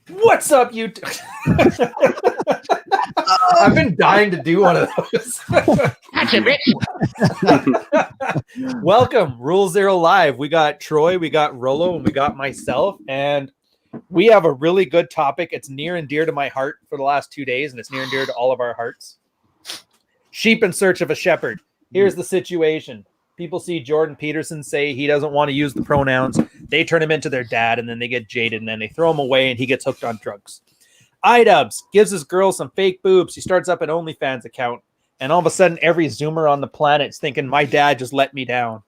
What's up, you? I've been dying to do one of those. That's a bitch. Welcome, Rule Zero Live. We got Troy, we got Rollo, and we got myself, and we have a really good topic. It's near and dear to my heart for the last 2 days, and it's near and dear to all of our hearts. Sheep in search of a shepherd. Here's the situation. People see Jordan Peterson say he doesn't want to use the pronouns. They turn him into their dad, and then they get jaded, and then they throw him away, and he gets hooked on drugs. iDubbbz gives his girl some fake boobs. He starts up an OnlyFans account, and all of a sudden, every Zoomer on the planet's thinking, my dad just let me down.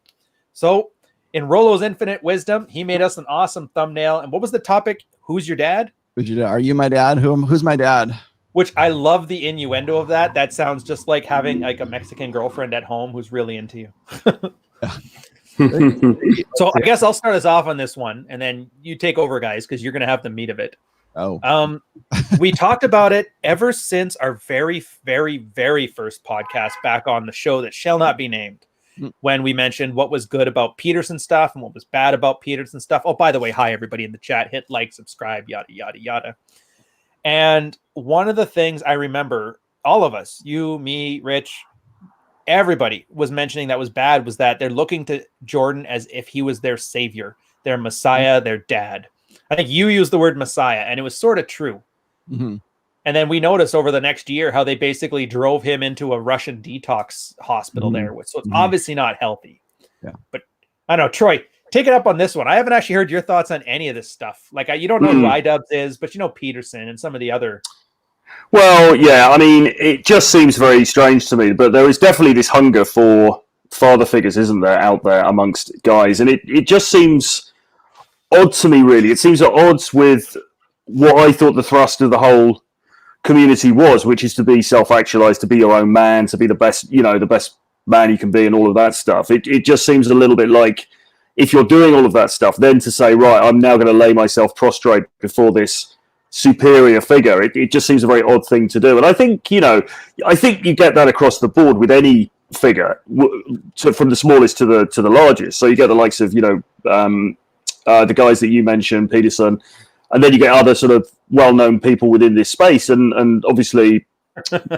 So, in Rollo's infinite wisdom, he made us an awesome thumbnail. And what was the topic? Who's your dad? Who's your dad? Are you my dad? Who's my dad? Which I love the innuendo of that. That sounds just like having like a Mexican girlfriend at home who's really into you. So I guess I'll start us off on this one, and then you take over, guys, because you're going to have the meat of it. Oh, we talked about it ever since our very, very, very first podcast back on the show that shall not be named, when we mentioned what was good about Peterson stuff and what was bad about Peterson stuff. Oh, by the way, hi, everybody in the chat. Hit like, subscribe, yada, yada, yada. And one of the things I remember, all of us, you, me, Rich, everybody was mentioning that was bad was that they're looking to Jordan as if he was their savior, their messiah, their dad. I think you used the word messiah, and it was sort of true. Mm-hmm. And then we noticed over the next year how they basically drove him into a Russian detox hospital there. So it's obviously not healthy. Yeah. But I don't know, Troy, take it up on this one. I haven't actually heard your thoughts on any of this stuff. Like, you don't know who iDubbbz is, but you know Peterson and some of the other. Well, yeah, I mean, it just seems very strange to me, but there is definitely this hunger for father figures, isn't there, out there amongst guys? And it just seems odd to me, really. It seems at odds with what I thought the thrust of the whole community was, which is to be self-actualized, to be your own man, to be the best, the best man you can be, and all of that stuff. It just seems a little bit like, if you're doing all of that stuff, then to say, right, I'm now going to lay myself prostrate before this superior figure, it just seems a very odd thing to do. And I think, I think you get that across the board with any figure, from the smallest to the largest. So you get the likes of, the guys that you mentioned, Peterson, and then you get other sort of well-known people within this space, and obviously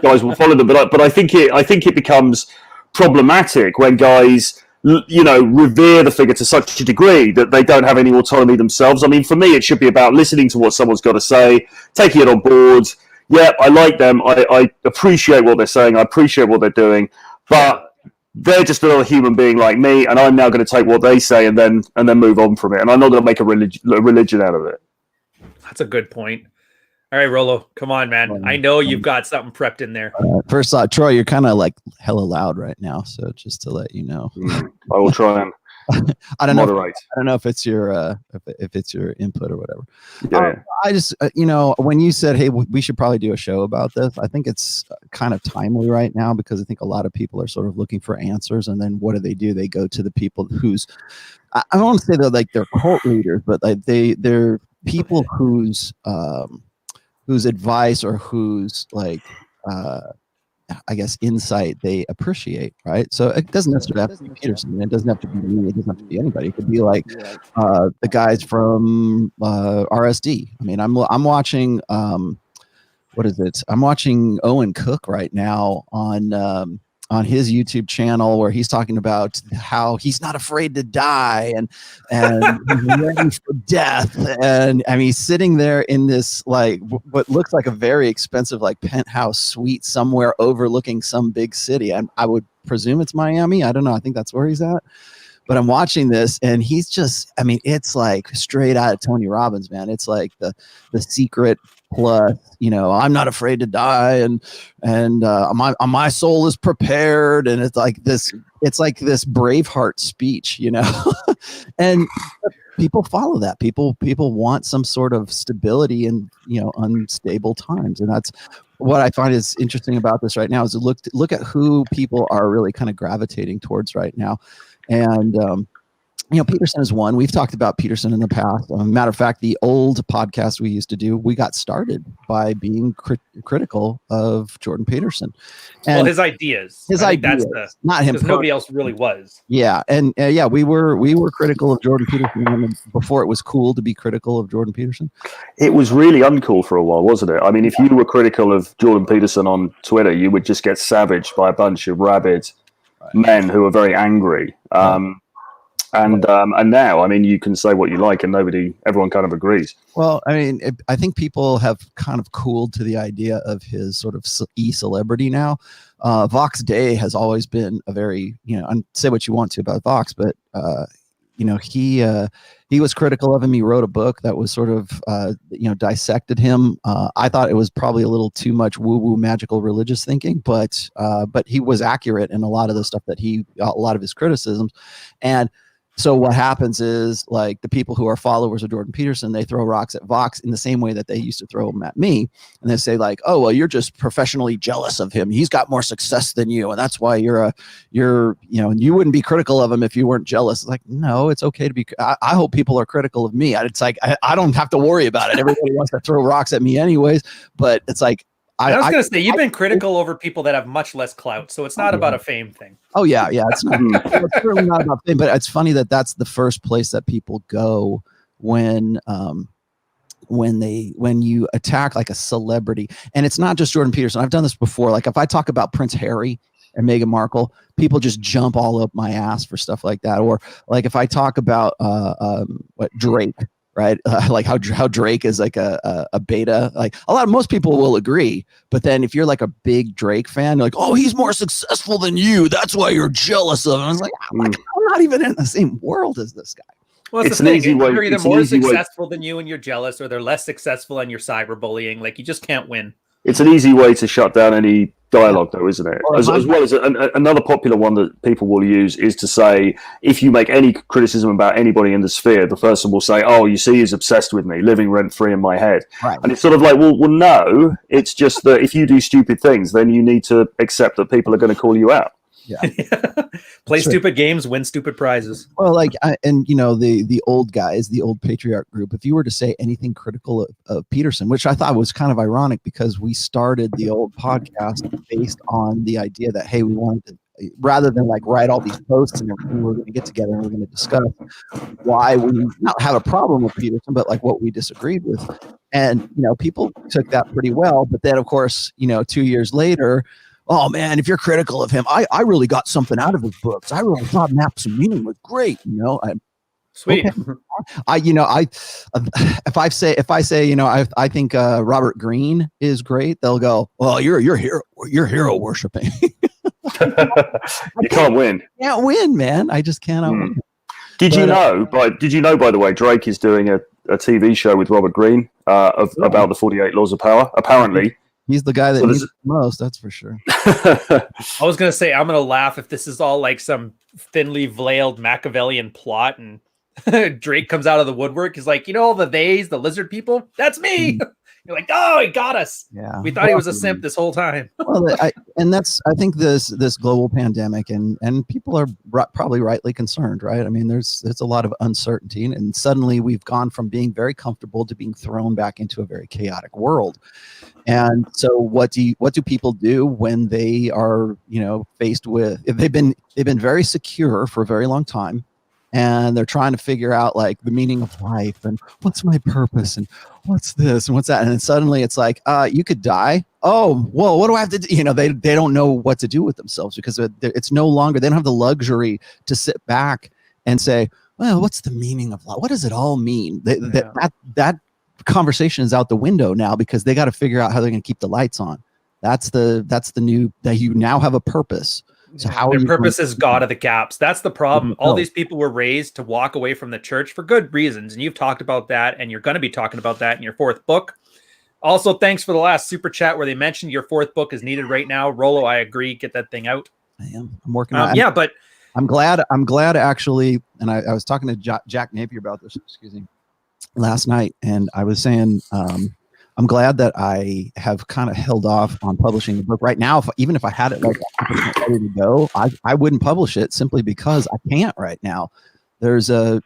guys will follow them. But I think it becomes problematic when guys, revere the figure to such a degree that they don't have any autonomy themselves. I mean, for me, it should be about listening to what someone's got to say, taking it on board. Yeah, I like them. I appreciate what they're saying. I appreciate what they're doing, but they're just another human being like me, and I'm now going to take what they say and then move on from it. And I'm not going to make a religion out of it. That's a good point. All right, Rollo, come on, man. I know you've got something prepped in there. First off, Troy, you're kind of like hella loud right now, so just to let you know. I will try and I don't moderate. I don't know if it's your if it's your input or whatever. Yeah. I just when you said, hey, we should probably do a show about this, I think it's kind of timely right now, because I think a lot of people are sort of looking for answers, and then what do? They go to the people whose, I don't want to say they're cult leaders, but like they're people whose advice or whose I guess insight they appreciate, right? So it doesn't necessarily have to be Peterson. It doesn't have to be me. It doesn't have to be anybody. It could be like the guys from RSD. I mean, I'm watching what is it? I'm watching Owen Cook right now on his YouTube channel, where he's talking about how he's not afraid to die and he's ready for death. And I mean, he's sitting there in this like what looks like a very expensive like penthouse suite somewhere overlooking some big city. I would presume it's Miami. I don't know. I think that's where he's at. But I'm watching this, and he's just, I mean, it's like straight out of Tony Robbins, man. It's like the secret plus, I'm not afraid to die, and my soul is prepared, and it's like this Braveheart speech, and people follow that. People want some sort of stability in unstable times, and that's what I find is interesting about this right now. Is look at who people are really kind of gravitating towards right now. And Peterson is one. We've talked about Peterson in the past. Matter of fact, the old podcast we used to do, we got started by being critical of Jordan Peterson. And well, his ideas. That's not him. Because nobody else really was. Yeah, and we were critical of Jordan Peterson before it was cool to be critical of Jordan Peterson. It was really uncool for a while, wasn't it? I mean, if you were critical of Jordan Peterson on Twitter, you would just get savaged by a bunch of rabid men who are very angry. And now, I mean, you can say what you like, and everyone kind of agrees. Well, I mean, I think people have kind of cooled to the idea of his sort of e-celebrity now. Vox Day has always been a very, and say what you want to about Vox, but he was critical of him. He wrote a book that was sort of dissected him. I thought it was probably a little too much woo-woo magical religious thinking, but he was accurate in a lot of the stuff that a lot of his criticisms. And so what happens is, like, the people who are followers of Jordan Peterson, they throw rocks at Vox in the same way that they used to throw them at me. And they say, like, oh, well, you're just professionally jealous of him. He's got more success than you. And that's why you wouldn't be critical of him if you weren't jealous. It's like, no, it's okay to be. I hope people are critical of me. It's like, I don't have to worry about it. Everybody wants to throw rocks at me anyways. But it's like, I was going to say, you've been critical over people that have much less clout, so it's not about a fame thing. Oh, yeah. It's not. It's certainly not about fame, but it's funny that that's the first place that people go when you attack like a celebrity. And it's not just Jordan Peterson. I've done this before. Like, if I talk about Prince Harry and Meghan Markle, people just jump all up my ass for stuff like that. Or like if I talk about Drake. Right, like how Drake is like a beta. Like most people will agree, but then if you're like a big Drake fan, you're like, oh, he's more successful than you. That's why you're jealous of him. I was like, I'm not even in the same world as this guy. Well, it's the thing. They're either more successful than you and you're jealous, or they're less successful and you're cyberbullying. Like, you just can't win. It's an easy way to shut down any dialogue, though, isn't it? As well as another popular one that people will use is to say, if you make any criticism about anybody in the sphere, the person will say, oh, you see, he's obsessed with me, living rent-free in my head. Right. And it's sort of like, well, no, it's just that if you do stupid things, then you need to accept that people are going to call you out. Yeah. Play stupid games, win stupid prizes. Well, like, the old guys, the old patriarch group, if you were to say anything critical of Peterson, which I thought was kind of ironic because we started the old podcast based on the idea that, hey, we wanted to, rather than like write all these posts and everything, we're going to get together and we're going to discuss why we not have a problem with Peterson, but like what we disagreed with. And, people took that pretty well. But then, of course, 2 years later, oh man, if you're critical of him, I really got something out of his books. I really thought Maps of Meaning was great. Sweet. Okay. If I say, I think Robert Greene is great, they'll go, well, you're hero worshiping. You can't win. Can't win, man. I just cannot win. Did you know, by the way, Drake is doing a TV show with Robert Greene about the 48 Laws of Power, apparently. He's the guy that needs it the most, that's for sure. I was going to say, I'm going to laugh if this is all like some thinly veiled Machiavellian plot and Drake comes out of the woodwork. He's like, all the theys, the lizard people, that's me. You're like, oh, he got us. Yeah, we thought he was a simp this whole time. Well, I think this global pandemic and people are probably rightly concerned, right? I mean, there's a lot of uncertainty, and suddenly we've gone from being very comfortable to being thrown back into a very chaotic world. And so, what do people do when they are, faced with? If they've been very secure for a very long time, and they're trying to figure out like the meaning of life and what's my purpose and what's this and what's that, and then suddenly it's like, you could die. Oh, well, what do I have to do? They don't know what to do with themselves because it's no longer, they don't have the luxury to sit back and say, well, what's the meaning of life? What does it all mean? That conversation is out the window now because they got to figure out how they're going to keep the lights on. That's the new, that you now have a purpose. So how their purpose is God of the gaps. That's the problem. All these people were raised to walk away from the church for good reasons. And you've talked about that, and you're going to be talking about that in your fourth book. Also, thanks for the last super chat where they mentioned your fourth book is needed right now. Rolo, I agree. Get that thing out. I am. I'm working on it. Yeah, but I'm glad actually. And I was talking to Jack Napier about this, last night. And I was saying, I'm glad that I have kind of held off on publishing the book right now. Even if I had it like ready to go, I wouldn't publish it simply because I can't right now. There's a,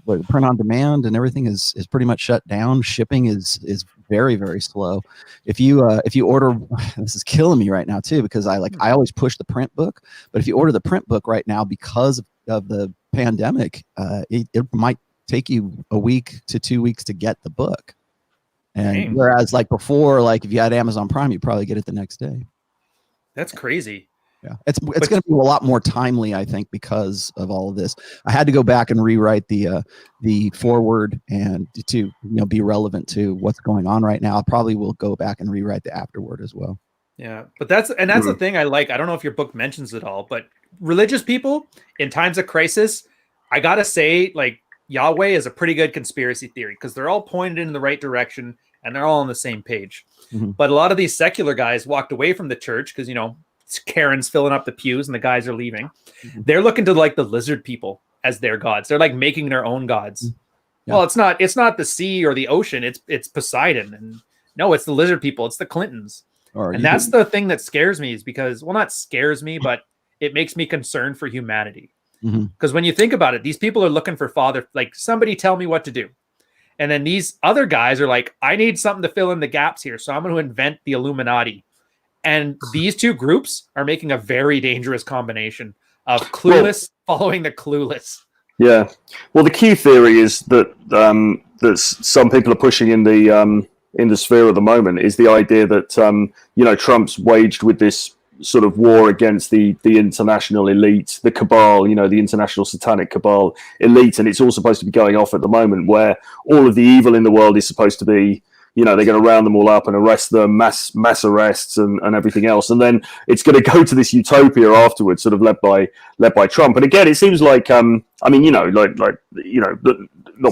what, print on demand and everything is pretty much shut down. Shipping is very, very slow. If you order, this is killing me right now too, because I always push the print book, but if you order the print book right now because of the pandemic, it might take you a week to 2 weeks to get the book. And Dang. whereas like before, like if you had Amazon Prime, you probably get it the next day. That's crazy. Yeah, it's going to be a lot more timely, I think, because of all of this. I had to go back and rewrite the foreword and to be relevant to what's going on right now. I probably will go back and rewrite the afterword as well. Yeah, but that's the thing I like. I don't know if your book mentions it all, but religious people in times of crisis, I gotta say, like Yahweh is a pretty good conspiracy theory because they're all pointed in the right direction and they're all on the same page. Mm-hmm. But a lot of these secular guys walked away from the church because Karen's filling up the pews and the guys are leaving. Mm-hmm. They're looking to like the lizard people as their gods. They're like making their own gods. Yeah. Well, it's not the sea or the ocean. It's Poseidon. And no, it's the lizard people. It's the Clintons. And that's the thing that scares me is because, well, not scares me, but it makes me concerned for humanity. Because when you think about it, these people are looking for father, like somebody tell me what to do. And then these other guys are like, I need something to fill in the gaps here. So I'm going to invent the Illuminati. And these two groups are making a very dangerous combination of clueless following the clueless. Yeah. Well, the key theory is that that some people are pushing in the sphere at the moment is the idea that Trump's waged with this sort of war against the international elite, the cabal, the international satanic cabal elite, and it's all supposed to be going off at the moment, where all of the evil in the world is supposed to be. They're going to round them all up and arrest them, mass arrests and everything else. And then it's going to go to this utopia afterwards, sort of led by Trump. And again, it seems like, not Sounds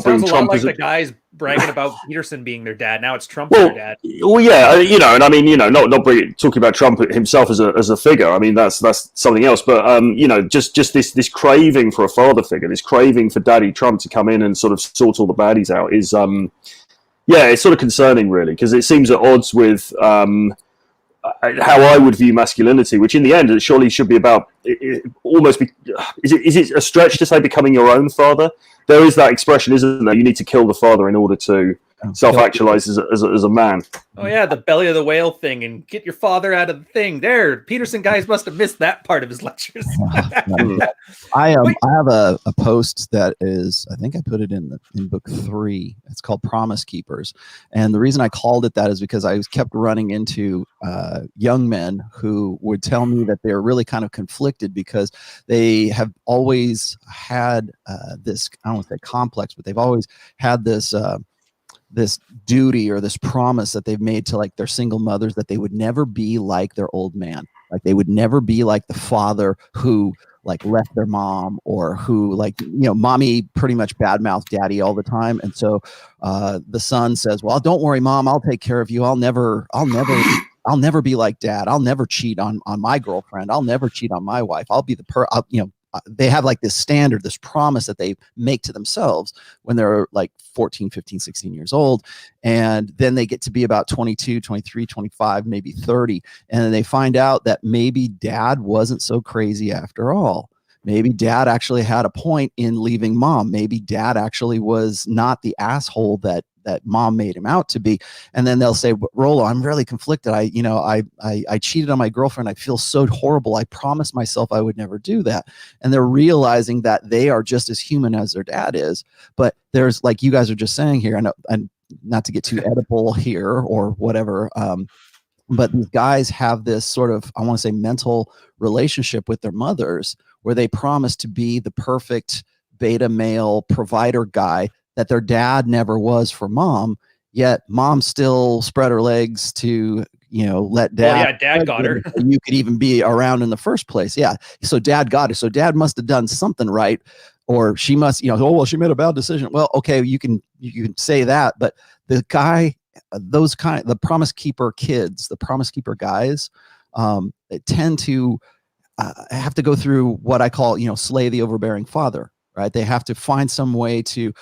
being a Trump lot like the guys bragging about Peterson being their dad. Now it's Trump their dad. Well, yeah, and I mean, not talking about Trump himself as a figure. I mean, that's something else. But just this craving for a father figure, this craving for Daddy Trump to come in and sort of sort all the baddies out is yeah, it's sort of concerning, really, because it seems at odds with how I would view masculinity, which in the end, it surely should be about almost. Is it a stretch to say becoming your own father? There is that expression, isn't there? You need to kill the father in order to self-actualize as a man. Oh yeah, the belly of the whale thing, and get your father out of the thing. There, Peterson guys must have missed that part of his lectures. I have a post that is, I think I put it in book 3. It's called Promise Keepers, and the reason I called it that is because I kept running into young men who would tell me that they're really kind of conflicted because they have always had this, I don't want to say complex, but they've always had this this duty or this promise that they've made to like their single mothers that they would never be like their old man. Like they would never be like the father who like left their mom, or who like, mommy pretty much badmouthed daddy all the time. And so the son says, well, don't worry, mom, I'll take care of you. I'll never be like dad. I'll never cheat on my girlfriend. I'll never cheat on my wife. I'll be they have like this standard, this promise that they make to themselves when they're like 14, 15, 16 years old. And then they get to be about 22, 23, 25, maybe 30. And then they find out that maybe dad wasn't so crazy after all. Maybe dad actually had a point in leaving mom. Maybe dad actually was not the asshole that mom made him out to be. And then they'll say, Rolo, I'm really conflicted. I cheated on my girlfriend. I feel so horrible. I promised myself I would never do that. And they're realizing that they are just as human as their dad is. But there's, like you guys are just saying here, and not to get too edible here or whatever, but these guys have this sort of, I want to say, mental relationship with their mothers where they promise to be the perfect beta male provider guy that their dad never was for mom, yet mom still spread her legs to, let dad. Oh yeah, dad got her. You could even be around in the first place. Yeah. So dad got her. So dad must have done something right, or she must, oh, well, she made a bad decision. Well, okay, you can say that, but the guy, the promise keeper kids, the promise keeper guys, they tend to have to go through what I call, slay the overbearing father. right? They have to find some way to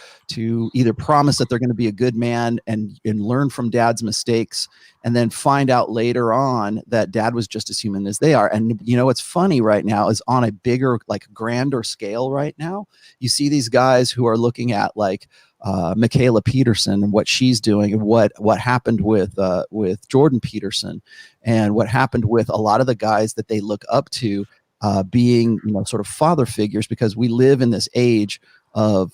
either promise that they're going to be a good man and learn from dad's mistakes, and then find out later on that dad was just as human as they are. And you know what's funny right now is on a bigger, like grander scale right now, you see these guys who are looking at like Michaela Peterson and what she's doing, and what happened with Jordan Peterson, and what happened with a lot of the guys that they look up to, being, you know, sort of father figures, because we live in this age of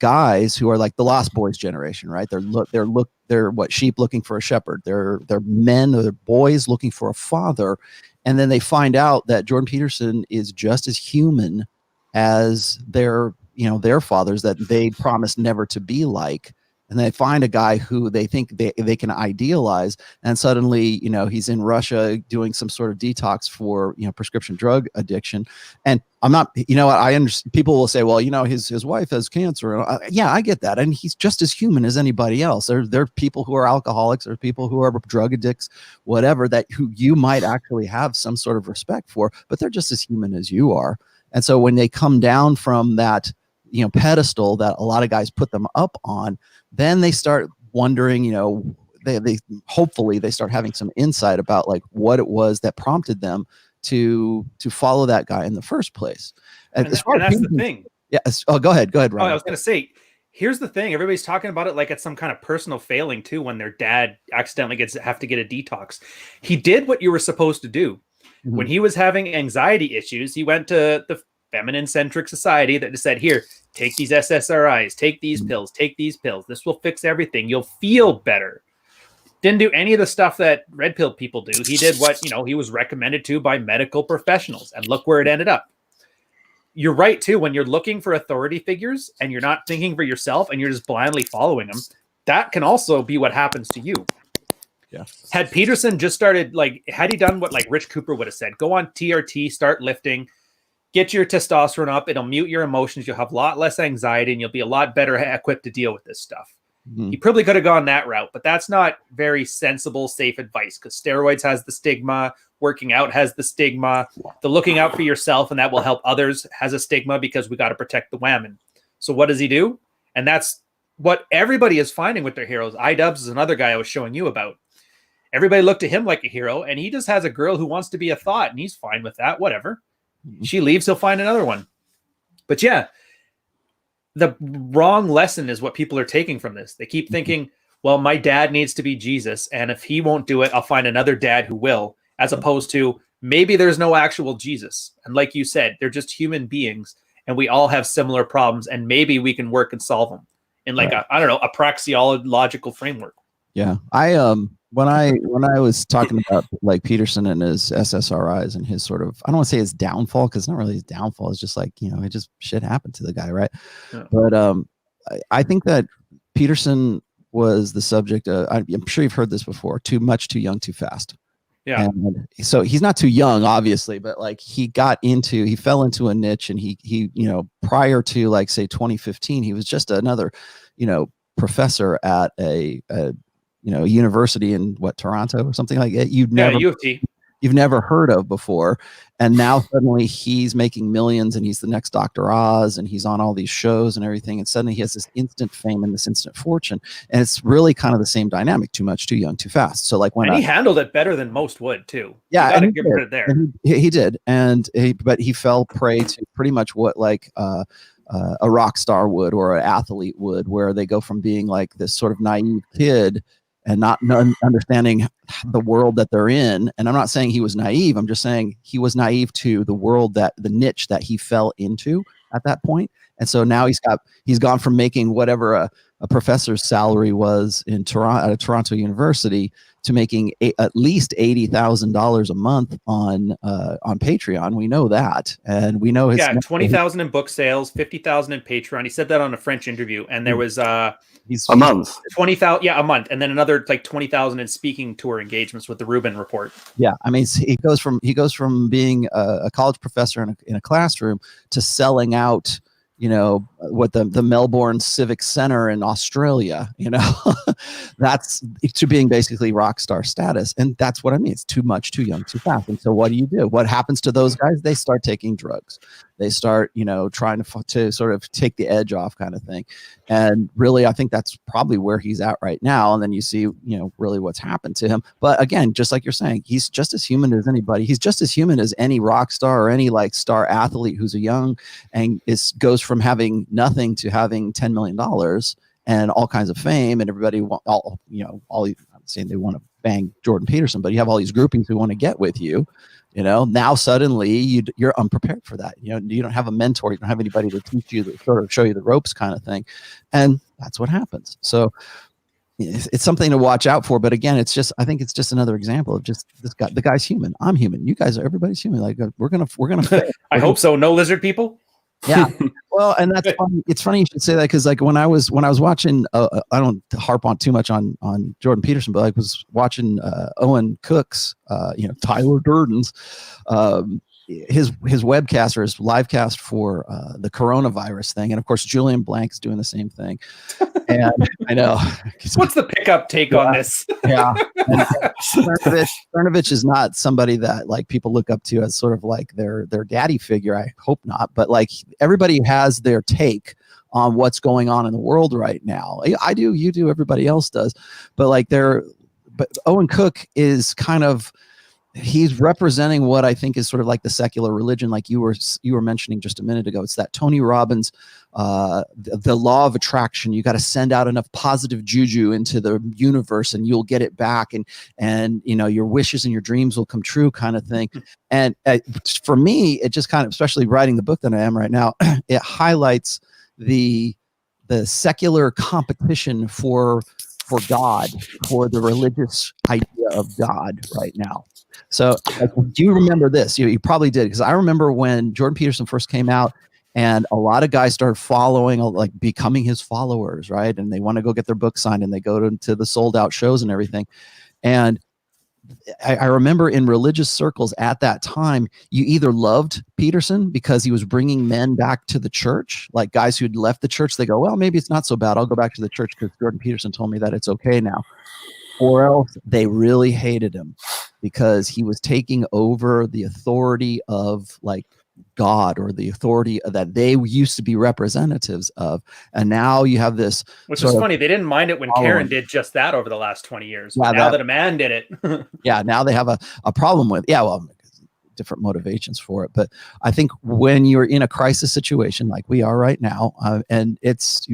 guys who are like the Lost Boys generation, right? They're what, sheep looking for a shepherd. They're men, or they're boys looking for a father, and then they find out that Jordan Peterson is just as human as their fathers that they promised never to be like. And they find a guy who they think they can idealize, and suddenly, you know, he's in Russia doing some sort of detox for, you know, prescription drug addiction. And I'm not, you know, I understand people will say, well, you know, his wife has cancer. Yeah, I get that, and he's just as human as anybody else. There are people who are alcoholics, there are people who are drug addicts, whatever, that who you might actually have some sort of respect for, but they're just as human as you are. And so when they come down from that, you know, pedestal that a lot of guys put them up on, then they start wondering, you know, they hopefully they start having some insight about like what it was that prompted them to follow that guy in the first place. And that's the thing. Yeah. Oh, go ahead, Ryan. Oh, I was going to say, here's the thing. Everybody's talking about it like it's some kind of personal failing too, when their dad accidentally have to get a detox. He did what you were supposed to do. Mm-hmm. When he was having anxiety issues, he went to the feminine-centric society that just said, here, take these SSRIs, take these pills, take these pills. This will fix everything. You'll feel better. Didn't do any of the stuff that red pill people do. He did what, you know, he was recommended to by medical professionals, and look where it ended up. You're right, too. When you're looking for authority figures and you're not thinking for yourself and you're just blindly following them, that can also be what happens to you. Yeah. Had Peterson just started, like, had he done what like Rich Cooper would have said, go on TRT, start lifting, get your testosterone up, it'll mute your emotions, you'll have a lot less anxiety, and you'll be a lot better equipped to deal with this stuff. Mm-hmm. He probably could have gone that route, but that's not very sensible, safe advice, because steroids has the stigma, working out has the stigma, the looking out for yourself and that will help others has a stigma, because we got to protect the women. So what does he do? And that's what everybody is finding with their heroes. iDubbbz is another guy I was showing you about. Everybody looked to him like a hero, and he just has a girl who wants to be a thought, and he's fine with that, whatever. She leaves, he'll find another one. But yeah, the wrong lesson is what people are taking from this. They keep thinking, well, my dad needs to be Jesus, and if he won't do it, I'll find another dad who will, as opposed to maybe there's no actual Jesus. And like you said, they're just human beings, and we all have similar problems, and maybe we can work and solve them in like a praxeological framework. Yeah. When I was talking about like Peterson and his SSRIs and his sort of, I don't want to say his downfall, because it's not really his downfall. It's just like, you know, it just shit happened to the guy, right? Yeah. But I think that Peterson was the subject of, I'm sure you've heard this before, too much, too young, too fast. Yeah. And so he's not too young, obviously, but like he fell into a niche, and he you know, prior to like say 2015, he was just another, you know, professor at a you know, university in Toronto or something like that. U of T. You've never heard of before. And now suddenly he's making millions, and he's the next Dr. Oz, and he's on all these shows and everything. And suddenly he has this instant fame and this instant fortune. And it's really kind of the same dynamic, too much, too young, too fast. So like he handled it better than most would too. Yeah. You gotta give credit there. He did. But he fell prey to pretty much what like, a rock star would, or an athlete would, where they go from being like this sort of naive kid and not understanding the world that they're in. And I'm not saying he was naive. I'm just saying he was naive to the world, that the niche that he fell into at that point. And so now he's gone from making whatever a professor's salary was in Toronto at a Toronto university to making at least $80,000 a month on Patreon. We know that, and we know his 20,000 in book sales, 50,000 in Patreon. He said that on a French interview, and there was he's a month, 20,000, a month, and then another like 20,000 in speaking tour engagements with the Rubin Report. Yeah, I mean, he goes from being a college professor in a classroom to selling out, you know, what the Melbourne Civic Centre in Australia, you know, that's to being basically rock star status. And that's what I mean. It's too much, too young, too fast. And so what do? What happens to those guys? They start taking drugs. They start, trying to sort of take the edge off, kind of thing. And really, I think that's probably where he's at right now. And then you see, really what's happened to him. But again, just like you're saying, he's just as human as anybody. He's just as human as any rock star or any like star athlete who's a young and goes from having nothing to having $10 million and all kinds of fame, and everybody I'm saying they want to bang Jordan Peterson, but you have all these groupings who want to get with you. Now suddenly you're unprepared for that. You don't have a mentor, you don't have anybody to teach you, to sort of show you the ropes, kind of thing, and that's what happens. So it's something to watch out for. But again, I think it's just another example of just this guy. The guy's human. I'm human. You guys everybody's human. Like we're gonna fail. I hope so. No lizard people. Yeah. Well, and that's funny. It's funny you should say that, because like when I was watching, I don't harp on too much on Jordan Peterson, but I was watching Owen Cook's, Tyler Durden's, his webcast or his live cast for the coronavirus thing, and of course Julian Blank's doing the same thing. And I know. What's the pickup take on this? Yeah. Cernovich is not somebody that like people look up to as sort of like their daddy figure. I hope not. But like everybody has their take on what's going on in the world right now. I do, you do, everybody else does. But like but Owen Cook is kind of, he's representing what I think is sort of like the secular religion, like you were mentioning just a minute ago. It's that Tony Robbins, the law of attraction. You got to send out enough positive juju into the universe, and you'll get it back, and your wishes and your dreams will come true, kind of thing. And for me, it just kind of, especially writing the book that I am right now, it highlights the secular competition for God, for the religious idea of God right now. So do you remember this? You probably did, because I remember when Jordan Peterson first came out, and a lot of guys started following, like becoming his followers, right? And they want to go get their book signed, and they go to the sold out shows and everything. And I remember in religious circles at that time, you either loved Peterson because he was bringing men back to the church, like guys who'd left the church. They go, well, maybe it's not so bad. I'll go back to the church because Jordan Peterson told me that it's okay now. Or else they really hated him because he was taking over the authority of like God, or the authority that they used to be representatives of. And now you have this, which is funny. They didn't mind it when Karen did just that over the last 20 years. Yeah, now that a man did it. Yeah. Now they have a problem with, different motivations for it. But I think when you're in a crisis situation like we are right now, and it's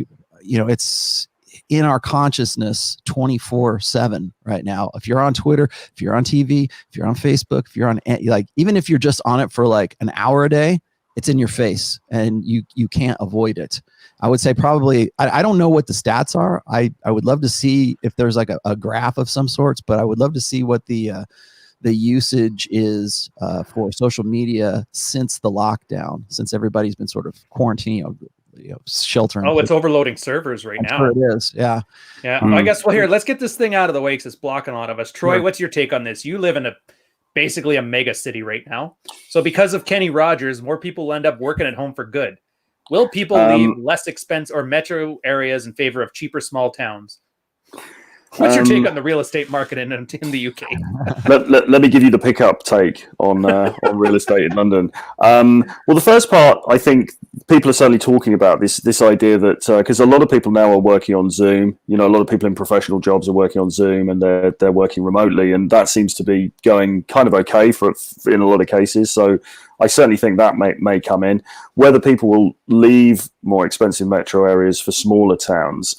in our consciousness 24/7 right now. If you're on Twitter, if you're on TV, if you're on Facebook, if you're on, like, even if you're just on it for like an hour a day, it's in your face and you can't avoid it. I would say probably, I don't know what the stats are. I would love to see if there's like a graph of some sorts, but I would love to see what the usage is for social media since the lockdown, since everybody's been sort of quarantined, sheltering. Oh, it's overloading servers right now. Sure it is. Yeah. I guess, well, here, let's get this thing out of the way because it's blocking a lot of us. Troy, what's your take on this? You live in basically a mega city right now. So because of Kenny Rogers, more people will end up working at home for good. Will people leave less expensive or metro areas in favor of cheaper small towns? What's your take on the real estate market in the UK? Let me give you the pickup take on real estate in London. Well, the first part, I think people are certainly talking about this idea that because a lot of people now are working on Zoom. A lot of people in professional jobs are working on Zoom, and they're working remotely, and that seems to be going kind of okay in a lot of cases. So I certainly think that may come in. Whether people will leave more expensive metro areas for smaller towns.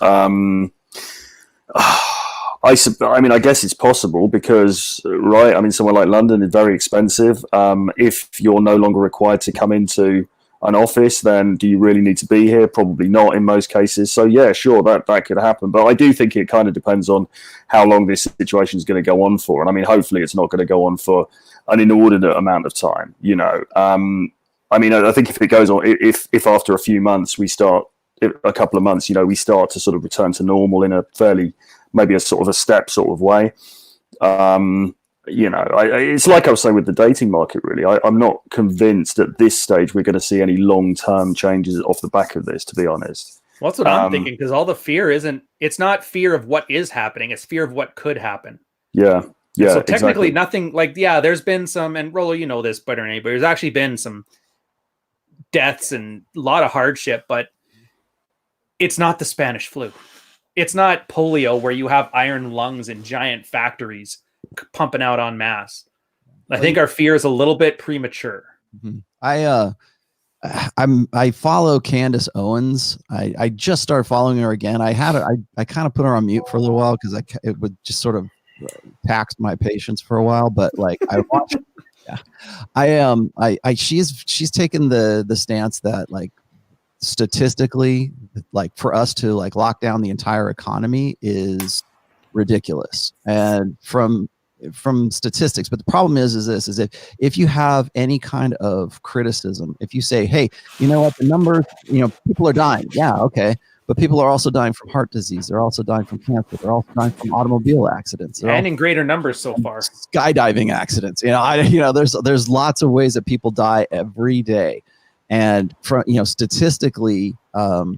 I guess it's possible because, right, somewhere like London is very expensive. If you're no longer required to come into an office, then do you really need to be here? Probably not in most cases. So yeah, sure, that could happen. But I do think it kind of depends on how long this situation is going to go on for. And hopefully it's not going to go on for an inordinate amount of time, I think if it goes on, if after a few months a couple of months, we start to sort of return to normal in a fairly, maybe a sort of a step sort of way. It's like I was saying with the dating market, really. I'm not convinced at this stage we're going to see any long-term changes off the back of this, to be honest. Well, that's what I'm thinking, because all the fear it's not fear of what is happening, it's fear of what could happen. Yeah. Yeah. So technically nothing there's been some, and Rollo, you know this better than anybody, there's actually been some deaths and a lot of hardship, but it's not the Spanish flu. It's not polio where you have iron lungs in giant factories pumping out en masse. I think our fear is a little bit premature. Mm-hmm. I follow Candace Owens. I just started following her again. I kind of put her on mute for a little while because it would just sort of tax my patience for a while. But like I watch, yeah, she's taken the stance that like statistically, like for us to like lock down the entire economy is ridiculous, and from statistics. But the problem is this, is if you have any kind of criticism, if you say, hey, you know what, the numbers, people are dying. Yeah. Okay. But people are also dying from heart disease. They're also dying from cancer. They're also dying from automobile accidents. And in greater numbers so far. Skydiving accidents. There's lots of ways that people die every day. And from, statistically, what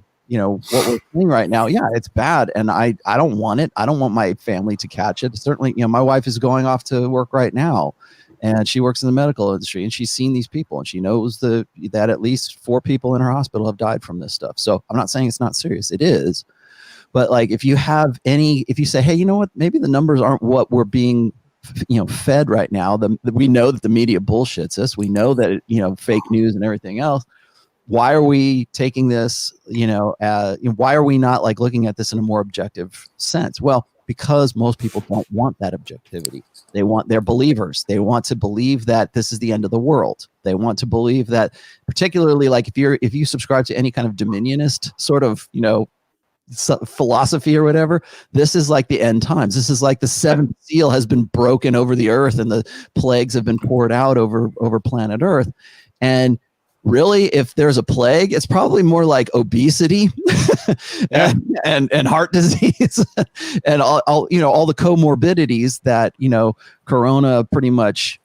we're seeing right now, yeah, it's bad. And I don't want it. I don't want my family to catch it. Certainly, my wife is going off to work right now, and she works in the medical industry, and she's seen these people, and she knows that at least 4 people in her hospital have died from this stuff. So I'm not saying it's not serious. It is. But like, if you say, hey, you know what, maybe the numbers aren't what we're being fed right now. We know that the media bullshits us. We know that fake news and everything else. Why are we taking this, why are we not like looking at this in a more objective sense? Well, because most people don't want that objectivity. They're believers. They want to believe that this is the end of the world. They want to believe that, particularly like if you subscribe to any kind of dominionist sort of, philosophy or whatever, this is like the end times. This is like the 7th seal has been broken over the earth and the plagues have been poured out over planet Earth. And really, if there's a plague, it's probably more like obesity and heart disease and all the comorbidities that corona pretty much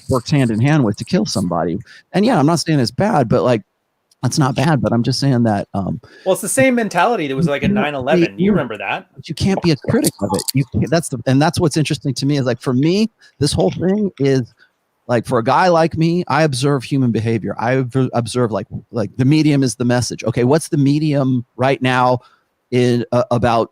works hand in hand with to kill somebody. And yeah, I'm not saying it's bad, but like that's not bad. But I'm just saying that well, it's the same mentality that was like in 9/11. You remember that? But you can't be a critic of it. That's what's interesting to me is like, for me, this whole thing is like, for a guy like me, I observe human behavior. I observe like the medium is the message. Okay, what's the medium right now in about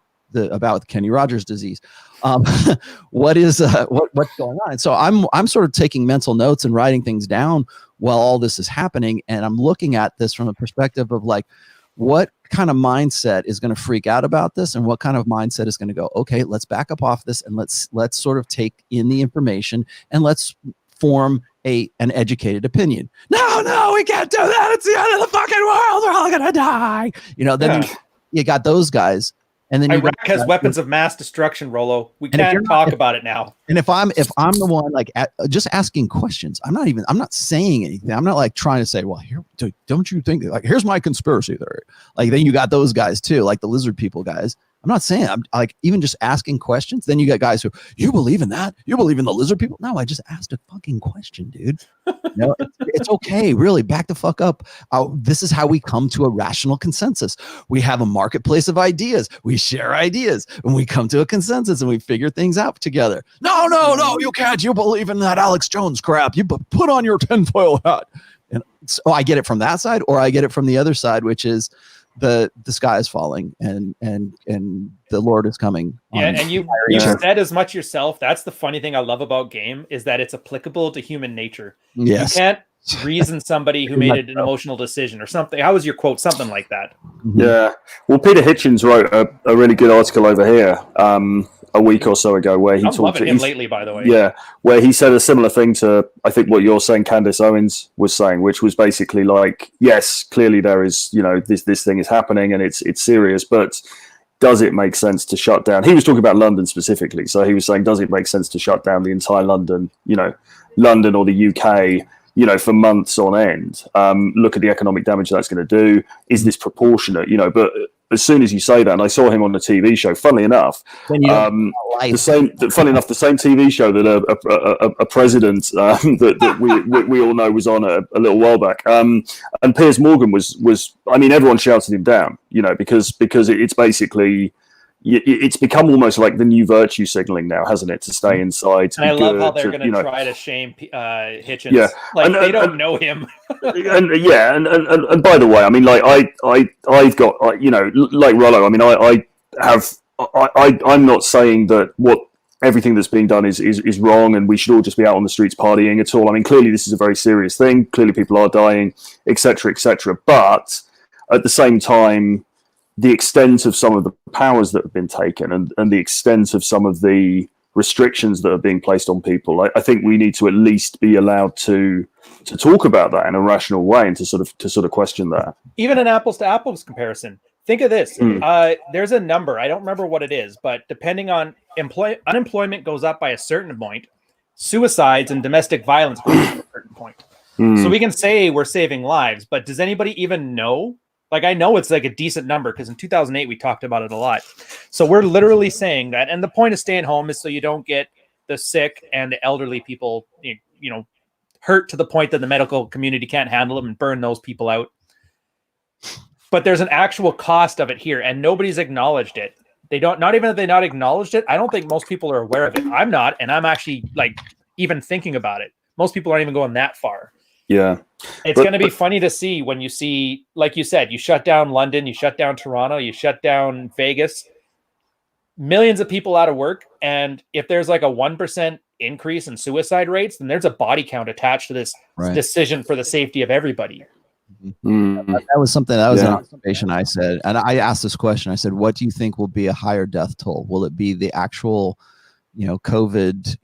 Kenny Rogers disease? What's going on? And so I'm sort of taking mental notes and writing things down while all this is happening, and I'm looking at this from a perspective of like, what kind of mindset is going to freak out about this, and what kind of mindset is going to go, okay, let's back up off this and let's sort of take in the information and let's form an educated opinion. No, we can't do that. It's the end of the fucking world. We're all gonna die. Then you got those guys, and then Iraq has weapons of mass destruction. Rollo, we can't talk about it now. And if I'm the one like just asking questions, I'm not saying anything. I'm not like trying to say, well, here, don't you think like here's my conspiracy theory? Like then you got those guys too, like the lizard people guys. I'm not saying, I'm like even just asking questions. Then you got guys who, you believe in that? You believe in the lizard people? No, I just asked a fucking question, dude. It's okay. Really, back the fuck up. This is how we come to a rational consensus. We have a marketplace of ideas. We share ideas and we come to a consensus and we figure things out together. No, you can't. You believe in that Alex Jones crap. You put on your tinfoil hat. And so I get it from that side, or I get it from the other side, which is, the sky is falling and the Lord is coming. Yeah, and you said as much yourself. That's the funny thing I love about game is that it's applicable to human nature. Yes. You can't reason somebody who made an emotional decision or something. How was your quote? Something like that. Yeah. Well, Peter Hitchens wrote a really good article over here a week or so ago where he I'm loving him lately, by the way. Yeah, where he said a similar thing to, I think, what you're saying Candace Owens was saying, which was basically like, yes, clearly there is, this thing is happening and it's serious, but does it make sense to shut down? He was talking about London specifically. So he was saying, does it make sense to shut down the entire London or the UK, for months on end? Look at the economic damage that's going to do. Is this proportionate? But as soon as you say that, and I saw him on the TV show, funnily enough, the same TV show that a president that we all know was on a little while back, and Piers Morgan was. I mean, everyone shouted him down, because it's basically, it's become almost like the new virtue signaling now, hasn't it? To stay inside. To and I be love good, how they're to, going to try to shame Hitchens. Yeah, Like they don't know him. and by the way, I mean, like I've got, like Rollo. I mean, I'm not saying that what everything that's being done is wrong, and we should all just be out on the streets partying at all. I mean, clearly this is a very serious thing. Clearly, people are dying, etc., etc. But at the same time, the extent of some of the powers that have been taken and the extent of some of the restrictions that are being placed on people, I think we need to at least be allowed to talk about that in a rational way and to sort of question that. Even an apples to apples comparison. Think of this. There's a number. I don't remember what it is, but depending on unemployment goes up by a certain point, suicides and domestic violence goes up to a certain point. So we can say we're saving lives, but does anybody even know? Like, I know it's like a decent number because in 2008 we talked about it a lot. So we're literally saying that, and the point of staying home is so you don't get the sick and the elderly people, hurt to the point that the medical community can't handle them and burn those people out. But there's an actual cost of it here, and nobody's acknowledged it. They don't, not even if they not acknowledged it, I don't think most people are aware of it. I'm not, and I'm actually like even thinking about it. Most people aren't even going that far. Yeah. It's going to be funny to see when you see, like you said, you shut down London, you shut down Toronto, you shut down Vegas, millions of people out of work. And if there's like a 1% increase in suicide rates, then there's a body count attached to this decision for the safety of everybody. That was something, that was an observation I said. And I asked this question. I said, what do you think will be a higher death toll? Will it be the actual, COVID,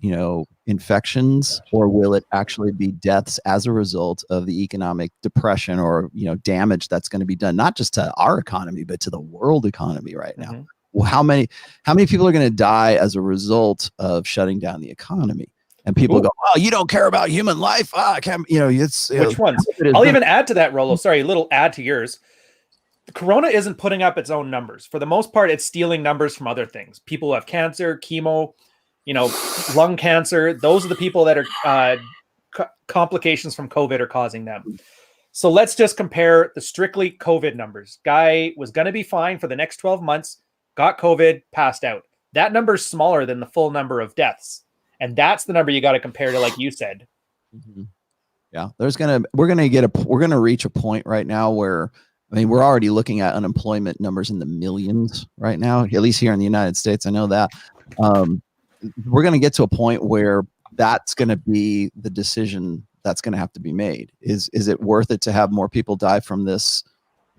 infections, or will it actually be deaths as a result of the economic depression or, damage that's going to be done, not just to our economy, but to the world economy right now? Well, how many people are going to die as a result of shutting down the economy? And people go, "Oh, you don't care about human life." I can't, Which ones? I'll even add to that, Rollo. Sorry, a little add to yours. Corona isn't putting up its own numbers. For the most part, it's stealing numbers from other things. People who have cancer, chemo, lung cancer. Those are the people that are complications from COVID are causing them. So let's just compare the strictly COVID numbers. Guy was going to be fine for the next 12 months, got COVID, passed out. That number is smaller than the full number of deaths. And that's the number you got to compare to, like you said. Yeah, we're gonna reach a point right now where, I mean, we're already looking at unemployment numbers in the millions right now, at least here in the United States. I know that. We're gonna get to a point where that's gonna be the decision that's gonna have to be made. Is it worth it to have more people die from this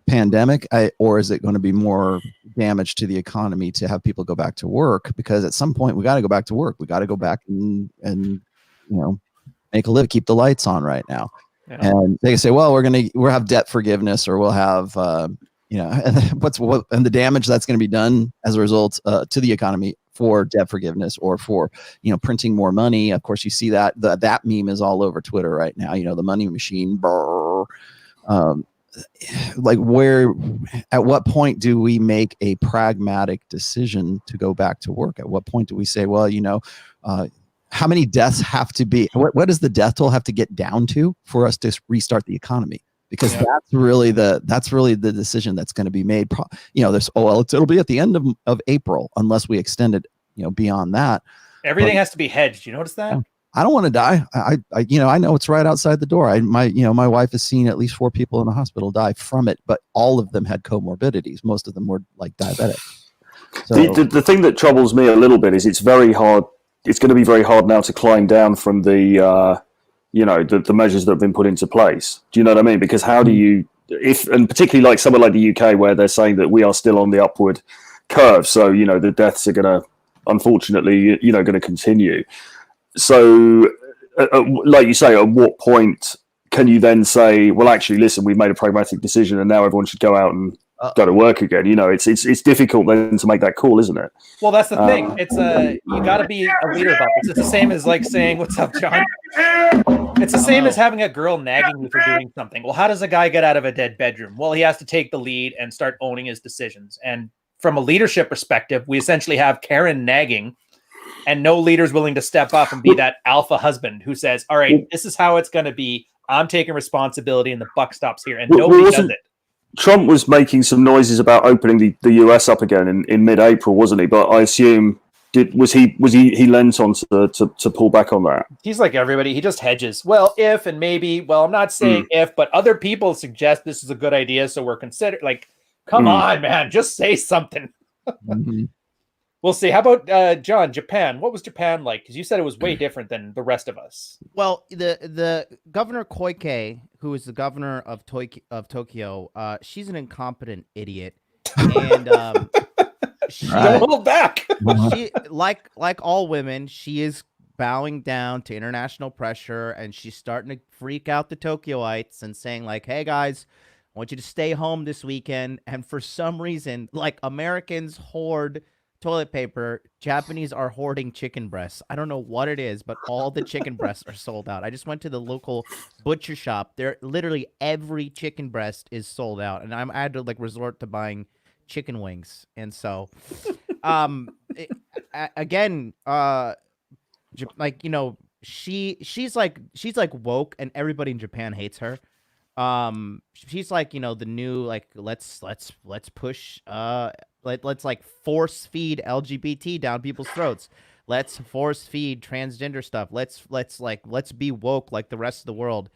pandemic, or is it going to be more damage to the economy to have people go back to work? Because at some point we got to go back to work. We got to go back and make a live, keep the lights on right now. And they say, well, we'll have debt forgiveness, or we'll have and the damage that's going to be done as a result to the economy for debt forgiveness, or for printing more money. Of course, you see that meme is all over Twitter right now. The money machine. Like, at what point do we make a pragmatic decision to go back to work? At what point do we say, well, how many deaths have to be, what does the death toll have to get down to for us to restart the economy? Because that's really the decision that's going to be made. It'll be at the end of April, unless we extend it, beyond that. Everything has to be hedged. You notice that? I don't want to die. I know it's right outside the door. My wife has seen at least 4 people in the hospital die from it, but all of them had comorbidities. Most of them were like diabetic. So, the thing that troubles me a little bit is it's very hard. It's going to be very hard now to climb down from the measures that have been put into place. Do you know what I mean? Because how do you, and particularly like somewhere like the UK, where they're saying that we are still on the upward curve. So, the deaths are going to, unfortunately, going to continue. So, like you say, at what point can you then say, well, actually, listen, we've made a pragmatic decision and now everyone should go out and go to work again? It's difficult then to make that call, isn't it? Well, that's the thing. It's you got to be a leader about this. It's the same as like saying, what's up, John? It's the same as having a girl nagging you for doing something. Well, how does a guy get out of a dead bedroom? Well, he has to take the lead and start owning his decisions. And from a leadership perspective, we essentially have Karen nagging, and no leader's willing to step up and be that alpha husband who says, all right, this is how it's going to be. I'm taking responsibility and the buck stops here. And nobody does it. Trump was making some noises about opening the US up again in mid-April, wasn't he? But I assume he lent on to pull back on that. He's like everybody. He just hedges. Well, if and maybe. Well, I'm not saying if, but other people suggest this is a good idea, so we're considering. Like, come on, man, just say something. We'll see. How about John? Japan. What was Japan like? Because you said it was way different than the rest of us. Well, the Governor Koike, who is the governor of Tokyo, she's an incompetent idiot, and she don't hold back. She like all women, she is bowing down to international pressure, and she's starting to freak out the Tokyoites and saying like, "Hey guys, I want you to stay home this weekend." And for some reason, like Americans hoard toilet paper, Japanese are hoarding chicken breasts. I don't know what it is, but all the chicken breasts are sold out. I just went to the local butcher shop. There, literally every chicken breast is sold out, and I had to like resort to buying chicken wings. And so, again, like, you know, she's like woke, and everybody in Japan hates her. She's like, you know, the new, like, let's push, let's like force feed LGBT down people's throats. Let's force feed transgender stuff. Let's be woke like the rest of the world.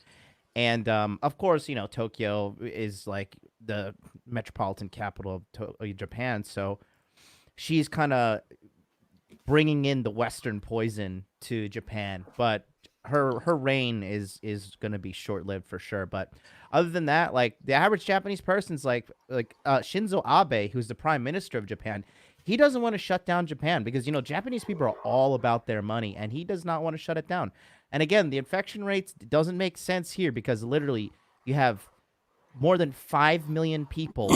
And of course, you know, Tokyo is like the metropolitan capital of Japan, so she's kind of bringing in the Western poison to Japan. But her reign is going to be short-lived for sure. But other than that, like, the average Japanese person's like Shinzo Abe, who's the prime minister of Japan, he doesn't want to shut down Japan because, you know, Japanese people are all about their money, and he does not want to shut it down. And again, the infection rates doesn't make sense here because literally you have more than 5 million people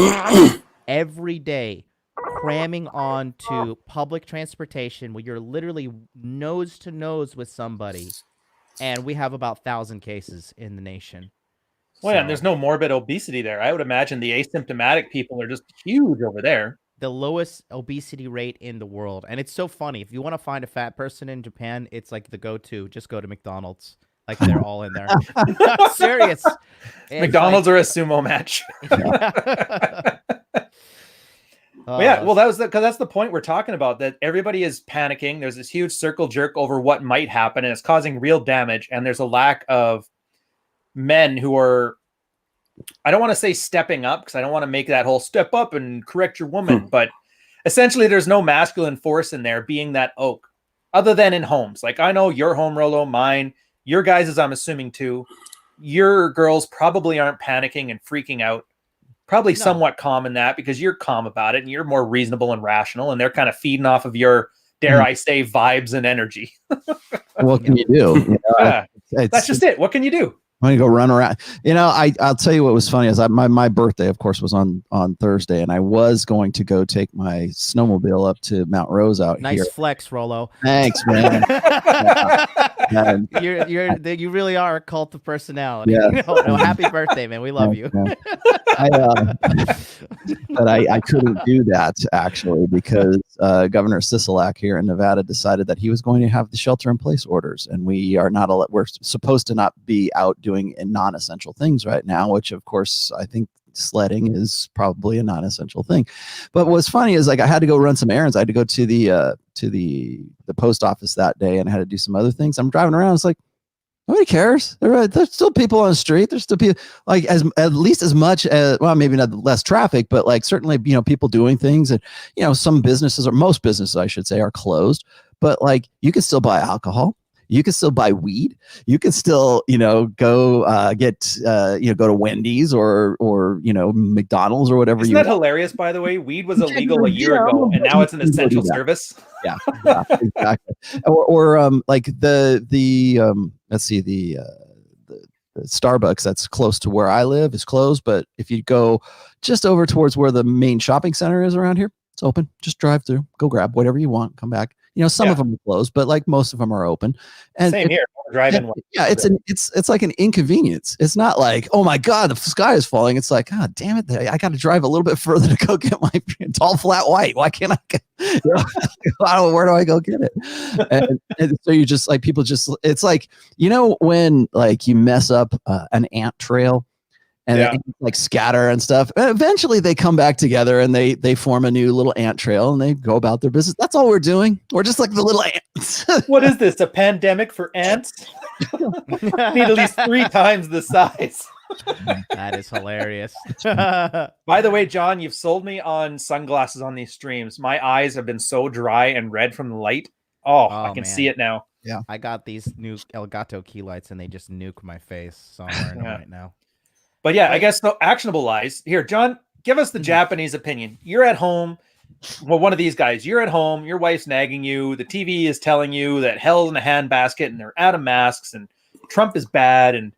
every day cramming on to public transportation where you're literally nose to nose with somebody. And we have about 1,000 cases in the nation. Well, yeah, and there's no morbid obesity there. I would imagine the asymptomatic people are just huge over there. The lowest obesity rate in the world. And it's so funny. If you want to find a fat person in Japan, it's like the go-to. Just go to McDonald's. Like, they're all in there. I'm serious. McDonald's or a sumo match. Yeah, well, that's the point we're talking about, that everybody is panicking. There's this huge circle jerk over what might happen, and it's causing real damage. And there's a lack of men who are, I don't want to say stepping up, because I don't want to make that whole step up and correct your woman, but essentially there's no masculine force in there being that oak, other than in homes. Like, I know your home, Rolo, mine, your guys', I'm assuming too. Your girls probably aren't panicking and freaking out. Probably somewhat calm in that, because you're calm about it and you're more reasonable and rational, and they're kind of feeding off of your, dare I say, vibes and energy. What can you do? You know, yeah, that's just it. What can you do? I'm gonna go run around. You know, I'll tell you what was funny is my birthday, of course, was on Thursday, and I was going to go take my snowmobile up to Mount Rose out here. Nice flex, Rolo. Thanks, man. You really are a cult of personality. Yeah. No, happy birthday, man. We love you. But I couldn't do that actually because Governor Sisolak here in Nevada decided that he was going to have the shelter-in-place orders, and we're supposed to not be out doing non-essential things right now, which of course I think sledding is probably a non-essential thing. But what's funny is, like, I had to go run some errands. I had to go to the post office that day, and I had to do some other things. I'm driving around. It's like, nobody cares. There's still people on the street. There's still people, like, at least as much as, well, maybe not less traffic, but like certainly, you know, people doing things. And, you know, some businesses, or most businesses, I should say, are closed. But like, you can still buy alcohol. You can still buy weed. You can still, you know, go go to Wendy's or you know, McDonald's or whatever. Isn't that hilarious? By the way, weed was illegal a year ago, and now it's an essential service. Yeah, exactly. Or like the let's see, the Starbucks that's close to where I live is closed, but if you go just over towards where the main shopping center is around here, it's open. Just drive through, go grab whatever you want, come back. You know, some of them are closed, but like most of them are open. And same here. Driving. Yeah, it's like an inconvenience. It's not like, oh my God, the sky is falling. It's like, God damn it, I got to drive a little bit further to go get my tall flat white. Why can't I get, you know, where do I go get it? And so you just, like, people just, it's like, you know, when like you mess up an ant trail and they like scatter and stuff. And eventually they come back together and they form a new little ant trail and they go about their business. That's all we're doing. We're just like the little ants. What is this? A pandemic for ants? Need at least 3 times the size. That is hilarious. By the way, John, you've sold me on sunglasses on these streams. My eyes have been so dry and red from the light. Oh, I can see it now. Yeah. I got these new Elgato key lights and they just nuke my face. So I'm wearing them right now. But yeah, I guess no actionable lies. Here, John, give us the Japanese opinion. You're at home. Well, one of these guys, you're at home. Your wife's nagging you. The TV is telling you that hell's in a handbasket and they're out of masks and Trump is bad. And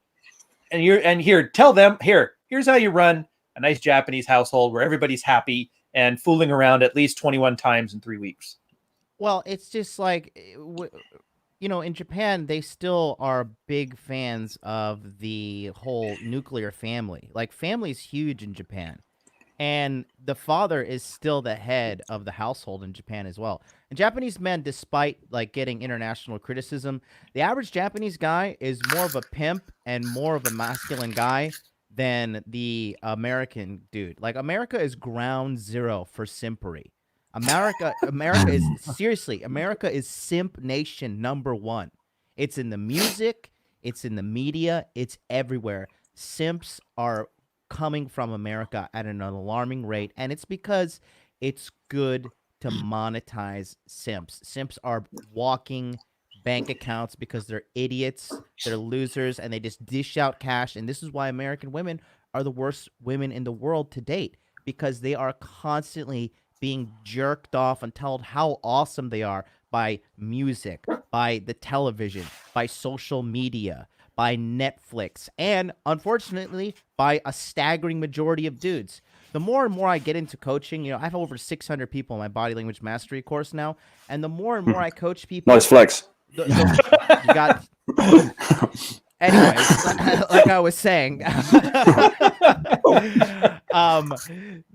here, tell them, here's how you run a nice Japanese household where everybody's happy and fooling around at least 21 times in 3 weeks. Well, it's just like, in Japan, they still are big fans of the whole nuclear family. Like, family's huge in Japan. And the father is still the head of the household in Japan as well. And Japanese men, despite like getting international criticism, the average Japanese guy is more of a pimp and more of a masculine guy than the American dude. Like, America is ground zero for simpery. America is simp nation #1. It's in the music, it's in the media, it's everywhere. Simps are coming from America at an alarming rate, and it's because it's good to monetize simps. Simps are walking bank accounts because they're idiots, they're losers, and they just dish out cash. And this is why American women are the worst women in the world to date, because they are constantly being jerked off and told how awesome they are by music, by the television, by social media, by Netflix, and unfortunately by a staggering majority of dudes. The more and more I get into coaching, I have over 600 people in my body language mastery course now, and the more and more I coach people, nice flex. You got. Anyways, like I was saying,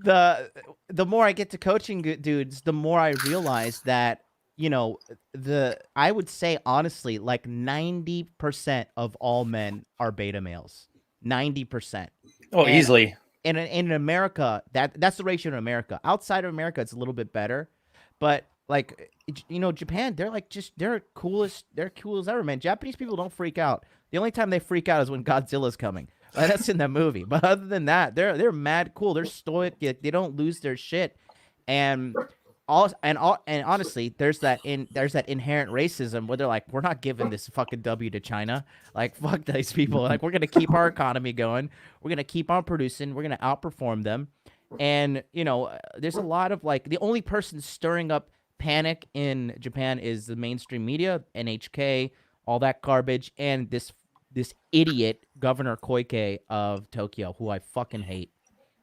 the more I get to coaching dudes, the more I realize that, I would say honestly, like 90% of all men are beta males. 90%. Oh, and easily. In America, that's the ratio in America. Outside of America, it's a little bit better, but like, Japan, they're cool as ever, man. Japanese people don't freak out. The only time they freak out is when Godzilla's coming. That's in that movie. But other than that, they're mad cool. They're stoic. They don't lose their shit. And honestly, there's that inherent racism where they're like, we're not giving this fucking W to China. Like, fuck these people. Like, we're gonna keep our economy going. We're gonna keep on producing. We're gonna outperform them. And there's a lot of like, the only person stirring up panic in Japan is the mainstream media, NHK, all that garbage, and this idiot Governor Koike of Tokyo, who I fucking hate.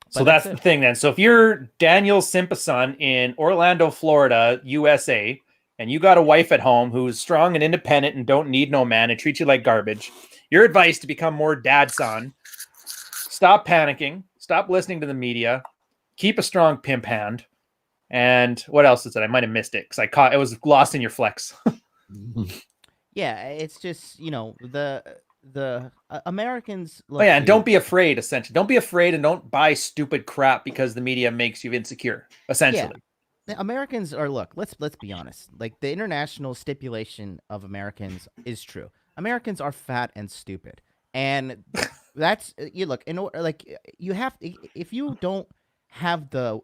So that's the thing then. So if you're Daniel Simpason in Orlando, Florida, USA, and you got a wife at home who's strong and independent and don't need no man and treats you like garbage, your advice to become more dad-son: stop panicking, stop listening to the media, keep a strong pimp hand, and what else is it? I might have missed it because it was lost in your flex. Yeah, it's just, the Americans. Look, and don't be afraid. Essentially, don't be afraid and don't buy stupid crap because the media makes you insecure. Essentially, the Americans are. Look, let's be honest. Like, the international stipulation of Americans is true. Americans are fat and stupid, and that's look. You have, if you don't have the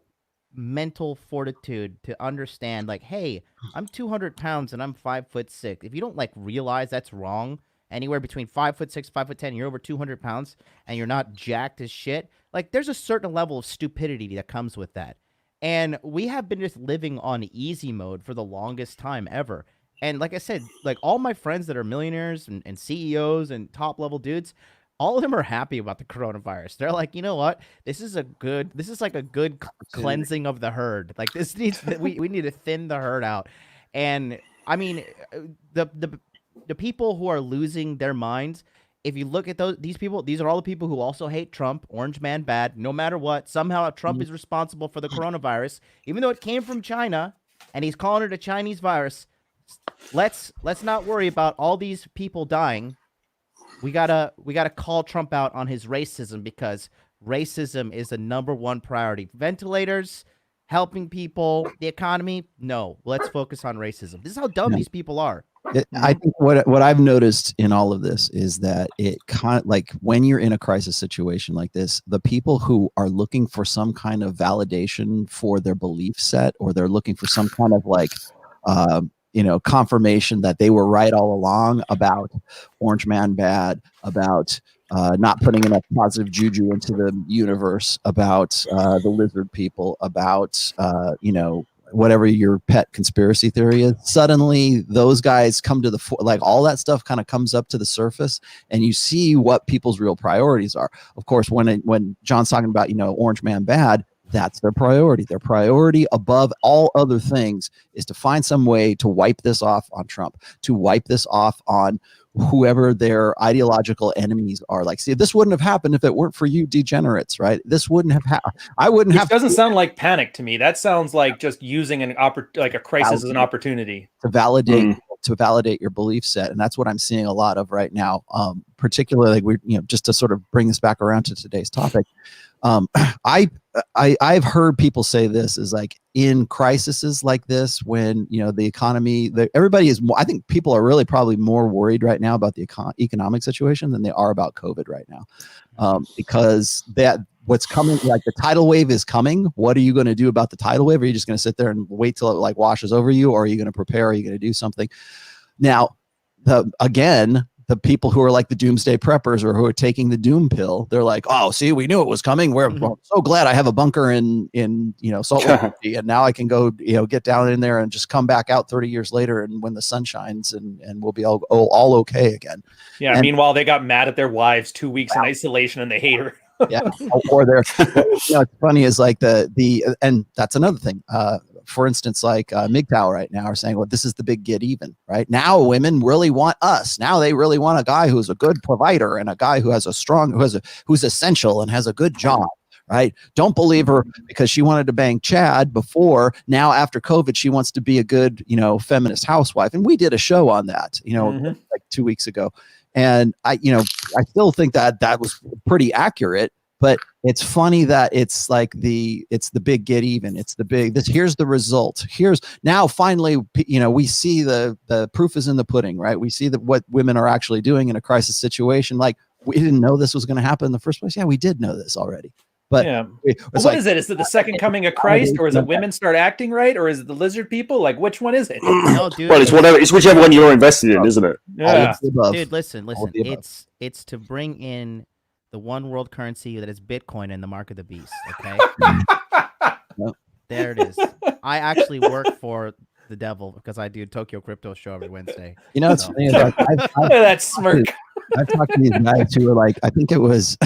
mental fortitude to understand, like, hey, I'm 200 pounds and I'm 5'6". If you don't realize that's wrong. Anywhere between 5'6", 5'10", you're over 200 pounds, and you're not jacked as shit. Like, there's a certain level of stupidity that comes with that. And we have been just living on easy mode for the longest time ever. And like I said, like, all my friends that are millionaires and CEOs and top level dudes, all of them are happy about the coronavirus. They're like, you know what? This is like a good cleansing of the herd. Like, we need to thin the herd out. And I mean, the people who are losing their minds, if you look at these people, these are all the people who also hate Trump, orange man bad, no matter what. Somehow Trump is responsible for the coronavirus, even though it came from China, and he's calling it a Chinese virus. Let's not worry about all these people dying. we gotta call Trump out on his racism, because racism is the #1 priority. Ventilators, helping people, the economy. No, let's focus on racism. This is how dumb these people are. I think what I've noticed in all of this is that it kind of like when you're in a crisis situation like this, the people who are looking for some kind of validation for their belief set, or they're looking for some kind of like, confirmation that they were right all along about Orange Man bad, about not putting enough positive juju into the universe, about the lizard people, about whatever your pet conspiracy theory is. Suddenly those guys come to the like all that stuff kind of comes up to the surface, and you see what people's real priorities are. Of course, when John's talking about Orange Man bad, that's their priority. Their priority above all other things is to find some way to wipe this off on Trump, to wipe this off on whoever their ideological enemies are. Like, see, this wouldn't have happened if it weren't for you degenerates, right? This wouldn't have happened. I wouldn't have. It doesn't sound like panic to me. That sounds like just using like a crisis as an opportunity to validate your belief set, and that's what I'm seeing a lot of right now. Particularly, just to sort of bring this back around to today's topic. I've heard people say this is like in crises like this, when the economy, everybody is more, I think people are really probably more worried right now about the economic situation than they are about COVID right now, because what's coming, like the tidal wave is coming. What are you going to do about the tidal wave? Are you just going to sit there and wait till it like washes over you, or are you going to prepare? Are you going to do something? Now, the people who are like the doomsday preppers, or who are taking the doom pill, they're like, oh, see, we knew it was coming. We're so glad I have a bunker in Salt Lake City, and now I can go get down in there and just come back out 30 years later, and when the sun shines, and we'll be all okay again. Yeah. Meanwhile, they got mad at their wives 2 weeks in isolation, and they hate her. Yeah. Or they're it's funny is like and that's another thing. For instance, like MGTOW right now are saying, well, this is the big get even, right? Now women really want us. Now they really want a guy who's a good provider, and a guy who has who's essential and has a good job, right? Don't believe her because she wanted to bang Chad before. Now after COVID, she wants to be a good, feminist housewife. And we did a show on that, like 2 weeks ago. And I still think that was pretty accurate. But it's funny that it's like it's the big get even. It's the big here's the result. Here's now finally, we see the proof is in the pudding, right? We see that what women are actually doing in a crisis situation. Like, we didn't know this was going to happen in the first place. Yeah, we did know this already. But yeah. What is it? Is it the second coming of Christ, or is it women start acting right, or is it the lizard people? Like, which one is it? No, dude, well, it's whichever one you're invested in, isn't it? Yeah. Dude, listen. It's to bring in the one world currency that is Bitcoin in the mark of the beast. Okay. There it is. I actually work for the devil because I do Tokyo Crypto Show every Wednesday. It's funny. Like, that smirk. I've talked to these guys who were like, I think it was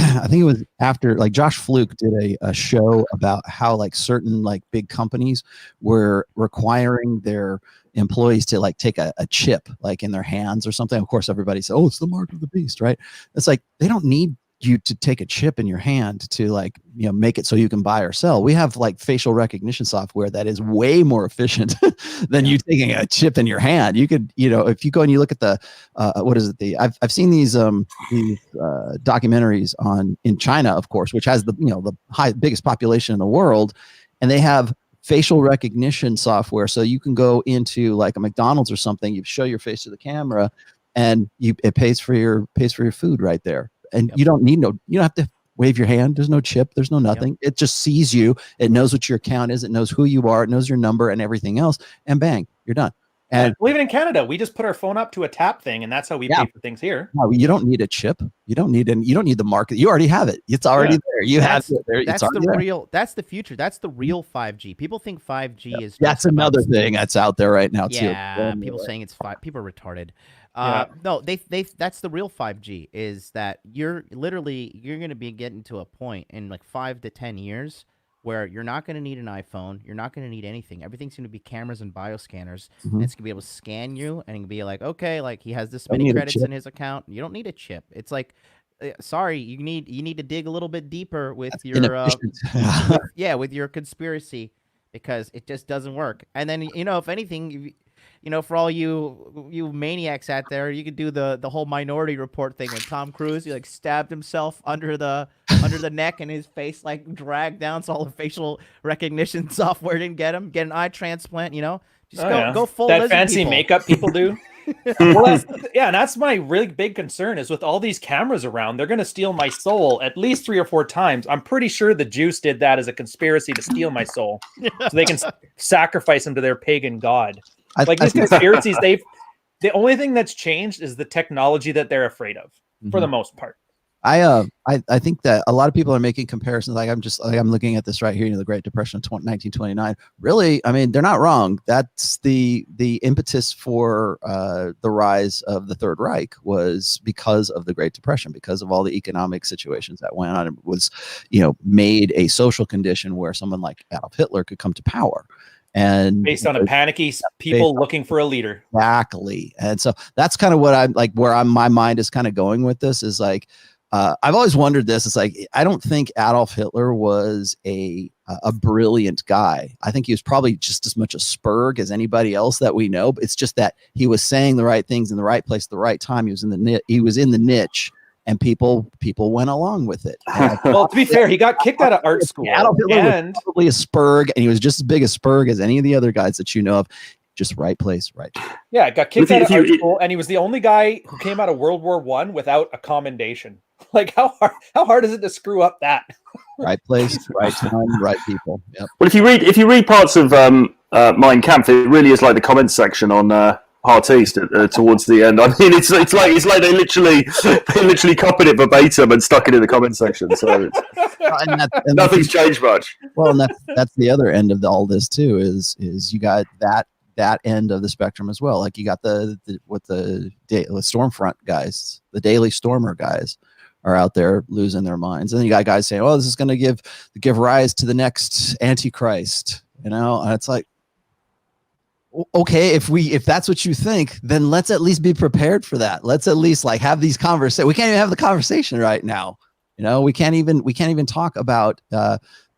after, like, Josh Fluke did a show about how like certain like big companies were requiring their employees to like take a chip like in their hands or something. Of course, everybody said, oh, it's the mark of the beast, right? It's like, they don't need you to take a chip in your hand to like make it so you can buy or sell. We have like facial recognition software that is way more efficient than you taking a chip in your hand. You could if you go and you look at the what is it, I've seen these documentaries in China, of course, which has the biggest population in the world, and they have facial recognition software, so you can go into like a McDonald's or something, you show your face to the camera, and it pays for your food right there. And you don't have to wave your hand. There's no chip. There's no nothing. It just sees you. It knows what your account is. It knows who you are. It knows your number and everything else. And bang, you're done. And even in Canada, we just put our phone up to a tap thing, and that's how we pay for things here. No, you don't need a chip. You don't need the market. You already have it. It's already there. You have it there. That's that's the future. That's the real 5G. People think 5G is that's another thing that's out there right now too. Yeah, people saying it's 5. People are retarded. No, they that's the real 5G, is that you're going to be getting to a point in like 5 to 10 years where you're not going to need an iPhone. You're not going to need anything. Everything's going to be cameras and bioscanners. And it's going to be able to scan you and be like, okay, like he has this many credits in his account. You don't need a chip. It's like, sorry, you need to dig a little bit deeper with with your conspiracy, because it just doesn't work. And then, if anything, for all you maniacs out there, you could do the whole Minority Report thing when Tom Cruise, he like stabbed himself under the neck and his face like dragged down, so all the facial recognition software didn't get him. Get an eye transplant, just go full that lizard fancy people. makeup people do. Well, and that's my really big concern is with all these cameras around, they're going to steal my soul at least 3 or 4 times. I'm pretty sure the Jews did that as a conspiracy to steal my soul, so they can sacrifice him to their pagan god. These conspiracies, the only thing that's changed is the technology that they're afraid of, for the most part. I think that a lot of people are making comparisons. Like I'm looking at this right here, the Great Depression of 1929. Really, I mean, they're not wrong. That's the impetus for the rise of the Third Reich was because of the Great Depression, because of all the economic situations that went on. It was, made a social condition where someone like Adolf Hitler could come to power. And based on a panicky people looking for a leader. Exactly. And so that's kind of what I'm like, my mind is kind of going with this is like, I've always wondered this. It's like, I don't think Adolf Hitler was a brilliant guy. I think he was probably just as much a spurg as anybody else that we know. But it's just that he was saying the right things in the right place at the right time. He was in the niche, and people went along with it. Well, to be fair, he got kicked out of art school. Adolf Hitler was probably a spurg, and he was just as big a spurg as any of the other guys that you know of. Just right place, right time. Yeah, got kicked out of art school, and he was the only guy who came out of World War I without a commendation. Like, how hard is it to screw up that? Right place, right time, right people. Yep. Well, if you read parts of Mein Kampf, it really is like the comments section on Heart East towards the end. I mean, it's like they literally copied it verbatim and stuck it in the comment section. So nothing's changed much. Well, and that's the other end of all this too. Is you got that end of the spectrum as well. Like you got the Stormfront guys, the Daily Stormer guys are out there losing their minds. And then you got guys saying, "Oh, this is going to give rise to the next Antichrist," and it's like, okay, if that's what you think, then let's at least be prepared for that. Let's at least like have these conversations. We can't even have the conversation right now. We can't even talk about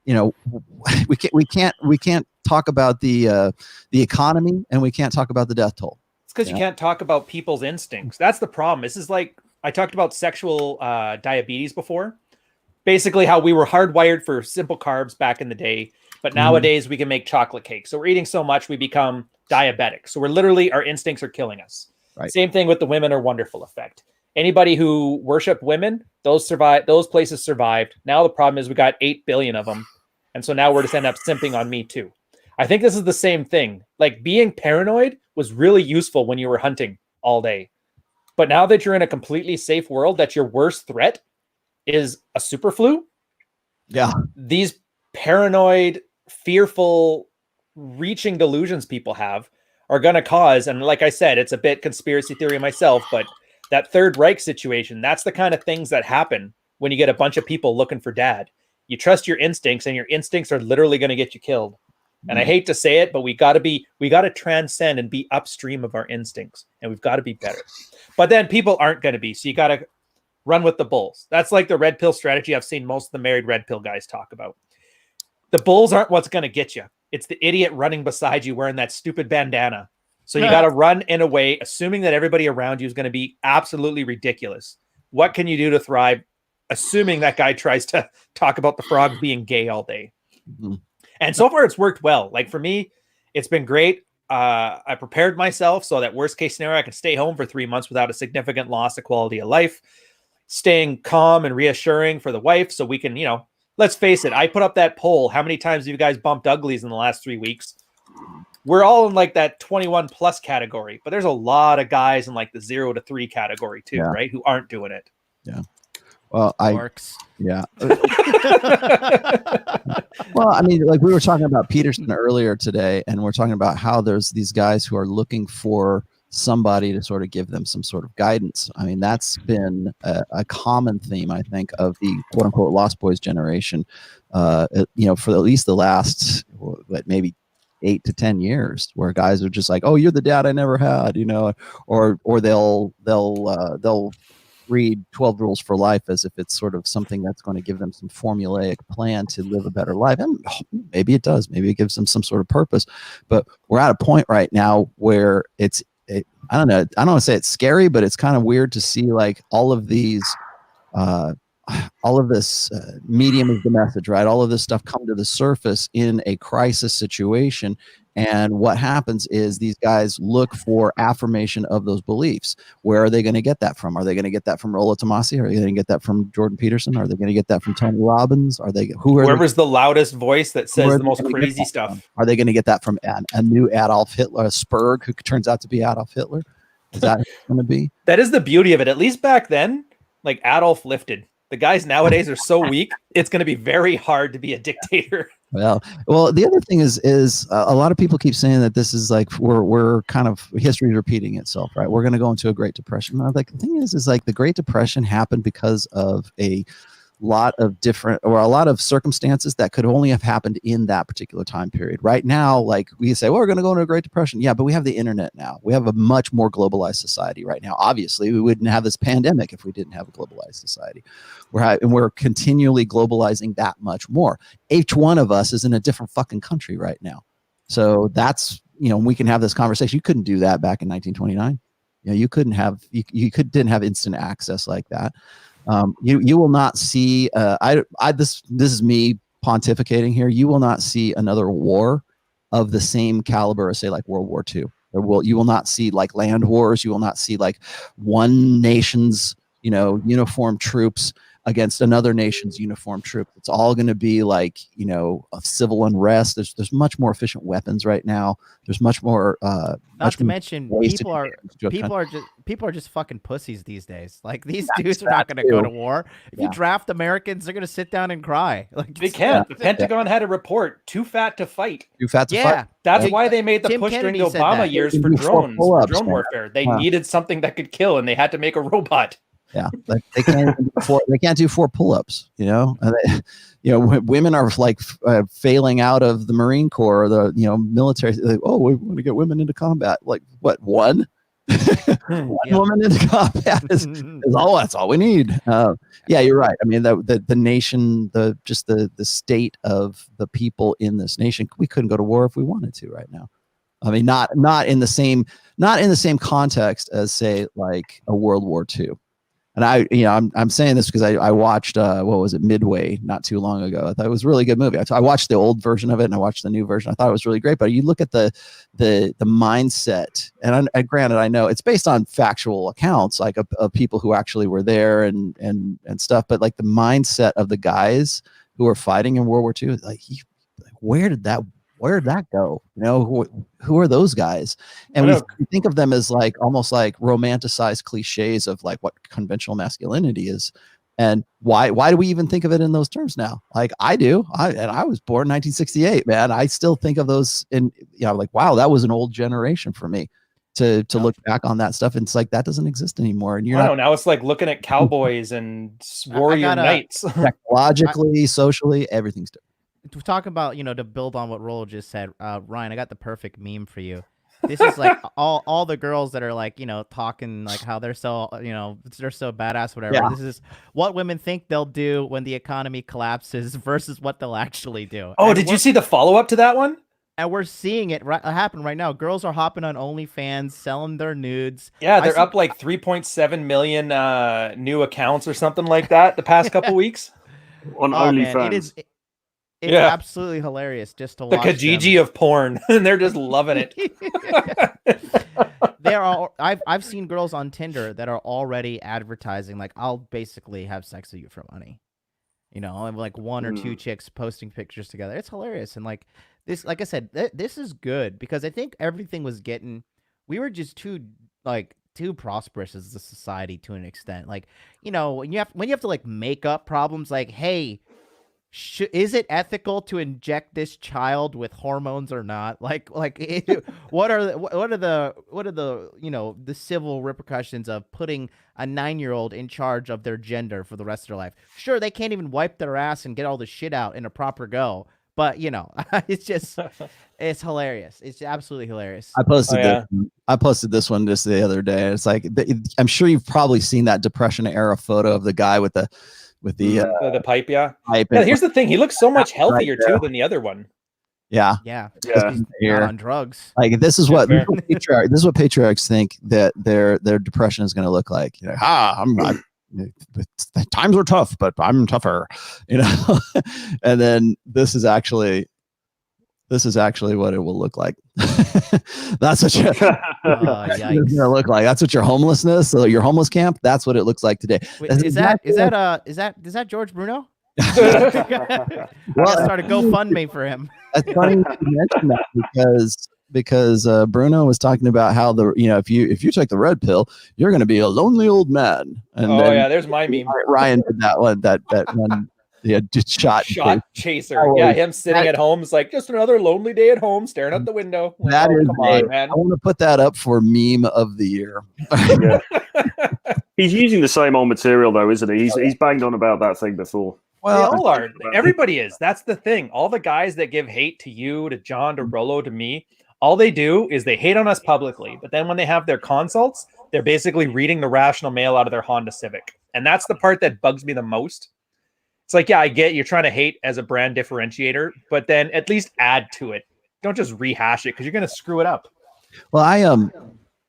we can't talk about the economy, and we can't talk about the death toll. It's because you can't talk about people's instincts. That's the problem. This is like, I talked about sexual diabetes before. Basically how we were hardwired for simple carbs back in the day, but nowadays we can make chocolate cake. So we're eating so much we become diabetic. So we're literally, our instincts are killing us. Right. Same thing with the women are wonderful effect. Anybody who worship women, those places survived. Now the problem is we got 8 billion of them. And so now we're just end up simping on Me Too. I think this is the same thing. Like, being paranoid was really useful when you were hunting all day. But now that you're in a completely safe world, that your worst threat is a super flu. Yeah. These paranoid, fearful, reaching delusions people have are going to cause, and like I said, it's a bit conspiracy theory myself, but that Third Reich situation, that's the kind of things that happen when you get a bunch of people looking for dad. You trust your instincts, and your instincts are literally going to get you killed. And I hate to say it, but we got to transcend and be upstream of our instincts, and we've got to be better. But then people aren't going to be, so you got to run with the bulls. That's like the red pill strategy I've seen most of the married red pill guys talk about. The bulls aren't what's going to get you. It's the idiot running beside you wearing that stupid bandana. So you got to run in a way, assuming that everybody around you is going to be absolutely ridiculous. What can you do to thrive, assuming that guy tries to talk about the frog being gay all day? Mm-hmm. And so far, it's worked well. Like, for me, it's been great. I prepared myself so that worst case scenario, I can stay home for 3 months without a significant loss of quality of life, staying calm and reassuring for the wife. So we can, let's face it. I put up that poll. How many times have you guys bumped uglies in the last 3 weeks? We're all in like that 21 plus category, but there's a lot of guys in like the 0 to 3 category too, right? Who aren't doing it. Yeah. Well, yeah. Well, I mean, like we were talking about Peterson earlier today, and we're talking about how there's these guys who are looking for somebody to sort of give them some sort of guidance. I mean, that's been a common theme, I think, of the quote unquote Lost Boys generation, for at least the last, maybe 8 to 10 years, where guys are just like, "Oh, you're the dad I never had," or they'll read 12 Rules for Life as if it's sort of something that's going to give them some formulaic plan to live a better life. And maybe it does. Maybe it gives them some sort of purpose. But we're at a point right now where I don't know. I don't want to say it's scary, but it's kind of weird to see like all of these, all of this medium of the message, right? All of this stuff come to the surface in a crisis situation. And what happens is these guys look for affirmation of those beliefs. Where are they going to get that from? Are they going to get that from Rollo Tomassi? Are they going to get that from Jordan Peterson? Are they going to get that from Tony Robbins? Whoever's the loudest voice that says the most crazy stuff? Are they going to get that from a new Adolf Hitler, Spurg, who turns out to be Adolf Hitler? Is that going to be? That is the beauty of it. At least back then, like Adolf lifted. The guys nowadays are so weak. It's going to be very hard to be a dictator. Well, the other thing is a lot of people keep saying that this is like we're kind of history is repeating itself, right? We're going to go into a Great Depression. Like the thing is like the Great Depression happened because of a lot of circumstances that could only have happened in that particular time period. Right now, like we say, well, we're going to go into a Great Depression. Yeah, but we have the internet now. We have a much more globalized society right now. Obviously, we wouldn't have this pandemic if we didn't have a globalized society. We're continually globalizing that much more. Each one of us is in a different fucking country right now. So that's, we can have this conversation. You couldn't do that back in 1929. You couldn't have, didn't have instant access like that. You will not see. This is me pontificating here. You will not see another war of the same caliber as say like World War II. You will not see like land wars. You will not see like one nation's uniformed troops against another nation's uniformed troop. It's all going to be like a civil unrest. There's much more efficient weapons right now. There's much more. Not to mention, people are just fucking pussies these days. Like these dudes are not going to go to war. If you draft Americans, they're going to sit down and cry. Like they can't. The Pentagon had a report: too fat to fight. Too fat to fight. That's why they made the push during the Obama years for drones, for drone warfare. They needed something that could kill, and they had to make a robot. Yeah, like they can't do 4 pull-ups. Women are like failing out of the Marine Corps or the military. Like, oh, we want to get women into combat. Like what? One woman into combat is that's all we need. Yeah, you're right. I mean, the nation, the state of the people in this nation, we couldn't go to war if we wanted to right now. I mean, not in the same context as say like a World War II. And I'm saying this because I watched what was it, Midway, not too long ago. I thought it was a really good movie. I watched the old version of it and I watched the new version. I thought it was really great. But you look at the mindset, and granted, I know it's based on factual accounts like of people who actually were there and stuff. But like the mindset of the guys who were fighting in World War II, like where did that go? Who are those guys? And we think of them as like almost like romanticized cliches of like what conventional masculinity is. And why do we even think of it in those terms now? Like I do. I was born in 1968, man. I still think of those in like, wow, that was an old generation for me to look back on that stuff. And it's like that doesn't exist anymore. And now it's like looking at cowboys and warrior knights. Technologically, socially, everything's different. To talk about, to build on what Rollo just said, Ryan, I got the perfect meme for you. This is like all the girls that are like, talking like how they're so, they're so badass, whatever. Yeah. This is what women think they'll do when the economy collapses versus what they'll actually do. Oh, did you see the follow-up to that one? And we're seeing it happen right now. Girls are hopping on OnlyFans, selling their nudes. Yeah, they're up like 3.7 million new accounts or something like that the past couple weeks. On OnlyFans. It's absolutely hilarious just to watch the Kijiji of porn, and they're just loving it. I've seen girls on Tinder that are already advertising like, I'll basically have sex with you for money. And like 1 or 2 chicks posting pictures together. It's hilarious. And like this, like I said, this is good because I think everything we were just too prosperous as a society to an extent. Like, when you have to like make up problems like, hey, is it ethical to inject this child with hormones or not? Like, what are the the civil repercussions of putting a 9-year-old in charge of their gender for the rest of their life? Sure, they can't even wipe their ass and get all the shit out in a proper go, But it's just it's hilarious. It's absolutely hilarious. I posted Oh, yeah. I posted this one just the other day. It's like I'm sure you've probably seen that Depression era photo of the guy with the The pipe, yeah. pipe. Yeah, and- here's the thing. He looks so much healthier there. too than the other one. yeah. Yeah. Yeah. He's Here. not on drugs. Like this is Yeah, what fair. this is what patriarchs think that their depression is going to look like. The times are tough, but I'm tougher, and then this is actually what it will look like. That's what it's going to look like. That's what your homelessness, your homeless camp. That's what it looks like today. Wait, is that George Bruno? Well, Start a GoFundMe for him. That's funny you mention that because Bruno was talking about how if you take the red pill, you're going to be a lonely old man. And then there's my meme. Ryan did that one. That one. Yeah, just shot chaser. Yeah, him sitting at home is like just another lonely day at home, staring out the window. Like, that is come on, man. I want to put that up for meme of the year. Yeah. He's using the same old material though, isn't he? He's banged on about that thing before. Well, they all are. Everybody is. That's the thing. All the guys that give hate to you, to John, to Rollo, to me, all they do is they hate on us publicly. But then when they have their consults, they're basically reading the rational mail out of their Honda Civic. And that's the part that bugs me the most. It's like, yeah, I get you're trying to hate as a brand differentiator, but then at least add to it. Don't just rehash it because you're going to screw it up. Well,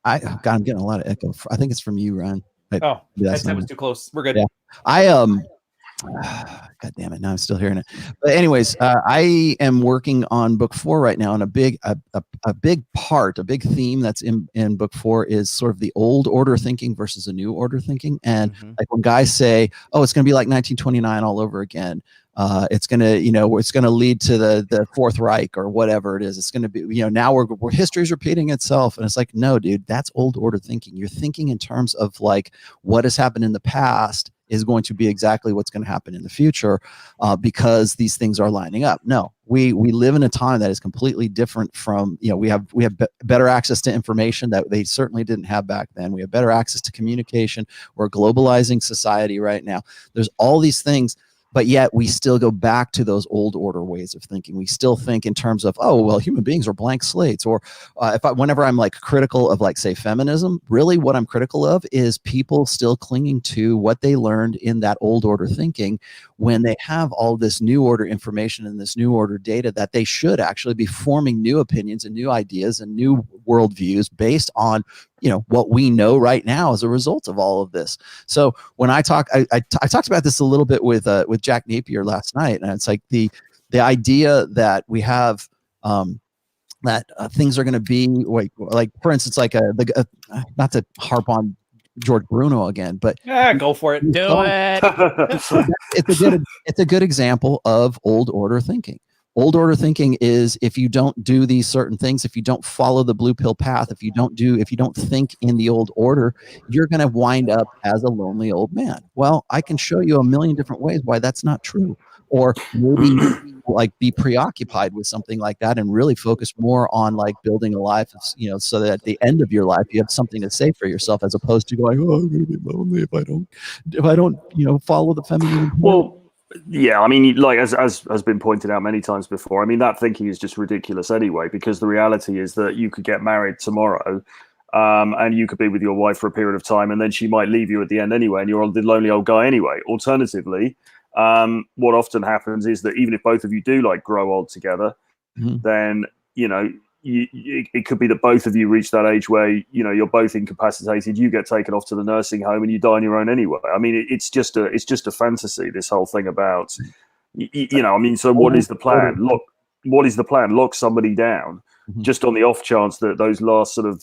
I'm getting a lot of echo. I think it's from you, Ryan. That was too close. We're good. Yeah. God damn it! Now I'm still hearing it. But anyways, I am working on book 4 right now, and a big theme that's in book 4 is sort of the old order thinking versus the new order thinking. And like when guys say, "Oh, it's going to be like 1929 all over again," it's going to lead to the Fourth Reich or whatever it is. It's going to be, now we're history's repeating itself, and it's like, no, dude, that's old order thinking. You're thinking in terms of like what has happened in the past is going to be exactly what's going to happen in the future because these things are lining up. No, we live in a time that is completely different from, we have better access to information that they certainly didn't have back then. We have better access to communication. We're a globalizing society right now. There's all these things, but yet we still go back to those old order ways of thinking. We still think in terms of, oh, well, human beings are blank slates. Or whenever I'm like critical of like, say, feminism, really what I'm critical of is people still clinging to what they learned in that old order thinking when they have all this new order information and this new order data that they should actually be forming new opinions and new ideas and new worldviews based on what we know right now as a result of all of this. So when I talk, I talked about this a little bit with Jack Napier last night, and it's like the idea that we have that things are going to be like for instance, like not to harp on George Bruno again, but go for it. Do it. It's a good example of old order thinking. Old order thinking is if you don't do these certain things, if you don't follow the blue pill path, if you don't think in the old order, you're going to wind up as a lonely old man. Well, I can show you a million different ways why that's not true. Or maybe like be preoccupied with something like that and really focus more on like building a life, so that at the end of your life you have something to say for yourself, as opposed to going, oh, I'm going to be lonely if I don't follow the feminine. Well, yeah, I mean, like as has been pointed out many times before, I mean, that thinking is just ridiculous anyway, because the reality is that you could get married tomorrow and you could be with your wife for a period of time, and then she might leave you at the end anyway, and you're the lonely old guy anyway. Alternatively, what often happens is that even if both of you do like grow old together, then, it could be that both of you reach that age where, you're both incapacitated, you get taken off to the nursing home and you die on your own anyway. I mean, it's just a fantasy, this whole thing about, I mean, so what is the plan? What is the plan? Lock somebody down just on the off chance that those last sort of,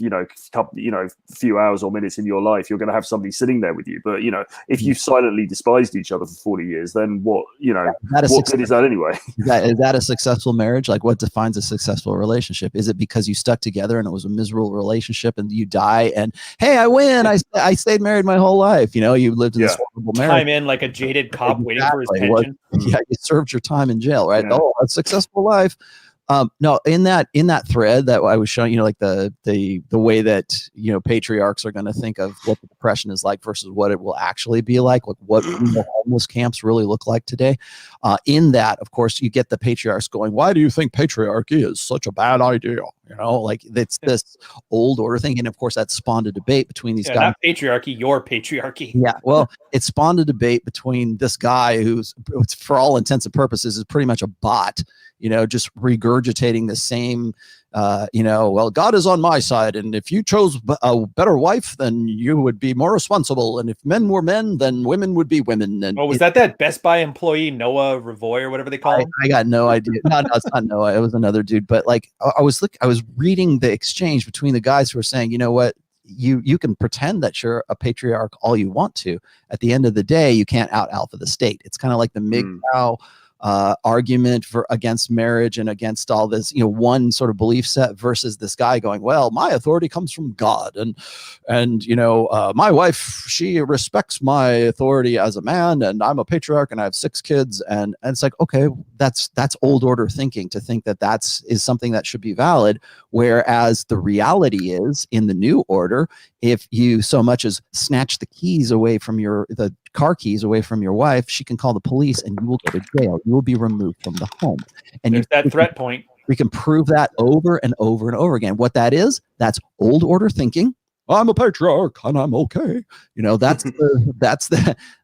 few hours or minutes in your life, you're going to have somebody sitting there with you. But, if you silently despised each other for 40 years, then what good is that anyway? Is that a successful marriage? Like, what defines a successful relationship? Is it because you stuck together and it was a miserable relationship and you die and, hey, I win. I stayed married my whole life. You lived in this horrible marriage. Time in like a jaded cop waiting for his pension. You served your time in jail, right? Yeah. Oh, a successful life. No, in that thread that I was showing, like the way that patriarchs are going to think of what the depression is like versus what it will actually be like what homeless camps really look like today. In that, of course, you get the patriarchs going, "Why do you think patriarchy is such a bad idea?" Like it's this old order thing, and of course that spawned a debate between these guys. Not patriarchy, your patriarchy. Yeah, well, it spawned a debate between this guy who's, for all intents and purposes, is pretty much a bot. Just regurgitating the same, well, God is on my side. And if you chose a better wife, then you would be more responsible. And if men were men, then women would be women. And was that Best Buy employee, Noah Revoy, or whatever they call him? I got no idea. No, it's not Noah. It was another dude. But like, I was reading the exchange between the guys who were saying, you know what? You can pretend that you're a patriarch all you want to. At the end of the day, you can't out alpha the state. It's kind of like the MGTOW argument against marriage and against all this, one sort of belief set versus this guy going, well, my authority comes from God, and my wife, she respects my authority as a man, and I'm a patriarch, and I have 6 kids, and it's like, okay, that's old order thinking to think that is something that should be valid, whereas the reality is in the new order, if you so much as snatch the keys away from the car keys away from your wife, she can call the police and you will go to jail. You will be removed from the home. And there's that threat point. We can prove that over and over and over again. What that is, that's old order thinking. I'm a patriarch and I'm okay. That's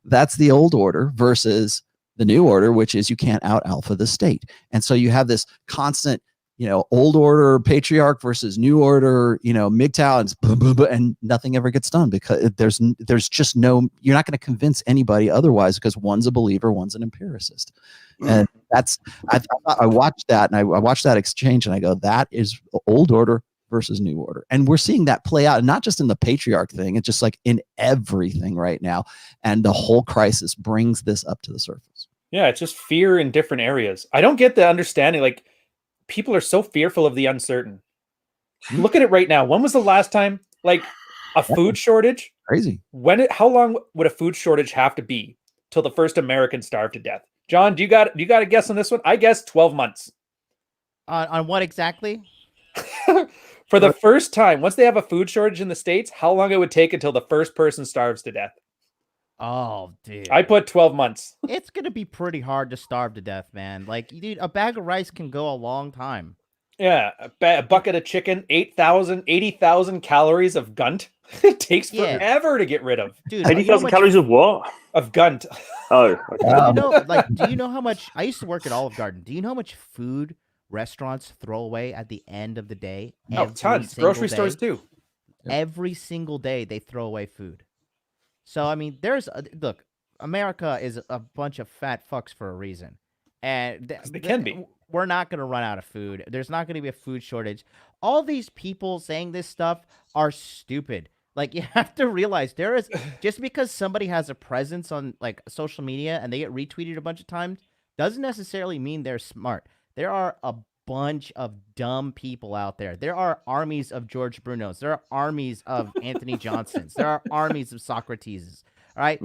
that's the old order versus the new order, which is you can't out alpha the state. And so you have this constant, old order patriarch versus new order, MGTOW, and nothing ever gets done because there's just no, you're not going to convince anybody otherwise because one's a believer, one's an empiricist. And I watched that and I watched that exchange and I go, that is old order versus new order. And we're seeing that play out, not just in the patriarch thing, it's just like in everything right now. And the whole crisis brings this up to the surface. Yeah, it's just fear in different areas. I don't get the understanding, like, people are so fearful of the uncertain. Look at it right now. When was the last time, like, a food shortage? Crazy. How long would a food shortage have to be till the first American starved to death? John, do you got a guess on this one? I guess 12 months. On what exactly? For the first time, once they have a food shortage in the States, how long it would take until the first person starves to death? Oh, dude. I put 12 months. It's going to be pretty hard to starve to death, man. Like, dude, a bag of rice can go a long time. Yeah, a bucket of chicken, 80,000 calories of gunt. It takes forever to get rid of. Dude, 80,000 calories of what? Of gunt. Oh, okay. Do you know how much? I used to work at Olive Garden. Do you know how much food restaurants throw away at the end of the day? Oh, tons. Grocery stores too. Every single day they throw away food. So I mean, look, America is a bunch of fat fucks for a reason, and they can be. We're not going to run out of food. There's not going to be a food shortage. All these people saying this stuff are stupid. Like, you have to realize just because somebody has a presence on like social media and they get retweeted a bunch of times doesn't necessarily mean they're smart. There are a bunch of dumb people out there. There are armies of George Brunos. There are armies of Anthony Johnsons. There are armies of Socrateses. All right.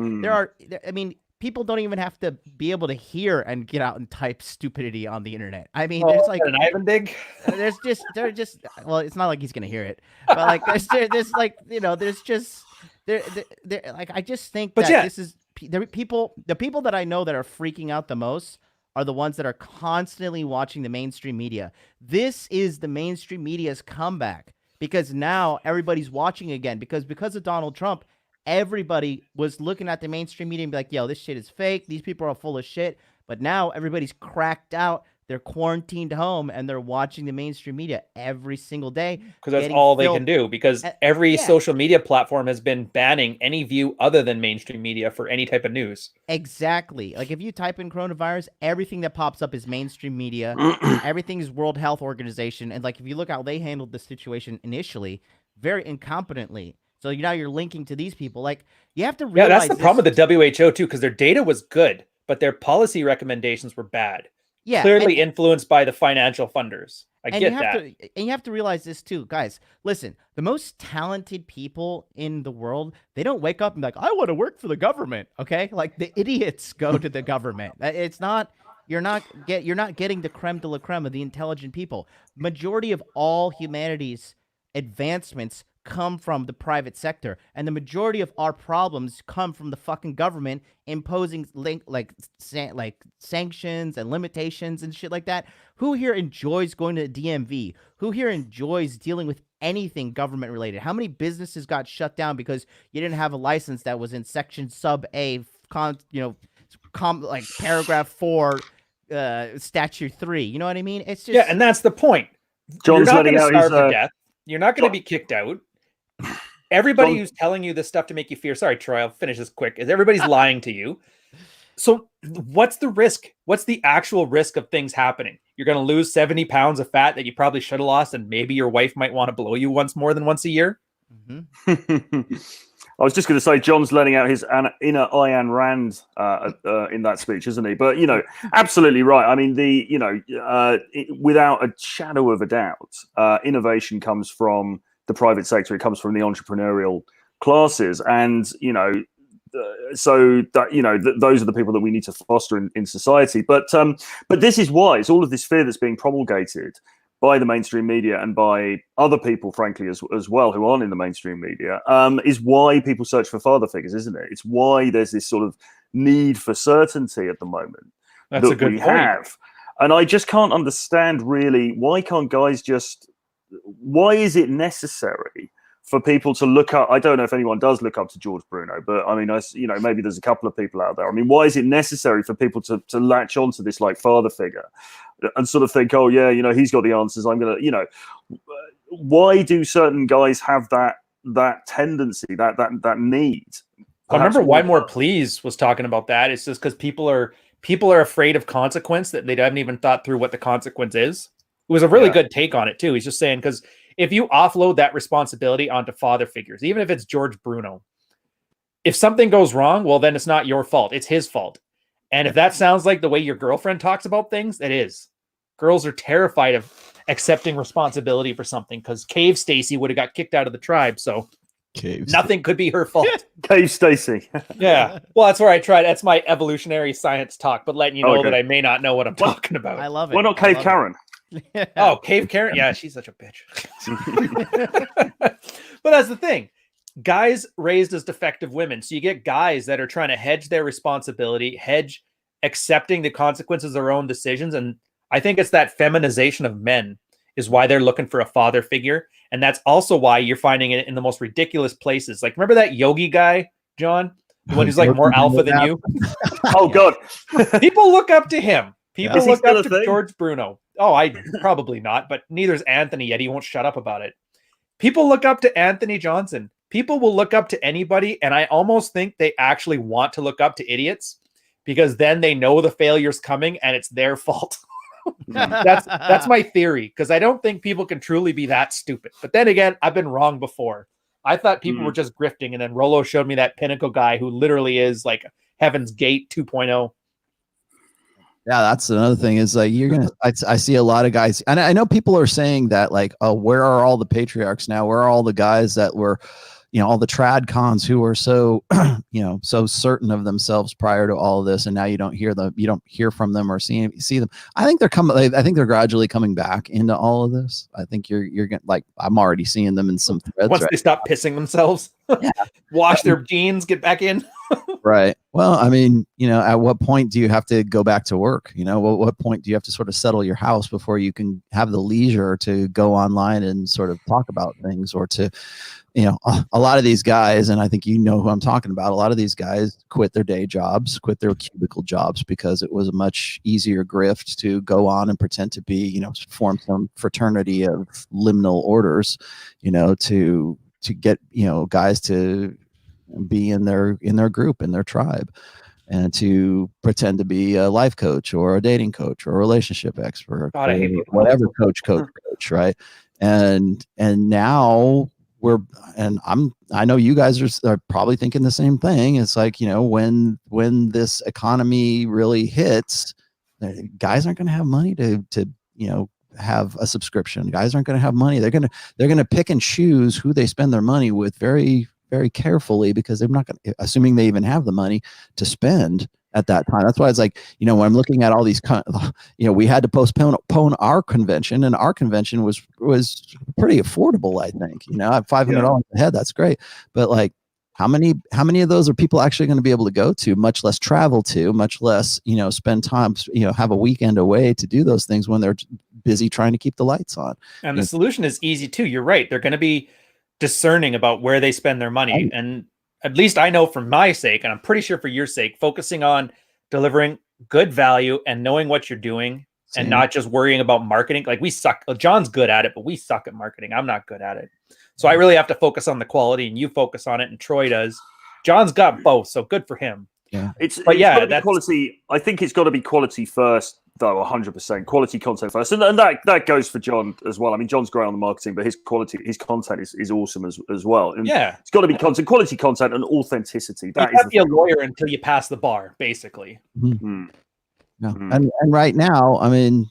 People don't even have to be able to hear and get out and type stupidity on the internet. I mean, there's like an Ivan dig. Well, it's not like he's gonna hear it, but like there's like, like, I just think that this is the people that I know that are freaking out the most are the ones that are constantly watching the mainstream media. This is the mainstream media's comeback because now everybody's watching again because of Donald Trump. Everybody was looking at the mainstream media and be like, yo, this shit is fake. These people are full of shit. But now everybody's cracked out. They're quarantined home and they're watching the mainstream media every single day. Because that's all they can do. Because every social media platform has been banning any view other than mainstream media for any type of news. Exactly. Like if you type in coronavirus, everything that pops up is mainstream media. Everything is World Health Organization. And like if you look how they handled the situation initially, very incompetently. So now you're linking to these people. Like you have to realize. Yeah, that's the problem with the WHO too, because their data was good, but their policy recommendations were bad. Yeah, clearly influenced by the financial funders. I get that. And you have to realize this too, guys. Listen, the most talented people in the world, they don't wake up and be like, I want to work for the government. Okay, like the idiots go to the government. It's not You're not getting the creme de la creme of the intelligent people. Majority of all humanity's advancements come from the private sector, and the majority of our problems come from the fucking government imposing sanctions and limitations and shit like that. Who here enjoys going to the DMV? Who here enjoys dealing with anything government related? How many businesses got shut down because you didn't have a license that was in section sub A, paragraph 4, statute 3? You know what I mean? It's just, yeah, and that's the point. John's You're not going letting to out starve his, to death. You're not going to be kicked out. Everybody who's telling you this stuff to make you fear. Sorry, Troy, I'll finish this quick. Is everybody's lying to you? So what's the risk? What's the actual risk of things happening? You're going to lose 70 pounds of fat that you probably should have lost, and maybe your wife might want to blow you more than once a year. Mm-hmm. I was just going to say, John's letting out his inner Ayn Rand in that speech, isn't he? But, absolutely right. I mean, without a shadow of a doubt, innovation comes from the private sector. It comes from the entrepreneurial classes. And, so that, those are the people that we need to foster in society. But this is why it's all of this fear that's being promulgated by the mainstream media and by other people, frankly, as well, who aren't in the mainstream media, is why people search for father figures, isn't it? It's why there's this sort of need for certainty at the moment. That's a good point. And I just can't understand, really, why is it necessary for people to look up? I don't know if anyone does look up to George Bruno, but I mean, maybe there's a couple of people out there. I mean, why is it necessary for people to latch onto this like father figure and sort of think, oh yeah, he's got the answers. I'm gonna, why do certain guys have that tendency, that need? I remember Why More Please was talking about that. It's just because people are afraid of consequence, that they haven't even thought through what the consequence is. It was a really good take on it too. He's just saying, because if you offload that responsibility onto father figures, even if it's George Bruno, if something goes wrong, well, then it's not your fault. It's his fault. And if that sounds like the way your girlfriend talks about things, it is. Girls are terrified of accepting responsibility for something, because Cave Stacy would have got kicked out of the tribe. So nothing could be her fault. Cave Stacy. Yeah. Well, that's where I tried. That's my evolutionary science talk, but letting you know that I may not know what I'm talking about. I love it. Why not Cave Karen? Yeah. Oh, Cave Karen. Yeah, she's such a bitch. But that's the thing. Guys raised as defective women. So you get guys that are trying to hedge their responsibility, hedge accepting the consequences of their own decisions. And I think it's that feminization of men is why they're looking for a father figure. And that's also why you're finding it in the most ridiculous places. Like, remember that yogi guy, John? The one who's like more alpha than you? Oh, God. People look up to him. People look up to thing? George Bruno. Oh, I probably not, but neither's Anthony yet. He won't shut up about it. People look up to Anthony Johnson. People will look up to anybody, and I almost think they actually want to look up to idiots, because then they know the failure's coming and it's their fault. That's my theory, because I don't think people can truly be that stupid. But then again, I've been wrong before. I thought people were just grifting, and then Rolo showed me that Pinnacle guy who literally is like Heaven's Gate 2.0. Yeah, that's another thing is like I see a lot of guys, and I know people are saying that like, oh, where are all the patriarchs now? Where are all the guys that were, all the trad cons who were so, so certain of themselves prior to all of this, and now you don't hear from them or see them. I think they're coming. I think they're gradually coming back into all of this. I think you're getting, like, I'm already seeing them in some threads. Once they stop pissing themselves, wash their jeans, get back in. Right. Well, I mean, at what point do you have to go back to work? What point do you have to sort of settle your house before you can have the leisure to go online and sort of talk about things, or to, a lot of these guys, and I think you know who I'm talking about, a lot of these guys quit their day jobs, quit their cubicle jobs, because it was a much easier grift to go on and pretend to be, form some fraternity of liminal orders, to get, guys to be in their group, in their tribe, and to pretend to be a life coach or a dating coach or a relationship expert, God, I hate people. Whatever coach, right? And now I know you guys are probably thinking the same thing. It's like, when this economy really hits, guys aren't going to have money to have a subscription. Guys aren't going to have money. They're going to pick and choose who they spend their money with very, very carefully, because they're not going to, assuming they even have the money to spend, at that time. That's why it's like, when I'm looking at all these, we had to postpone our convention, and our convention was pretty affordable. I think, at $500 a head, that's great. But like, how many of those are people actually going to be able to go to, much less travel to, much less, spend time, have a weekend away to do those things when they're busy trying to keep the lights on. And the solution is easy too. You're right. They're going to be discerning about where they spend their money. And at least I know for my sake, and I'm pretty sure for your sake, focusing on delivering good value and knowing what you're doing and not just worrying about marketing. Like we suck. John's good at it, but we suck at marketing. I'm not good at it. So I really have to focus on the quality, and you focus on it, and Troy does. John's got both, so good for him. Yeah, it's that's quality. I think it's got to be quality first, though. 100% quality content first, and that goes for John as well. I mean, John's great on the marketing, but his content is awesome as well. And it's got to be quality content and authenticity. That you can't be a lawyer until you pass the bar, basically. Mm-hmm. Yeah. And right now, I mean,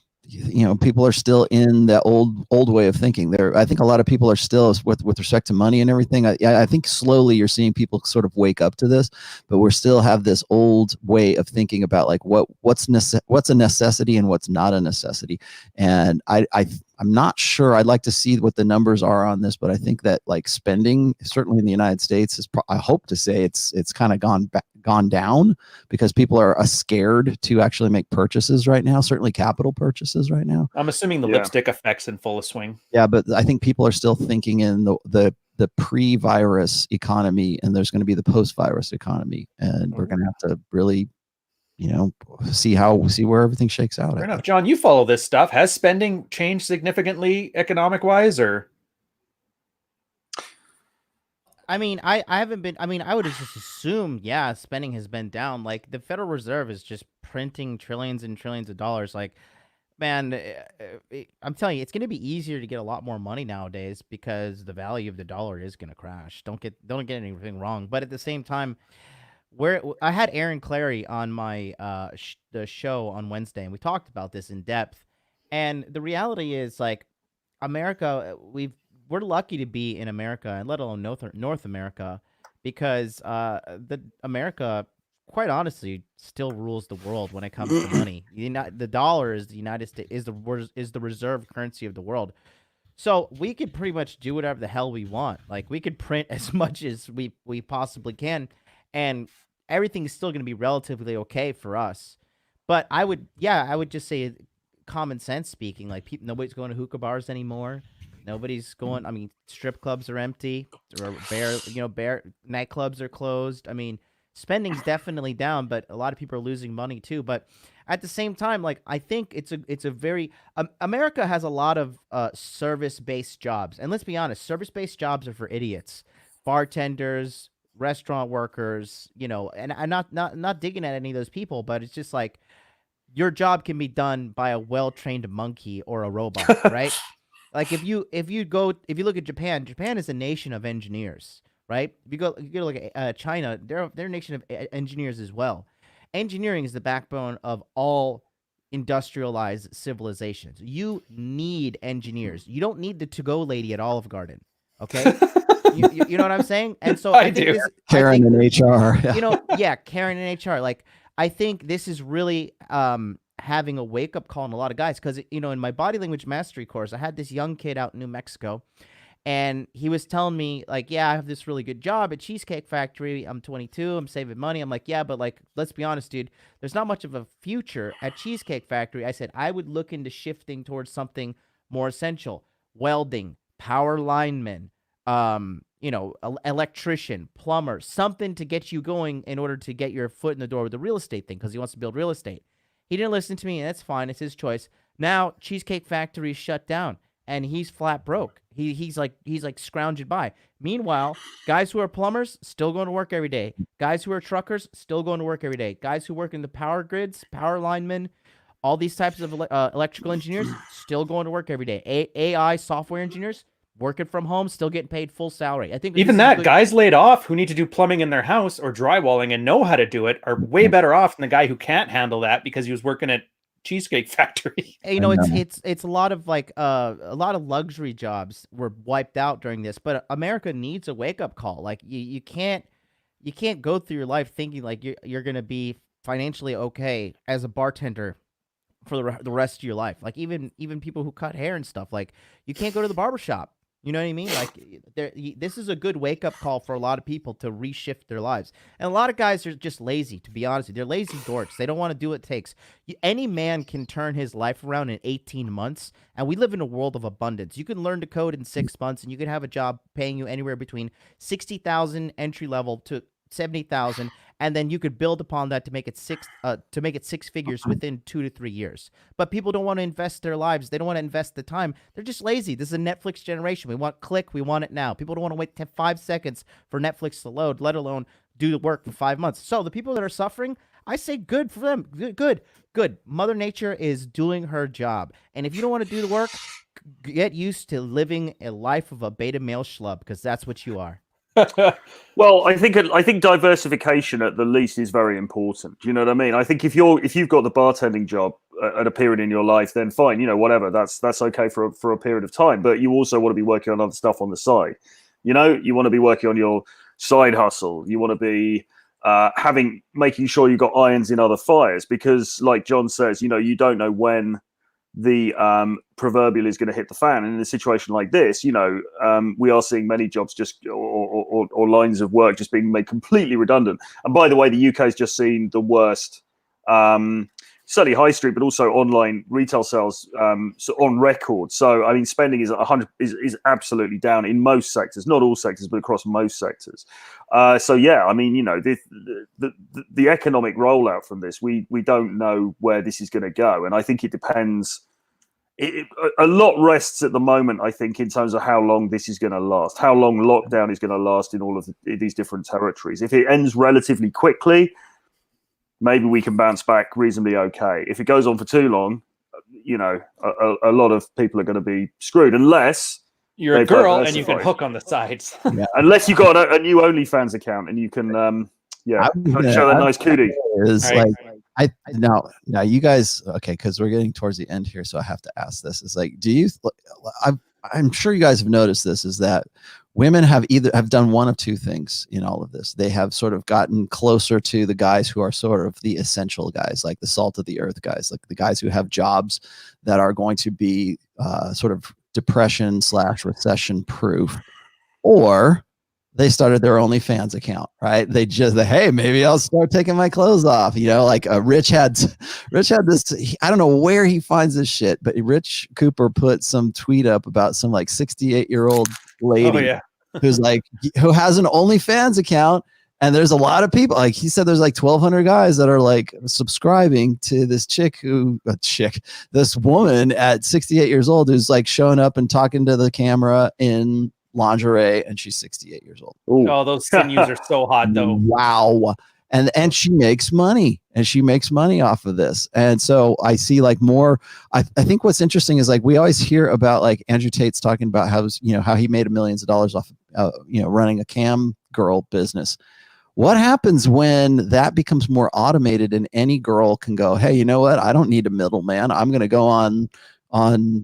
people are still in the old way of thinking. I think a lot of people are still, with respect to money and everything. I think slowly you're seeing people sort of wake up to this, but we still have this old way of thinking about like what's a necessity and what's not a necessity. And I'm not sure. I'd like to see what the numbers are on this, but I think that like spending, certainly in the United States, I hope to say it's kind of gone down because people are scared to actually make purchases right now. Certainly capital purchases right now. I'm assuming the lipstick effect's in full swing. Yeah, but I think people are still thinking in the pre-virus economy, and there's going to be the post-virus economy, and we're going to have to really see where everything shakes out. Fair enough. John, you follow this stuff. Has spending changed significantly economic wise, or? I mean, I haven't been. I mean, I would just assume, spending has been down. Like the Federal Reserve is just printing trillions and trillions of dollars. Like, man, I'm telling you, it's going to be easier to get a lot more money nowadays because the value of the dollar is going to crash. Don't get anything wrong. But at the same time, I had Aaron Clary on my the show on Wednesday, and we talked about this in depth. And the reality is, like, America, we're lucky to be in America, and let alone North America, because America, quite honestly, still rules the world when it comes to money. The dollar is the United States is the reserve currency of the world. So we could pretty much do whatever the hell we want. Like we could print as much as we possibly can, and everything is still going to be relatively okay for us. But I would just say, common sense speaking, like nobody's going to hookah bars anymore. Nobody's going. I mean, strip clubs are empty. Bare nightclubs are closed. I mean, spending's definitely down, but a lot of people are losing money too. But at the same time, like I think it's a very America has a lot of service-based jobs, and let's be honest, service-based jobs are for idiots, bartenders, restaurant workers, and I'm not digging at any of those people, but it's just like your job can be done by a well-trained monkey or a robot, right? Like if you look at Japan is a nation of engineers, right? If you go look at China, they're a nation of engineers as well. Engineering is the backbone of all industrialized civilizations. You need engineers. You don't need the to-go lady at Olive Garden, okay? you know what I'm saying? And so I think Karen in HR. Karen in HR. Like I think this is really having a wake-up call in a lot of guys, because in my body language mastery course, I had this young kid out in New Mexico, and he was telling me like, I have this really good job at Cheesecake Factory. I'm 22. I'm saving money. I'm like, but like, let's be honest, dude. There's not much of a future at Cheesecake Factory. I said I would look into shifting towards something more essential: welding, power lineman, electrician, plumber, something to get you going in order to get your foot in the door with the real estate thing, because he wants to build real estate. He didn't listen to me, and that's fine. It's his choice. Now Cheesecake Factory is shut down, and he's flat broke. He's like scrounging by. Meanwhile, guys who are plumbers still going to work every day. Guys who are truckers still going to work every day. Guys who work in the power grids, power linemen, all these types of electrical engineers still going to work every day. AI software engineers working from home, still getting paid full salary. I think even that guys laid off who need to do plumbing in their house or drywalling and know how to do it are way better off than the guy who can't handle that because he was working at Cheesecake Factory. It's a lot of a lot of luxury jobs were wiped out during this, but America needs a wake up call. Like you can't go through your life thinking like you're going to be financially okay as a bartender for the rest of your life. Like even people who cut hair and stuff, like you can't go to the barbershop. You know what I mean? Like this is a good wake up call for a lot of people to reshift their lives. And a lot of guys are just lazy, to be honest with you. They're lazy dorks. They don't want to do what it takes. Any man can turn his life around in 18 months. And we live in a world of abundance. You can learn to code in 6 months and you can have a job paying you anywhere between 60,000 entry level to 70,000, and then you could build upon that to make it six figures within 2 to 3 years. But people don't want to invest their lives. They don't want to invest the time. They're just lazy. This is a Netflix generation. We want click. We want it now. People don't want to wait 5 seconds for Netflix to load, let alone do the work for 5 months. So the people that are suffering, I say good for them. Good. Mother Nature is doing her job. And if you don't want to do the work, get used to living a life of a beta male schlub, because that's what you are. Well, I think diversification at the least is very important. Do you know what I mean? I think if you've got the bartending job at a period in your life, then fine, whatever. That's okay for a period of time. But you also want to be working on other stuff on the side. You want to be working on your side hustle. You want to be making sure you've got irons in other fires, because, like John says, you don't know when the proverbial is going to hit the fan. And in a situation like this, we are seeing many jobs just or lines of work just being made completely redundant. And by the way, the UK has just seen the worst, certainly high street, but also online retail sales on record. So I mean, spending is is absolutely down in most sectors, not all sectors, but across most sectors. So yeah, I mean, the economic rollout from this, we don't know where this is going to go, and I think it depends. A lot rests at the moment, I think, in terms of how long this is going to last, how long lockdown is going to last in all of these different territories. If it ends relatively quickly, maybe we can bounce back reasonably okay. If it goes on for too long, a lot of people are going to be screwed, unless you're a girl and you can hook on the sides. Yeah. Unless you've got a new OnlyFans account and you can, show that nice cootie. Now you guys, okay, because we're getting towards the end here, so I have to ask this. It's like, I'm sure you guys have noticed this, is that women have done one of two things in all of this. They have sort of gotten closer to the guys who are sort of the essential guys, like the salt of the earth guys, like the guys who have jobs that are going to be sort of depression/recession proof, or they started their OnlyFans account, right? Hey, maybe I'll start taking my clothes off. Like Rich had this, I don't know where he finds this shit, but Rich Cooper put some tweet up about some like 68-year-old lady who has an OnlyFans account. And there's a lot of people, like he said, there's like 1,200 guys that are like subscribing to this this woman at 68 years old who's like showing up and talking to the camera in lingerie, and she's 68 years old. Ooh. Oh, those sinews are so hot though. Wow. And she makes money, off of this. And so I see like more, I think what's interesting is like, we always hear about like Andrew Tate's talking about how he made millions of dollars off, running a cam girl business. What happens when that becomes more automated and any girl can go, hey, you know what? I don't need a middleman. I'm going to go on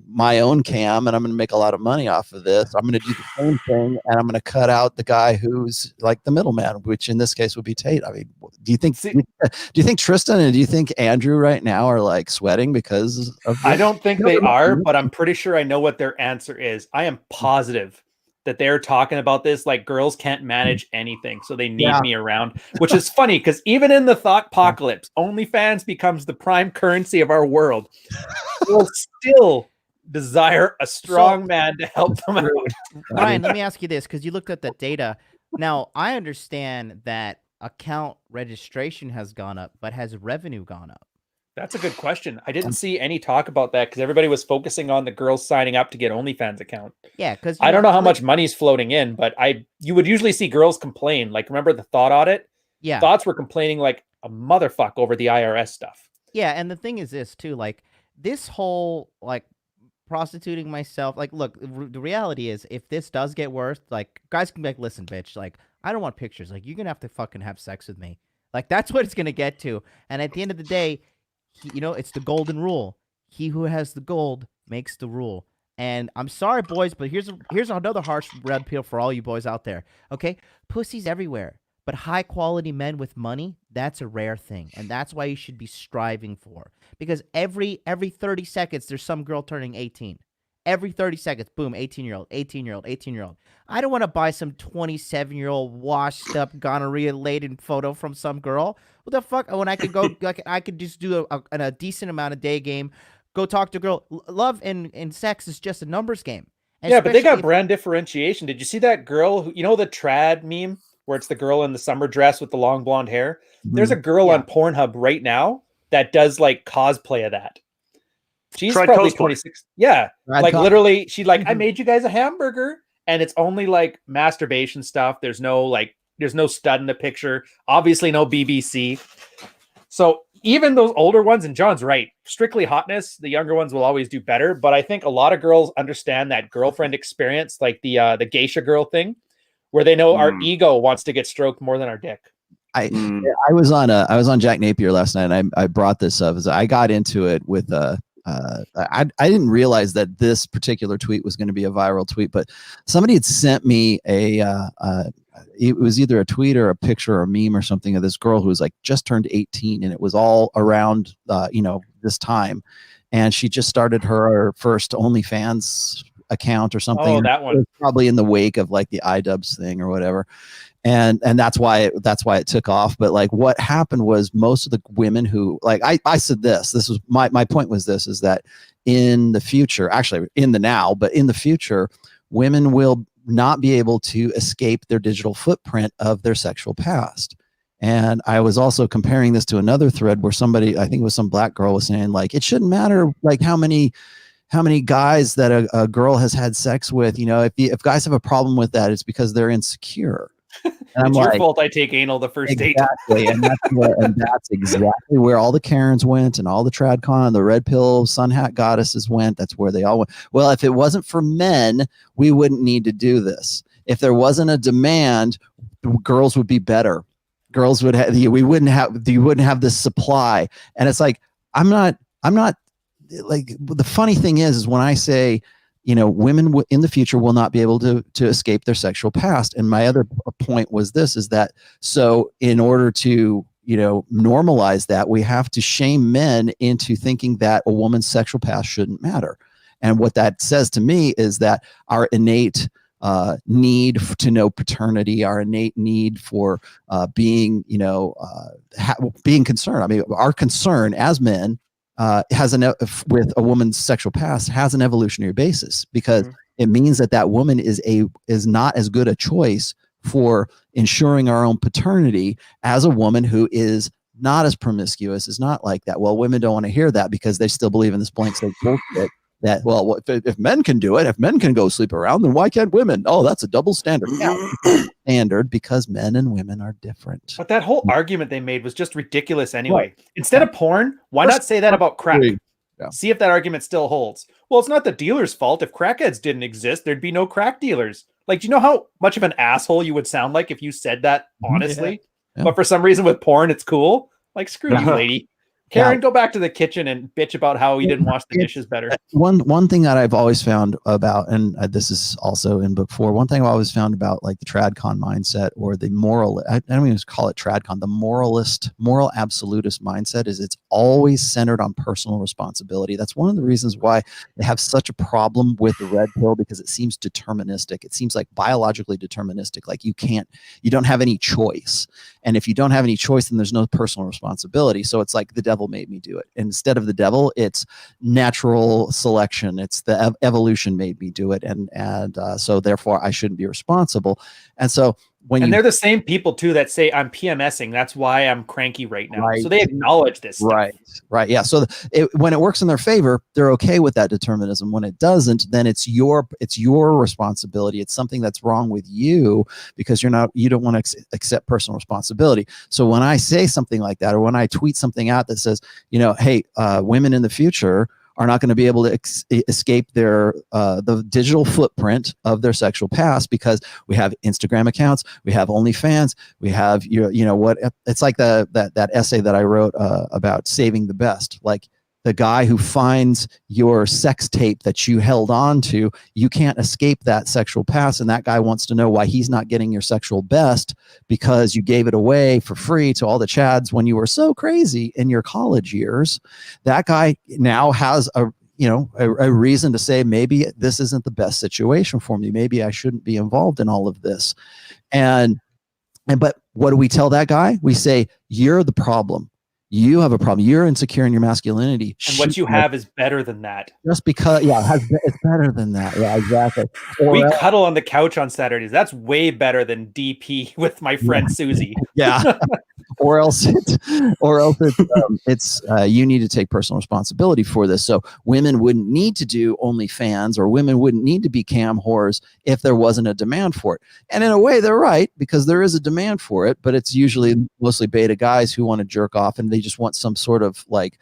my own cam and I'm going to make a lot of money off of this. I'm going to do the same thing and I'm going to cut out the guy who's like the middleman, which in this case would be Tate. I mean, do you think Tristan and do you think Andrew right now are like sweating because of this? I don't think they are, but I'm pretty sure I know what their answer is. I am positive that they're talking about this like girls can't manage anything, so they need me around, which is funny because even in the thought apocalypse, OnlyFans becomes the prime currency of our world. We'll still desire a strong man to help them out. Ryan, let me ask you this, because you looked at the data. Now, I understand that account registration has gone up, but has revenue gone up? That's a good question. I didn't see any talk about that because everybody was focusing on the girls signing up to get OnlyFans account. Yeah, because I don't know how much money's floating in, but you would usually see girls complain. Like, remember the thought audit? Yeah. Thoughts were complaining like a motherfuck over the IRS stuff. Yeah, and the thing is this too, like this whole like prostituting myself, like look, the reality is if this does get worse, like guys can be like, listen, bitch, like I don't want pictures. Like you're gonna have to fucking have sex with me. Like that's what it's gonna get to. And at the end of the day, it's the golden rule. He who has the gold makes the rule. And I'm sorry, boys, but here's another harsh red pill for all you boys out there. Okay, pussy's everywhere. But high quality men with money, that's a rare thing. And that's why you should be striving for. Because every 30 seconds, there's some girl turning 18. Every 30 seconds, boom, 18-year-old, 18-year-old, 18-year-old. I don't want to buy some 27-year-old washed up gonorrhea-laden photo from some girl. What the fuck? When I could go, like, I could just do a decent amount of day game, go talk to a girl. Love and sex is just a numbers game. And yeah, but they got especially brand differentiation. Did you see that girl? You know the trad meme where it's the girl in the summer dress with the long blonde hair? There's a girl Yeah. on Pornhub right now that does like cosplay of that. She's Trad probably cosplay? 26. Yeah. Trad Like cos- literally, she like, I made you guys a hamburger. And it's only like masturbation stuff. There's no stud in the picture. Obviously, no BBC. So even those older ones, and John's right, strictly hotness, the younger ones will always do better. But I think a lot of girls understand that girlfriend experience, like the geisha girl thing, where they know our ego wants to get stroked more than our dick. I was on Jack Napier last night, and I brought this up as I got into it with I didn't realize that this particular tweet was going to be a viral tweet, but somebody had sent me it was either a tweet or a picture or a meme or something of this girl who was like just turned 18, and it was all around this time, and she just started her first OnlyFans account or something. Oh, that one. It was probably in the wake of like the iDubbbz thing or whatever. And that's why it took off. But like what happened was most of the women who like I said this was my point was this is that in the future, actually in the now, but in the future, women will not be able to escape their digital footprint of their sexual past. And I was also comparing this to another thread where somebody, I think it was some black girl, was saying like it shouldn't matter like how many guys that a girl has had sex with, if guys have a problem with that, it's because they're insecure. And It's your fault I take anal the first date. Exactly, and that's exactly where all the Karens went, and all the TradCon, and the red pill sun hat goddesses went. That's where they all went. Well, if it wasn't for men, we wouldn't need to do this. If there wasn't a demand, girls would be better. Girls would have. You wouldn't have this supply. And it's like I'm not like the funny thing is when I say, women in the future will not be able to escape their sexual past. And my other point was this, is that, so in order to, normalize that, we have to shame men into thinking that a woman's sexual past shouldn't matter. And what that says to me is that our innate need to know paternity, our innate need for being, being concerned. I mean, our concern as men with a woman's sexual past has an evolutionary basis, because it means that woman is not as good a choice for ensuring our own paternity as a woman who is not as promiscuous, is not like that. Well, women don't want to hear that because they still believe in this blank slate bullshit that, well, if men can do it, if men can go sleep around, then why can't women? Oh, that's a double standard. Yeah, standard because men and women are different. But that whole argument they made was just ridiculous anyway. Right. Instead of porn, why not say that about crack? Yeah. See if that argument still holds. Well, it's not the dealer's fault. If crackheads didn't exist, there'd be no crack dealers. Like, do you know how much of an asshole you would sound like if you said that honestly? Yeah. But for some reason with porn, it's cool. Like, screw you, lady. Karen, go back to the kitchen and bitch about how you didn't wash the dishes better. One thing that I've always found about, and this is also in book 4, one thing I've always found about like the TradCon mindset, or the moral, I don't even call it TradCon, the moral absolutist mindset, is it's always centered on personal responsibility. That's one of the reasons why they have such a problem with the red pill, because it seems deterministic. It seems like biologically deterministic. Like you don't have any choice. And if you don't have any choice, then there's no personal responsibility. So it's like the devil made me do it. Instead of the devil, it's natural selection. It's the evolution made me do it. And so therefore I shouldn't be responsible. And so they're the same people too that say I'm PMSing. That's why I'm cranky right now. Right. So they acknowledge this stuff. Right. Yeah. So when it works in their favor, they're okay with that determinism. When it doesn't, then it's your responsibility. It's something that's wrong with you because you don't want to accept personal responsibility. So when I say something like that, or when I tweet something out that says, hey, women in the future are not going to be able to escape their the digital footprint of their sexual past, because we have Instagram accounts, we have OnlyFans, we have what it's like that essay that I wrote about saving the best. Like The guy who finds your sex tape that you held on to, you can't escape that sexual past. And that guy wants to know why he's not getting your sexual best because you gave it away for free to all the chads when you were so crazy in your college years. That guy now has a reason to say, maybe this isn't the best situation for me. Maybe I shouldn't be involved in all of this. But what do we tell that guy? We say, you're the problem. You have a problem. You're insecure in your masculinity. And what you have is better than that. Just because, it's better than that. Yeah, exactly. We cuddle on the couch on Saturdays. That's way better than DP with my friend Susie. Yeah. Or else it's you need to take personal responsibility for this. So women wouldn't need to do OnlyFans, or women wouldn't need to be cam whores if there wasn't a demand for it. And in a way, they're right, because there is a demand for it, but it's usually mostly beta guys who want to jerk off and they just want some sort of like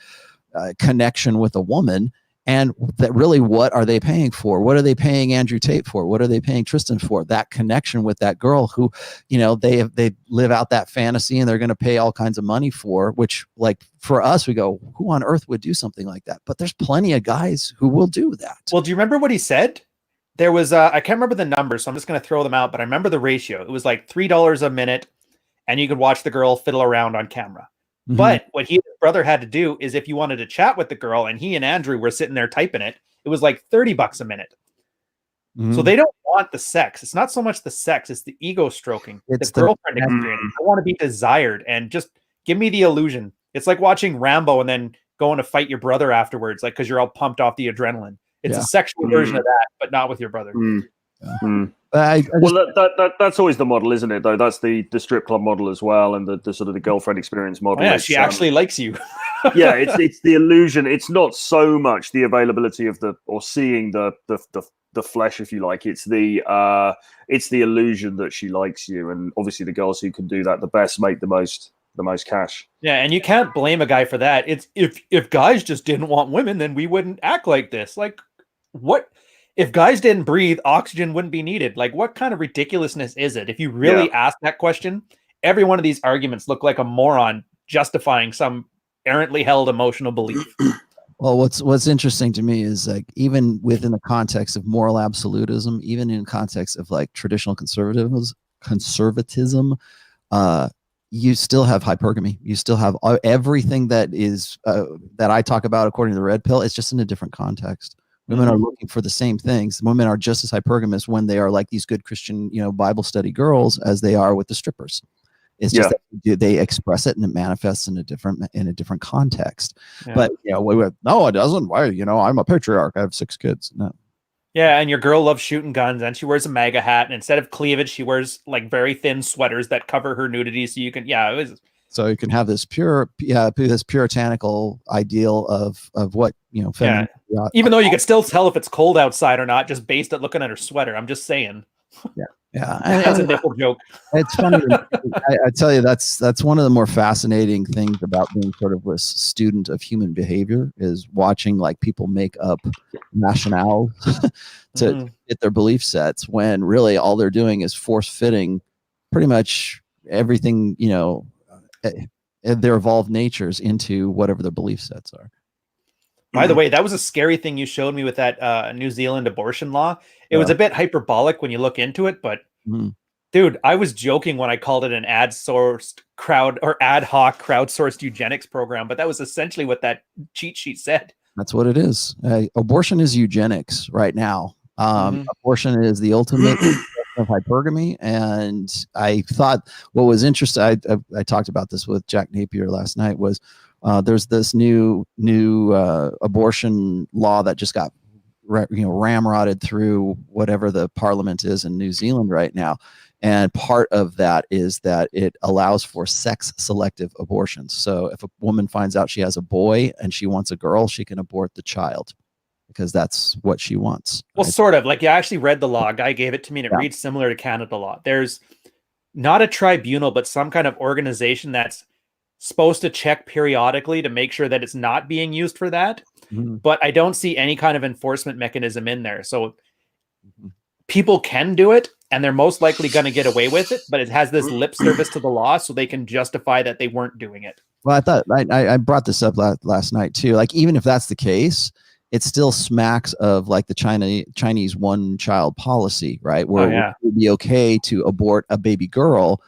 connection with a woman. And that really, what are they paying for? What are they paying Andrew Tate for? What are they paying Tristan for? That connection with that girl who, they live out that fantasy and they're going to pay all kinds of money for, which, like, for us, we go, who on earth would do something like that? But there's plenty of guys who will do that. Well, do you remember what he said? There was, I can't remember the numbers, so I'm just going to throw them out, but I remember the ratio. It was like $3 a minute and you could watch the girl fiddle around on camera. Mm-hmm. But what he and his brother had to do is, if you wanted to chat with the girl and he and Andrew were sitting there typing it, it was like $30 a minute. Mm-hmm. So they don't want the sex. It's not so much the sex, it's the ego stroking. It's the girlfriend experience. I want to be desired, and just give me the illusion. It's like watching Rambo and then going to fight your brother afterwards, like, because you're all pumped off the adrenaline. It's a sexual version of that, but not with your brother. That's always the model, isn't it? Though that's the strip club model as well, and the sort of the girlfriend experience model. Yeah, she actually likes you. Yeah, it's the illusion. It's not so much the availability of seeing the flesh, if you like. It's the illusion that she likes you, and obviously the girls who can do that the best make the most cash. Yeah, and you can't blame a guy for that. It's if guys just didn't want women, then we wouldn't act like this. Like, what? If guys didn't breathe, oxygen wouldn't be needed. Like, what kind of ridiculousness is it? If you really ask that question, every one of these arguments look like a moron justifying some errantly held emotional belief. Well, what's interesting to me is, like, even within the context of moral absolutism, even in context of like traditional conservatism, you still have hypergamy. You still have everything that is that I talk about according to the red pill. It's just in a different context. Women are looking for the same things. Women are just as hypergamous when they are like these good Christian, Bible study girls as they are with the strippers. It's just that they express it and it manifests in a different context. Yeah. But no, it doesn't. Why? I'm a patriarch. I have 6 kids. No. Yeah, and your girl loves shooting guns, and she wears a MAGA hat, and instead of cleavage, she wears like very thin sweaters that cover her nudity, so you can So you can have this this puritanical ideal of what feminine. Yeah. Even though you could still tell if it's cold outside or not, just based at looking at her sweater. I'm just saying. Yeah. That's a nipple joke. It's funny. I tell you, that's one of the more fascinating things about being sort of a student of human behavior, is watching like people make up rationale to fit their belief sets, when really all they're doing is force fitting pretty much everything, their evolved natures into whatever their belief sets are. By the way, that was a scary thing you showed me with that New Zealand abortion law. It was a bit hyperbolic when you look into it, but dude, I was joking when I called it an ad hoc crowdsourced eugenics program, but that was essentially what that cheat sheet said. That's what it is. Abortion is eugenics right now. Abortion is the ultimate of hypergamy. And I thought what was interesting, I talked about this with Jack Napier last night, was there's this new abortion law that just got ramrodded through whatever the parliament is in New Zealand right now. And part of that is that it allows for sex selective abortions. So if a woman finds out she has a boy and she wants a girl, she can abort the child because that's what she wants. Well, sort of. Like, I actually read the law. A guy gave it to me, and it reads similar to Canada law. There's not a tribunal, but some kind of organization that's supposed to check periodically to make sure that it's not being used for that. But I don't see any kind of enforcement mechanism in there. So people can do it, and they're most likely going to get away with it, but it has this lip service to the law so they can justify that they weren't doing it. Well, I thought I brought this up last night too. Like, even if that's the case, it still smacks of like the Chinese one child policy, right? Where it would be okay to abort a baby girl,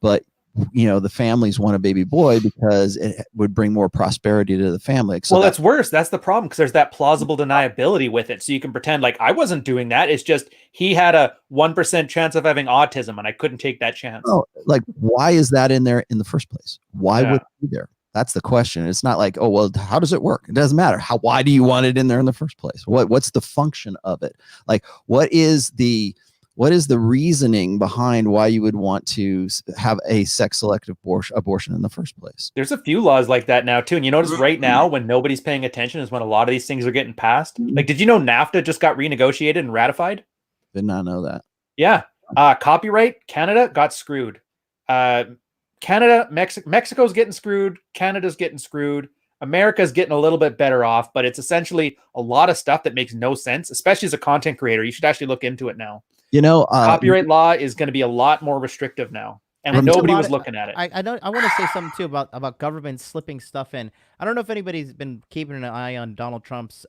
but the families want a baby boy because it would bring more prosperity to the family. So well, that's worse. That's the problem, because there's that plausible deniability with it. So you can pretend like I wasn't doing that. It's just he had a 1% chance of having autism, and I couldn't take that chance. Oh, like, why is that in there in the first place? Why would it be there? That's the question. It's not like, oh, well, how does it work? It doesn't matter. Why do you want it in there in the first place? What's the function of it? Like, what is the reasoning behind why you would want to have a sex selective abortion in the first place? There's a few laws like that now too. And you notice right now when nobody's paying attention is when a lot of these things are getting passed. Like, did you know NAFTA just got renegotiated and ratified? Did not know that. Yeah. Copyright, Canada got screwed. Mexico's getting screwed. Canada's getting screwed. America's getting a little bit better off, but it's essentially a lot of stuff that makes no sense, especially as a content creator. You should actually look into it now. Copyright law is going to be a lot more restrictive now, and nobody was looking at it. I want to say something too about government slipping stuff in. I don't know if anybody's been keeping an eye on Donald Trump's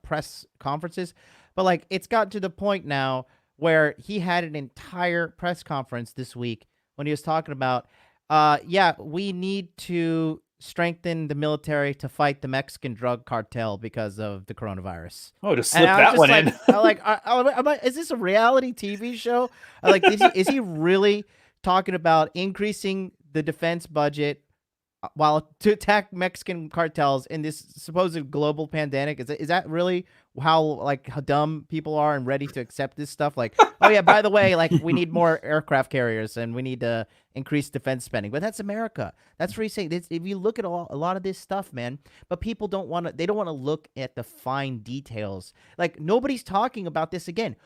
press conferences, but like, it's gotten to the point now where he had an entire press conference this week when he was talking about, we need to strengthen the military to fight the Mexican drug cartel because of the coronavirus. Oh, just slip that one in. Is this a reality TV show? Is he really talking about increasing the defense budget while to attack Mexican cartels in this supposed global pandemic? Is that really how dumb people are and ready to accept this stuff? Like, oh yeah, by the way, like, we need more aircraft carriers and we need to increase defense spending. But that's America. That's what he's saying. If you look at a lot of this stuff, man, but people don't want to look at the fine details. Like, nobody's talking about this again.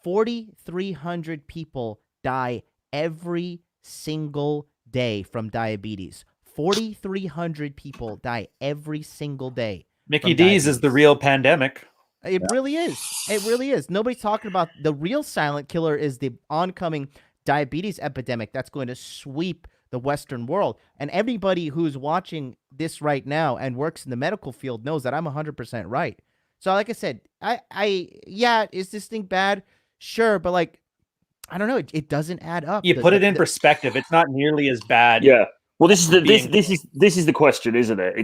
4,300 people die every single day from diabetes. 4,300 people die every single day. Mickey D's is the real pandemic. It really is. It really is. Nobody's talking about the real silent killer is the oncoming diabetes epidemic that's going to sweep the Western world. And everybody who's watching this right now and works in the medical field knows that I'm 100% right. So like I said, is this thing bad? Sure, but like, I don't know. It doesn't add up. You put it in perspective. It's not nearly as bad. Yeah. Well, this is the question, isn't it?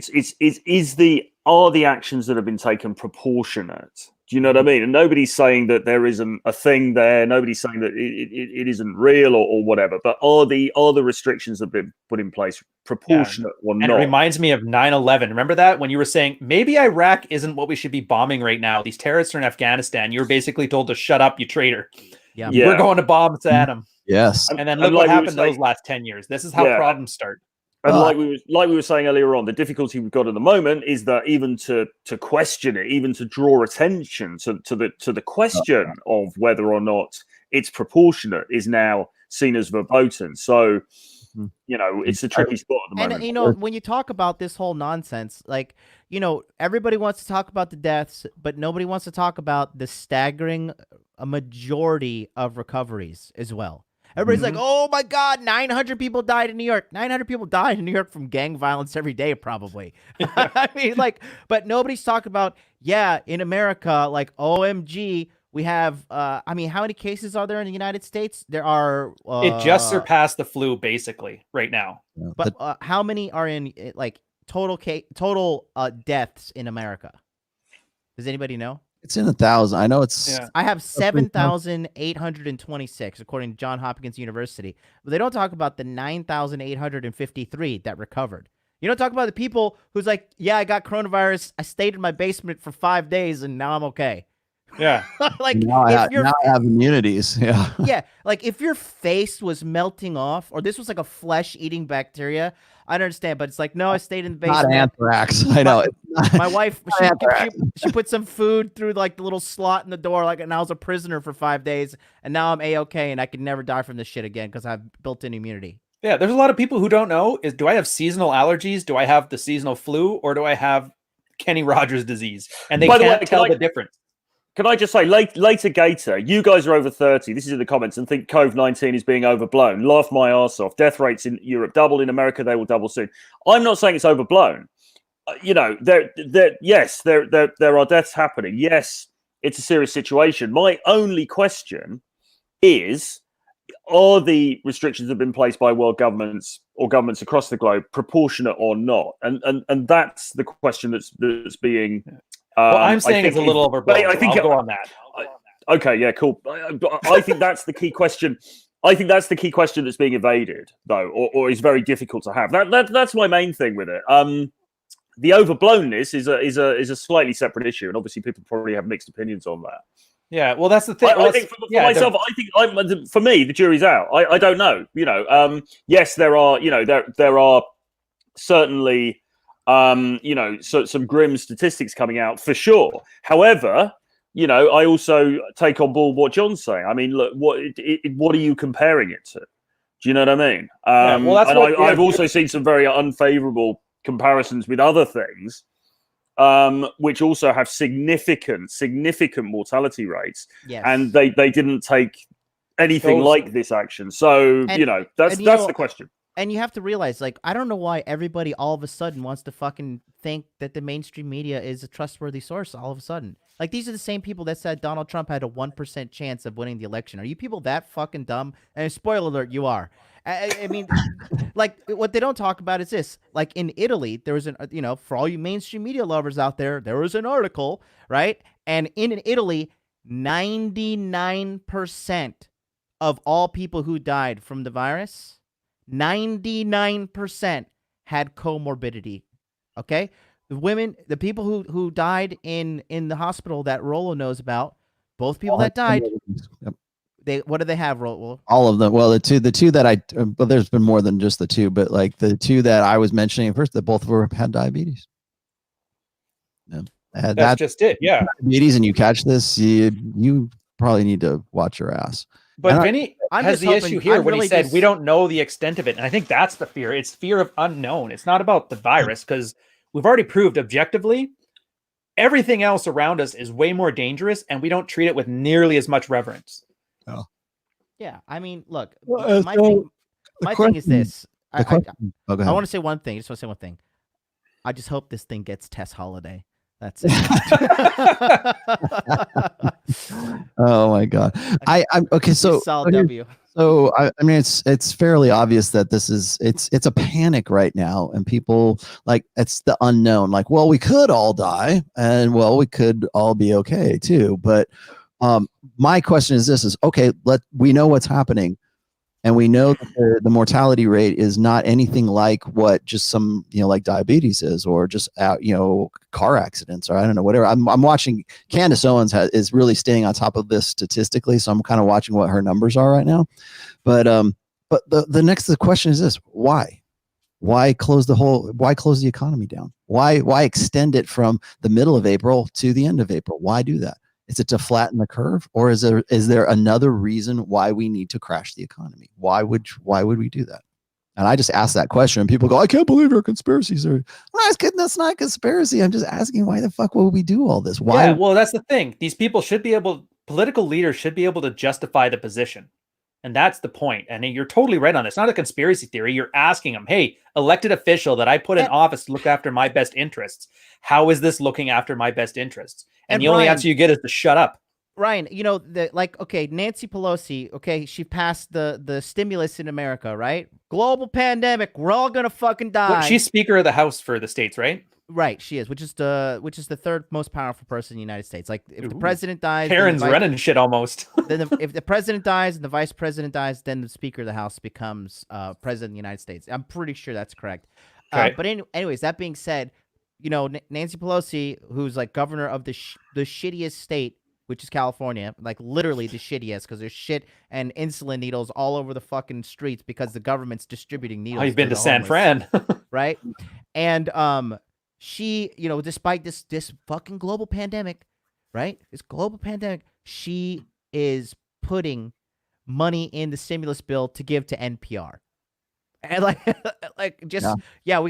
Are the actions that have been taken proportionate? Do you know what I mean? And nobody's saying that there isn't a thing there. Nobody's saying that it isn't real or whatever. But are the restrictions that have been put in place proportionate or not? And it reminds me of 9/11. Remember that when you were saying maybe Iraq isn't what we should be bombing right now? These terrorists are in Afghanistan. You were basically told to shut up, you traitor. Yeah. We're going to bomb Saddam. Yes. And then look what happened those last 10 years. This is how problems start. And like we were saying earlier on, the difficulty we've got at the moment is that even to question it, even to draw attention to the question of whether or not it's proportionate is now seen as verboten. So, it's a tricky spot at the moment. And, when you talk about this whole nonsense, like, everybody wants to talk about the deaths, but nobody wants to talk about the staggering majority of recoveries as well. Everybody's like, oh my God, 900 people died in New York. 900 people died in New York from gang violence every day, probably. I mean, but nobody's talking about, in America, like, OMG, we have, how many cases are there in the United States? There are. It just surpassed the flu, basically, right now. But how many are in, total deaths in America? Does anybody know? It's in 1,000. I know it's. Yeah. I have 7,826 according to Johns Hopkins University, but they don't talk about the 9,853 that recovered. You don't talk about the people who's like, I got coronavirus. I stayed in my basement for 5 days and now I'm okay. Yeah. now I have immunities. Yeah. Yeah. Like, if your face was melting off or this was like a flesh eating bacteria, I understand, but it's like, no, I stayed in the basement. Not anthrax. I know. My wife, she put some food through like the little slot in the door, and I was a prisoner for 5 days, and now I'm A-okay, and I could never die from this shit again because I have built-in immunity. Yeah, there's a lot of people who don't know, do I have seasonal allergies? Do I have the seasonal flu? Or do I have Kenny Rogers disease? And they can't tell the difference. Can I just say, later Gator, you guys are over 30. This is in the comments, and think COVID-19 is being overblown. Laugh my arse off. Death rates in Europe doubled. In America, they will double soon. I'm not saying it's overblown. There are deaths happening. Yes, it's a serious situation. My only question is, are the restrictions that have been placed by world governments or governments across the globe proportionate or not? And that's the question that's being. Well, I'm saying it's a little overblown. I think I'll go on that. Okay, yeah, cool. I think that's the key question. I think that's the key question that's being evaded, though, or is very difficult to have. That's my main thing with it. The overblownness is a slightly separate issue, and obviously people probably have mixed opinions on that. Yeah, well, that's the thing. I think for myself, for me, the jury's out. I don't know. Yes, there are. There are certainly. Some grim statistics coming out for sure. However, I also take on board what John's saying. I mean, look, what are you comparing it to? Do you know what I mean? Well, that's I've also seen some very unfavourable comparisons with other things, which also have significant mortality rates, and they didn't take anything like this action. So that's the question. And you have to realize, like, I don't know why everybody all of a sudden wants to fucking think that the mainstream media is a trustworthy source all of a sudden. Like, these are the same people that said Donald Trump had a 1% chance of winning the election. Are you people that fucking dumb? And spoiler alert, you are. I mean, like, what they don't talk about is this. Like, in Italy, there was for all you mainstream media lovers out there, there was an article, right? And in Italy, 99% of all people who died from the virus, 99% had comorbidity. Okay, the people who died in the hospital that Rollo knows about, both people that died. Yep. What do they have, Rollo? All of them. Well, the two that there's been more than just the two, but like the two that I was mentioning first, that both of them had diabetes. Yeah, that's just it. Yeah, diabetes, and you catch this, you probably need to watch your ass. But Vinny has the issue here when he said we don't know the extent of it. And I think that's the fear. It's fear of unknown. It's not about the virus, because we've already proved objectively everything else around us is way more dangerous, and we don't treat it with nearly as much reverence. Oh. Yeah. I mean, look, my thing is this. I want to say one thing. I just want to say one thing. I just hope this thing gets Tess Holiday. That's it. Oh my God. I'm okay. So solid W. So I mean, it's fairly obvious that this is it's a panic right now, and people, like, it's the unknown. Like, well, we could all die, and well, we could all be okay too. But my question is this: okay, we know what's happening. And we know that the mortality rate is not anything like what just some, like diabetes is, or just car accidents, or I don't know, whatever. I'm watching Candace Owens is really staying on top of this statistically, so I'm kind of watching what her numbers are right now. But the next question is this: why close the economy down? Why extend it from the middle of April to the end of April? Why do that? Is it to flatten the curve, or is there another reason why we need to crash the economy? Why would we do that? And I just ask that question, and people go, "I can't believe your conspiracies are." I'm not kidding. That's not a conspiracy. I'm just asking, why the fuck would we do all this? Why? Yeah, well, that's the thing. These people political leaders should be able to justify the position. And that's the point. And you're totally right on this. It's not a conspiracy theory. You're asking them, hey, elected official that I put in office to look after my best interests, how is this looking after my best interests? And the only answer you get is to shut up. Ryan, okay, Nancy Pelosi, okay, she passed the stimulus in America, right? Global pandemic, we're all gonna fucking die. Well, she's Speaker of the House for the states, right? Right, she is, which is the third most powerful person in the United States. Like, if the president dies, Karen's running shit almost. Then if the president dies and the vice president dies, then the Speaker of the House becomes president of the United States. I'm pretty sure that's correct. Okay. But anyways, that being said, Nancy Pelosi, who's like governor of the shittiest state, which is California, like literally the shittiest, because there's shit and insulin needles all over the fucking streets because the government's distributing needles. Oh, you've been to San Fran, right? And she, despite this fucking global pandemic, right? This global pandemic, she is putting money in the stimulus bill to give to NPR. And we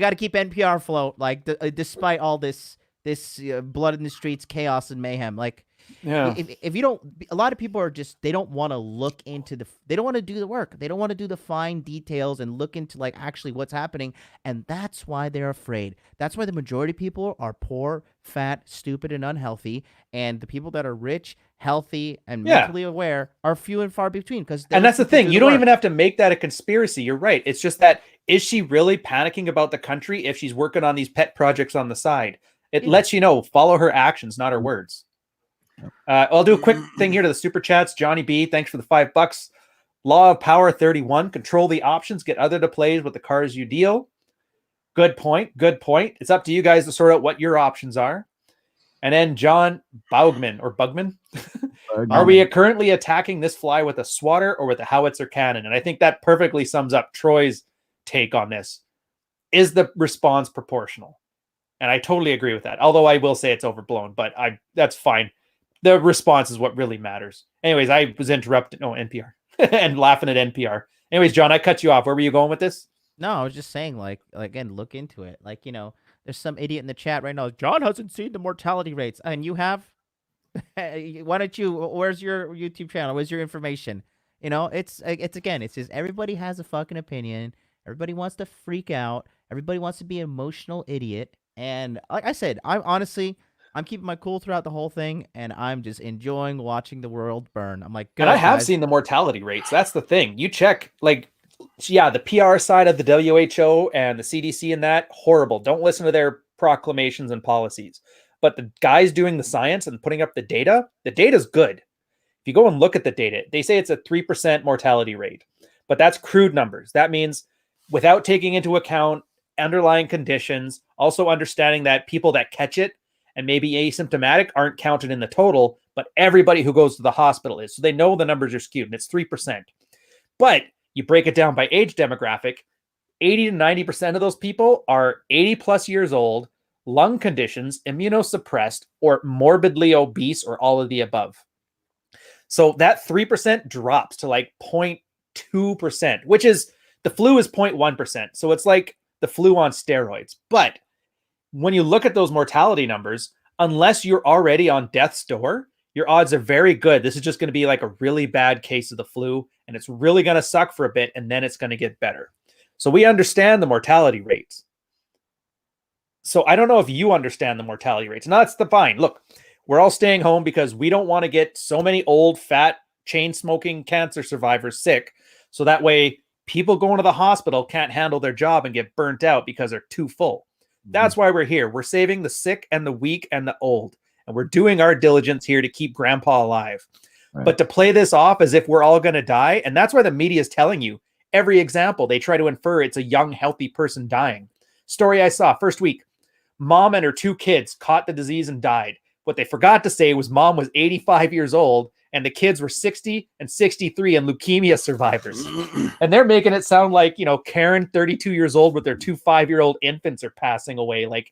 got to keep NPR afloat. Like, despite all this blood in the streets, chaos and mayhem. Like, Yeah. If you don't, a lot of people are just, they don't want to look into they don't want to do the work. They don't want to do the fine details and look into like actually what's happening. And that's why they're afraid. That's why the majority of people are poor, fat, stupid, and unhealthy. And the people that are rich, healthy, and mentally aware are few and far between. And that's the thing. You don't even have to make that a conspiracy. You're right. It's just that, is she really panicking about the country if she's working on these pet projects on the side? It lets you know, follow her actions, not her words. I'll do a quick thing here to the super chats. Johnny B, thanks for the $5. Law of Power 31, control the options, get other to plays with the cards you deal. Good point. Good point. It's up to you guys to sort out what your options are. And then John Bugman. Are we currently attacking this fly with a swatter or with a howitzer cannon? And I think that perfectly sums up Troy's take on this. Is the response proportional? And I totally agree with that. Although I will say it's overblown, but that's fine. The response is what really matters. Anyways, I was interrupted. No, NPR. And laughing at NPR. Anyways, John, I cut you off. Where were you going with this? No, I was just saying, like again, look into it. Like, you know, there's some idiot in the chat right now. John hasn't seen the mortality rates. And you have? Why don't you? Where's your YouTube channel? Where's your information? You know, it's just everybody has a fucking opinion. Everybody wants to freak out. Everybody wants to be an emotional idiot. And like I said, I'm keeping my cool throughout the whole thing, and I'm just enjoying watching the world burn. I'm like, and I have seen the mortality rates. That's the thing. You check, like, yeah, the PR side of the WHO and the CDC and that, horrible. Don't listen to their proclamations and policies. But the guys doing the science and putting up the data's good. If you go and look at the data, they say it's a 3% mortality rate, but that's crude numbers. That means without taking into account underlying conditions, also understanding that people that catch it and maybe asymptomatic aren't counted in the total, but everybody who goes to the hospital is. So they know the numbers are skewed, and it's 3%. But you break it down by age demographic, 80 to 90% of those people are 80 plus years old, lung conditions, immunosuppressed, or morbidly obese, or all of the above. So that 3% drops to like 0.2%, which is, the flu is 0.1%. So it's like the flu on steroids. But when you look at those mortality numbers, unless you're already on death's door, your odds are very good. This is just going to be like a really bad case of the flu, and it's really going to suck for a bit, and then it's going to get better. So we understand the mortality rates. So I don't know if you understand the mortality rates. No, that's the fine. Look, we're all staying home because we don't want to get so many old, fat, chain-smoking cancer survivors sick. So that way people going to the hospital can't handle their job and get burnt out because they're too full. That's why we're here. We're saving the sick and the weak and the old. And we're doing our diligence here to keep grandpa alive. Right. But to play this off as if we're all going to die, and that's why the media is telling you, every example, they try to infer it's a young, healthy person dying. Story I saw, first week, mom and her 2 kids caught the disease and died. What they forgot to say was mom was 85 years old and the kids were 60 and 63 and leukemia survivors. And they're making it sound like, you know, Karen, 32 years old with their 2 5-year-old infants are passing away. Like,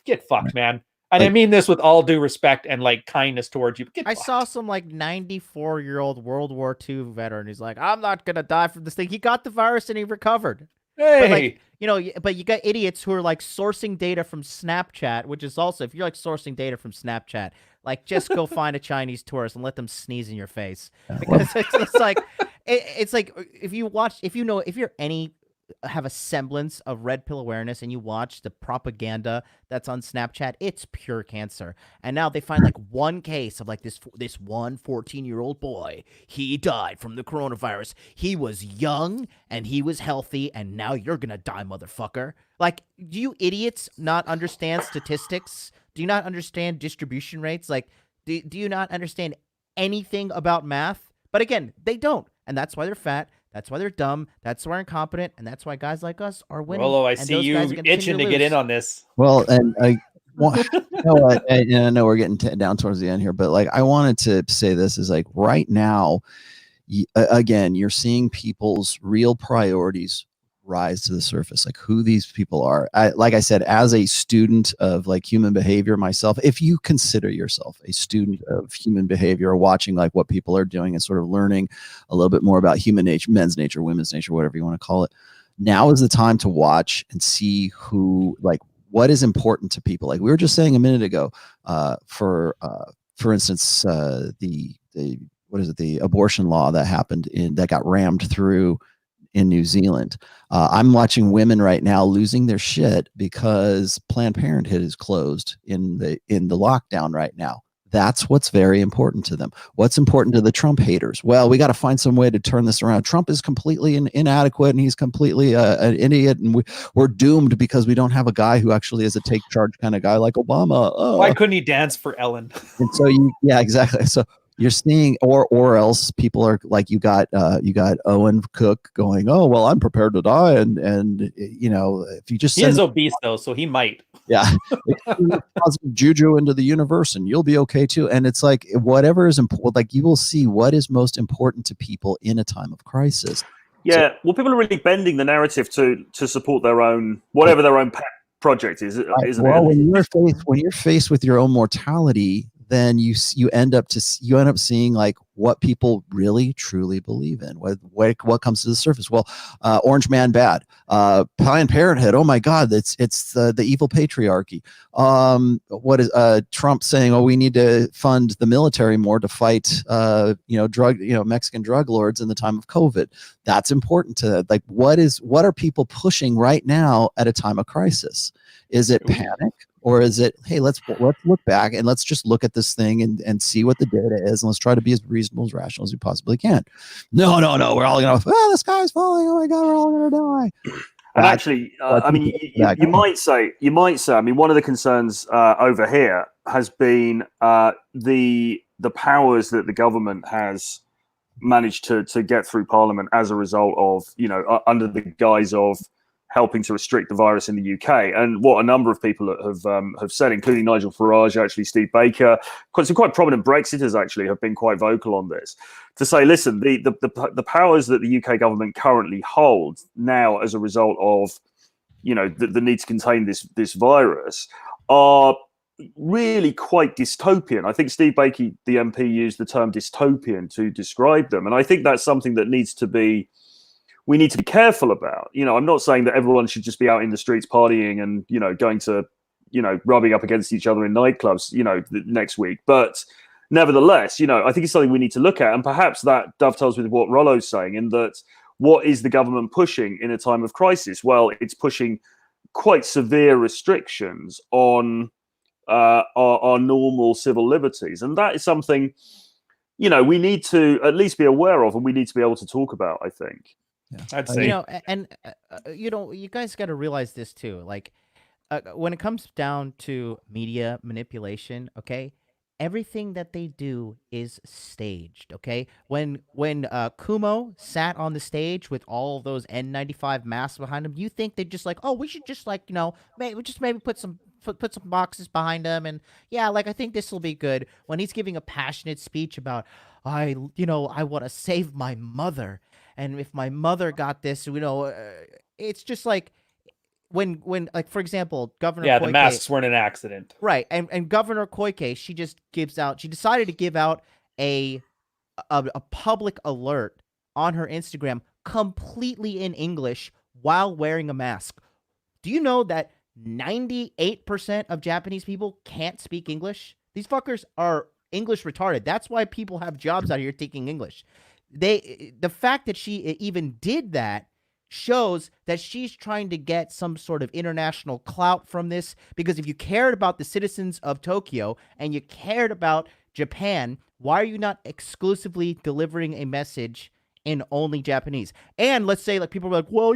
get fucked, man. And I mean this with all due respect and like kindness towards you. But I saw some like 94-year-old World War II veteran who's like, I'm not going to die from this thing. He got the virus and he recovered. Hey. But like, you know, but you got idiots who are like sourcing data from Snapchat, which is also, if you're like sourcing data from Snapchat, like just go find a Chinese tourist and let them sneeze in your face. Because it's like, it's like if you watch, if you're have a semblance of red pill awareness and you watch the propaganda that's on Snapchat, it's pure cancer. And now they find like one case of like this one 14-year-old boy. He died from the coronavirus. He was young and he was healthy, and now you're gonna die, motherfucker. Like, do you idiots not understand statistics? Do you not understand distribution rates? Like, do you not understand anything about math? But again, they don't, and that's why they're fat. That's why they're dumb. That's why they're incompetent, and that's why guys like us are winning. Rolo, I see you itching to get in on this. Well, and you know what? And I know we're getting down towards the end here, but like I wanted to say this is like right now, again, you're seeing people's real priorities rise to the surface, like who these people are. Like I said, as a student of like human behavior myself, if you consider yourself a student of human behavior, or watching like what people are doing and sort of learning a little bit more about human nature, men's nature, women's nature, whatever you want to call it, now is the time to watch and see who, like, what is important to people. Like we were just saying a minute ago, for for instance, the what is it, the abortion law that happened that got rammed through in New Zealand. I'm watching women right now losing their shit because Planned Parenthood is closed in the lockdown right now. That's what's very important to them. What's important to the Trump haters? Well, we got to find some way to turn this around. Trump is completely inadequate, and he's completely an idiot, and we're doomed because we don't have a guy who actually is a take charge kind of guy like Obama. Why couldn't he dance for Ellen? And so yeah, exactly. So you're seeing, or else people are like, you got Owen Cook going, oh well, I'm prepared to die, and you know, if you just he is obese though, so he might. Yeah, positive juju into the universe, and you'll be okay too. And it's like whatever is important, like you will see what is most important to people in a time of crisis. Yeah, well, people are really bending the narrative to support their own whatever their own pet project is. Isn't well, it? when you're faced with your own mortality, then you end up seeing like what people really truly believe in, what comes to the surface. Well, Orange Man bad, Planned Parenthood, oh my God, it's the evil patriarchy. What is Trump saying? Oh, we need to fund the military more to fight Mexican drug lords in the time of COVID. That's important to like what are people pushing right now at a time of crisis? Is it panic? Or is it, hey, let's look back and let's just look at this thing and see what the data is, and let's try to be as reasonable, as rational as we possibly can. No, we're all gonna, the sky's falling, oh my God, we're all gonna die. And actually, I mean, you might say, I mean, one of the concerns over here has been the powers that the government has managed to get through Parliament as a result of, under the guise of helping to restrict the virus in the UK, and what a number of people have said, including Nigel Farage, actually Steve Baker, some quite prominent Brexiters actually have been quite vocal on this, to say, listen, the powers that the UK government currently holds now as a result of, the need to contain this virus are really quite dystopian. I think Steve Baker, the MP, used the term dystopian to describe them, and I think that's something that we need to be careful about. I'm not saying that everyone should just be out in the streets partying and, going to, rubbing up against each other in nightclubs, next week. But nevertheless, I think it's something we need to look at. And perhaps that dovetails with what Rollo's saying, in that what is the government pushing in a time of crisis? Well, it's pushing quite severe restrictions on our normal civil liberties. And that is something, we need to at least be aware of, and we need to be able to talk about, I think. Yeah, I'd say, you guys got to realize this too. Like, when it comes down to media manipulation, okay, everything that they do is staged. Okay, when Kumo sat on the stage with all of those N95 masks behind him, you think they just like, oh, we should just like, maybe put some boxes behind him, and yeah, like I think this will be good. When he's giving a passionate speech about, I want to save my mother. And if my mother got this, it's just like when like, for example, Governor Koike, the masks weren't an accident. Right. And Governor Koike, she decided to give out a public alert on her Instagram completely in English while wearing a mask. Do you know that 98% of Japanese people can't speak English? These fuckers are English retarded. That's why people have jobs out here taking English. The fact that she even did that shows that she's trying to get some sort of international clout from this, because if you cared about the citizens of Tokyo and you cared about Japan, why are you not exclusively delivering a message in only Japanese? And let's say like people are like, well,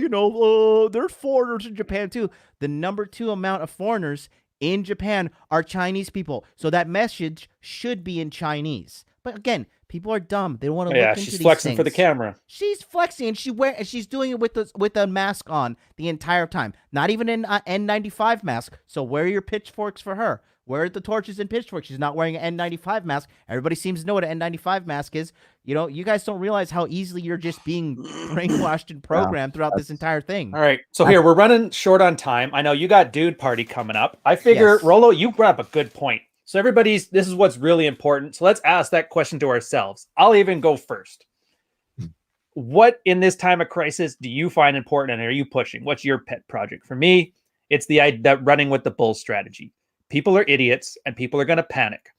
there's foreigners in Japan too. The number 2 amount of foreigners in Japan are Chinese people, so that message should be in Chinese. But again, people are dumb. They don't want to look into these things. She's flexing for the camera. She's flexing, and she's doing it with a mask on the entire time. Not even an N95 mask. So where are your pitchforks for her? Where are the torches and pitchforks? She's not wearing an N95 mask. Everybody seems to know what an N95 mask is. You guys don't realize how easily you're just being brainwashed and programmed throughout this entire thing. All right. So here, we're running short on time. I know you got Dude Party coming up. I figure, yes. Rollo, you brought up a good point. So this is what's really important. So let's ask that question to ourselves. I'll even go first. What in this time of crisis do you find important, and are you pushing? What's your pet project? For me, it's that running with the bull strategy. People are idiots and people are going to panic.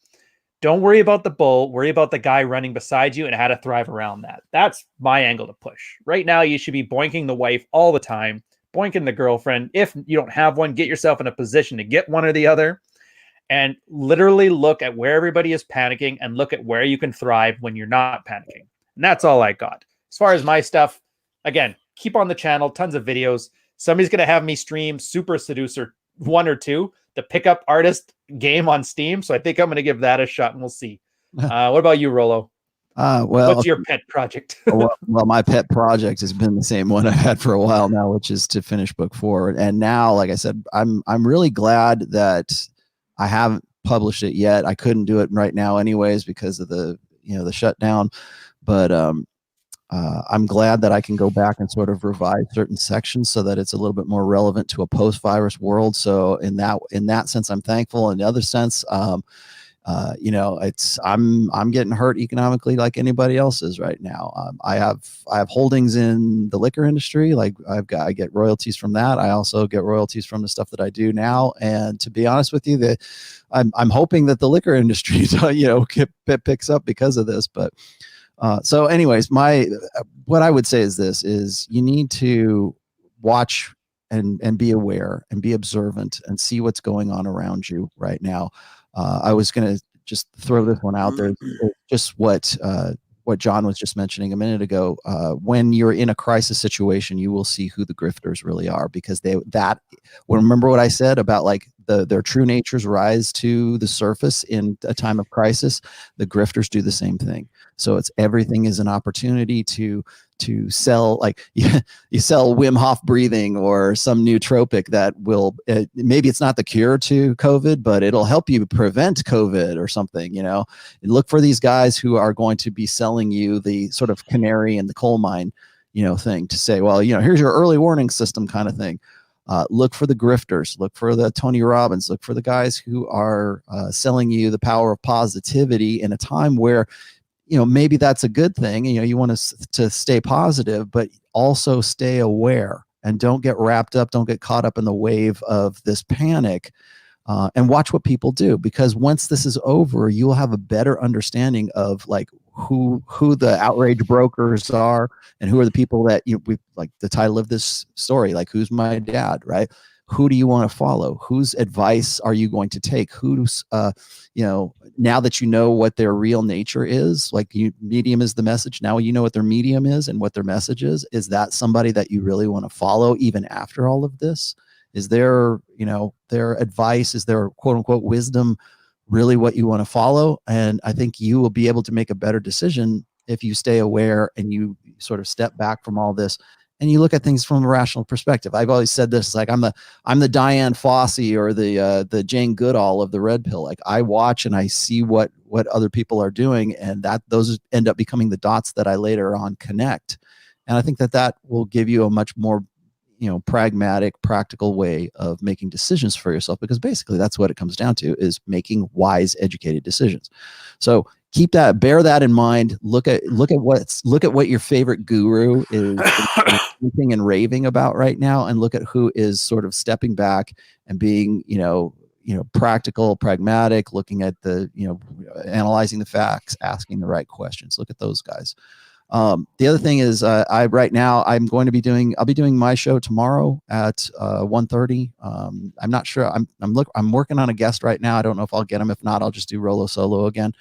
Don't worry about the bull. Worry about the guy running beside you and how to thrive around that. That's my angle to push. Right now, you should be boinking the wife all the time, boinking the girlfriend. If you don't have one, get yourself in a position to get one or the other, and literally look at where everybody is panicking and look at where you can thrive when you're not panicking. And that's all I got. As far as my stuff, again, keep on the channel, tons of videos. Somebody's going to have me stream Super Seducer 1 or 2, the pickup artist game on Steam. So I think I'm going to give that a shot and we'll see. What about you, Rolo? Well, what's your pet project? well, my pet project has been the same one I've had for a while now, which is to finish book 4. And now, like I said, I'm really glad that I haven't published it yet. I couldn't do it right now anyways because of the shutdown, but I'm glad that I can go back and sort of revise certain sections so that it's a little bit more relevant to a post-virus world. So in that sense, I'm thankful. In the other sense, I'm getting hurt economically like anybody else is right now. I have holdings in the liquor industry. Like I get royalties from that. I also get royalties from the stuff that I do now. And to be honest with you, I'm hoping that the liquor industry, picks up because of this. But so anyways, what I would say is this: is you need to watch and be aware and be observant and see what's going on around you right now. I was going to just throw this one out there. Just what John was just mentioning a minute ago. When you're in a crisis situation, you will see who the grifters really are, because remember what I said about like their true natures rise to the surface in a time of crisis. The grifters do the same thing. So everything is an opportunity to sell, like you sell Wim Hof breathing or some nootropic that will, maybe it's not the cure to COVID, but it'll help you prevent COVID or something, and look for these guys who are going to be selling you the sort of canary in the coal mine, thing to say, well, here's your early warning system kind of thing. Look for the grifters, look for the Tony Robbins, look for the guys who are selling you the power of positivity in a time where, maybe that's a good thing. You want to stay positive, but also stay aware and don't get wrapped up. Don't get caught up in the wave of this panic, and watch what people do, because once this is over, you'll have a better understanding of like who the outrage brokers are and who are the people that, we like the title of this story, like who's my dad, right? Who do you want to follow? Whose advice are you going to take? Who's, now that you know what their real nature is, like medium is the message. Now you know what their medium is and what their message is. Is that somebody that you really want to follow even after all of this? Is their advice, is their quote unquote wisdom really what you want to follow? And I think you will be able to make a better decision if you stay aware and you sort of step back from all this and you look at things from a rational perspective. I've always said this, like I'm the Diane Fossey or the Jane Goodall of the red pill. Like I watch and I see what other people are doing, and those end up becoming the dots that I later on connect. And I think that will give you a much more pragmatic, practical way of making decisions for yourself, because basically that's what it comes down to, is making wise, educated decisions. So bear that in mind. Look at what your favorite guru is thinking and raving about right now, and look at who is sort of stepping back and being, practical, pragmatic, looking at analyzing the facts, asking the right questions. Look at those guys. The other thing is, right now I'll be doing my show tomorrow at 1:30. I'm not sure. I'm working on a guest right now. I don't know if I'll get him. If not, I'll just do Rolo solo again.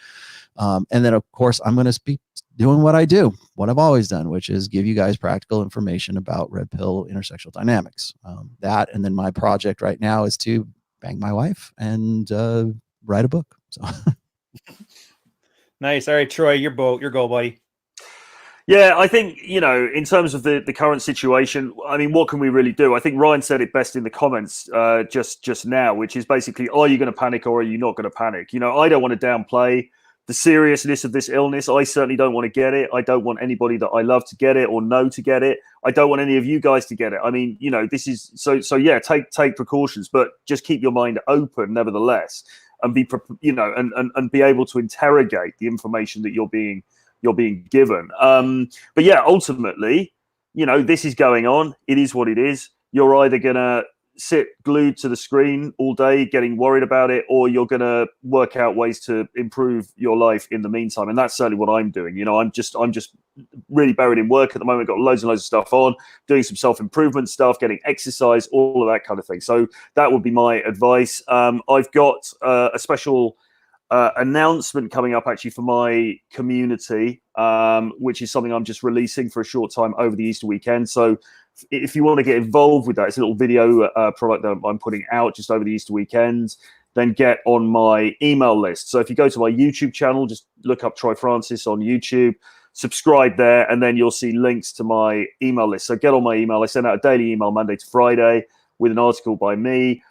And then of course I'm going to be doing what I've always done, which is give you guys practical information about red pill intersexual dynamics. And then my project right now is to bang my wife and write a book. So Nice. All right, Troy, your go, buddy. Yeah, I think, in terms of the current situation, I mean, what can we really do? I think Ryan said it best in the comments just now, which is basically, are you going to panic or are you not going to panic? I don't want to downplay the seriousness of this illness. I certainly don't want to get it. I don't want anybody that I love to get it or know to get it. I don't want any of you guys to get it. I mean, this is so yeah, take precautions, but just keep your mind open nevertheless, and be and be able to interrogate the information that you're being given. But yeah, ultimately, this is going on. It is what it is. You're either gonna sit glued to the screen all day getting worried about it, or you're going to work out ways to improve your life in the meantime. And that's certainly what I'm doing. You know, I'm just really buried in work at the moment. Got loads and loads of stuff on, doing some self-improvement stuff, getting exercise, all of that kind of thing. So that would be my advice. I've got a special announcement coming up actually for my community, which is something I'm just releasing for a short time over the Easter weekend. So if you want to get involved with that, it's a little video product that I'm putting out just over the Easter weekend. Then get on my email list. So if you go to my YouTube channel, just look up Troy Francis on YouTube, subscribe there, and then you'll see links to my email list. So get on my email. I send out a daily email Monday to Friday with an article by me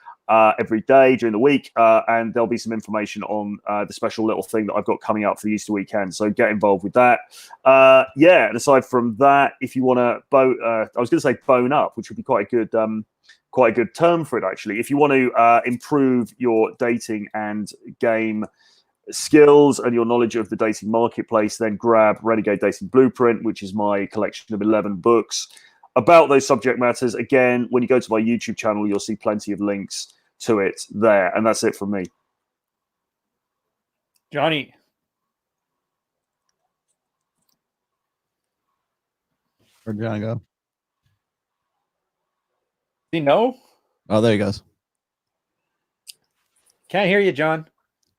every day during the week, and there'll be some information on the special little thing that I've got coming up for the Easter weekend. So get involved with that. And aside from that, if you want to I was going to say bone up, which would be quite a good term for it actually. If you want to improve your dating and game skills and your knowledge of the dating marketplace, then grab Renegade Dating Blueprint, which is my collection of 11 books about those subject matters. Again, when you go to my YouTube channel, you'll see plenty of links to it there. And that's it from me. Johnny. Where'd John go? No? Oh, there he goes. Can't hear you, John.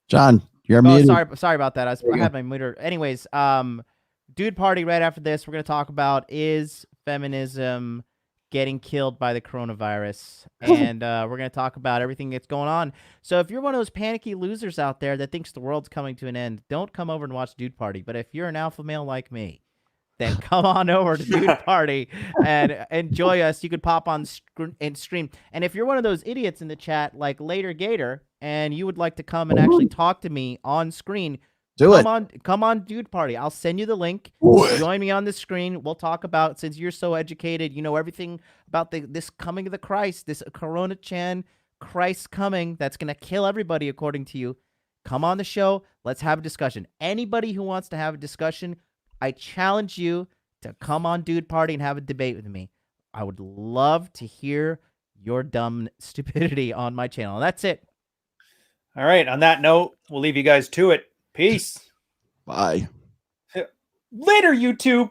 John, you're Oh, muted. sorry about that. I had my meter. Anyways, dude party right after this. We're gonna talk about is feminism getting killed by the coronavirus, and we're gonna talk about everything that's going on. So if you're one of those panicky losers out there that thinks the world's coming to an end, don't come over and watch Dude Party. But if you're an alpha male like me, then come on over to Dude Party and enjoy us. You could pop on and stream. And if you're one of those idiots in the chat like Later Gator and you would like to come and actually talk to me on screen, come on Dude Party. I'll send you the link. Join me on the screen. We'll talk about, since you're so educated, you know everything about this coming of the Christ, this Corona-chan Christ coming that's going to kill everybody according to you. Come on the show. Let's have a discussion. Anybody who wants to have a discussion, I challenge you to come on Dude Party and have a debate with me. I would love to hear your dumb stupidity on my channel. And that's it. All right. On that note, we'll leave you guys to it. Peace. Bye. Later, YouTube.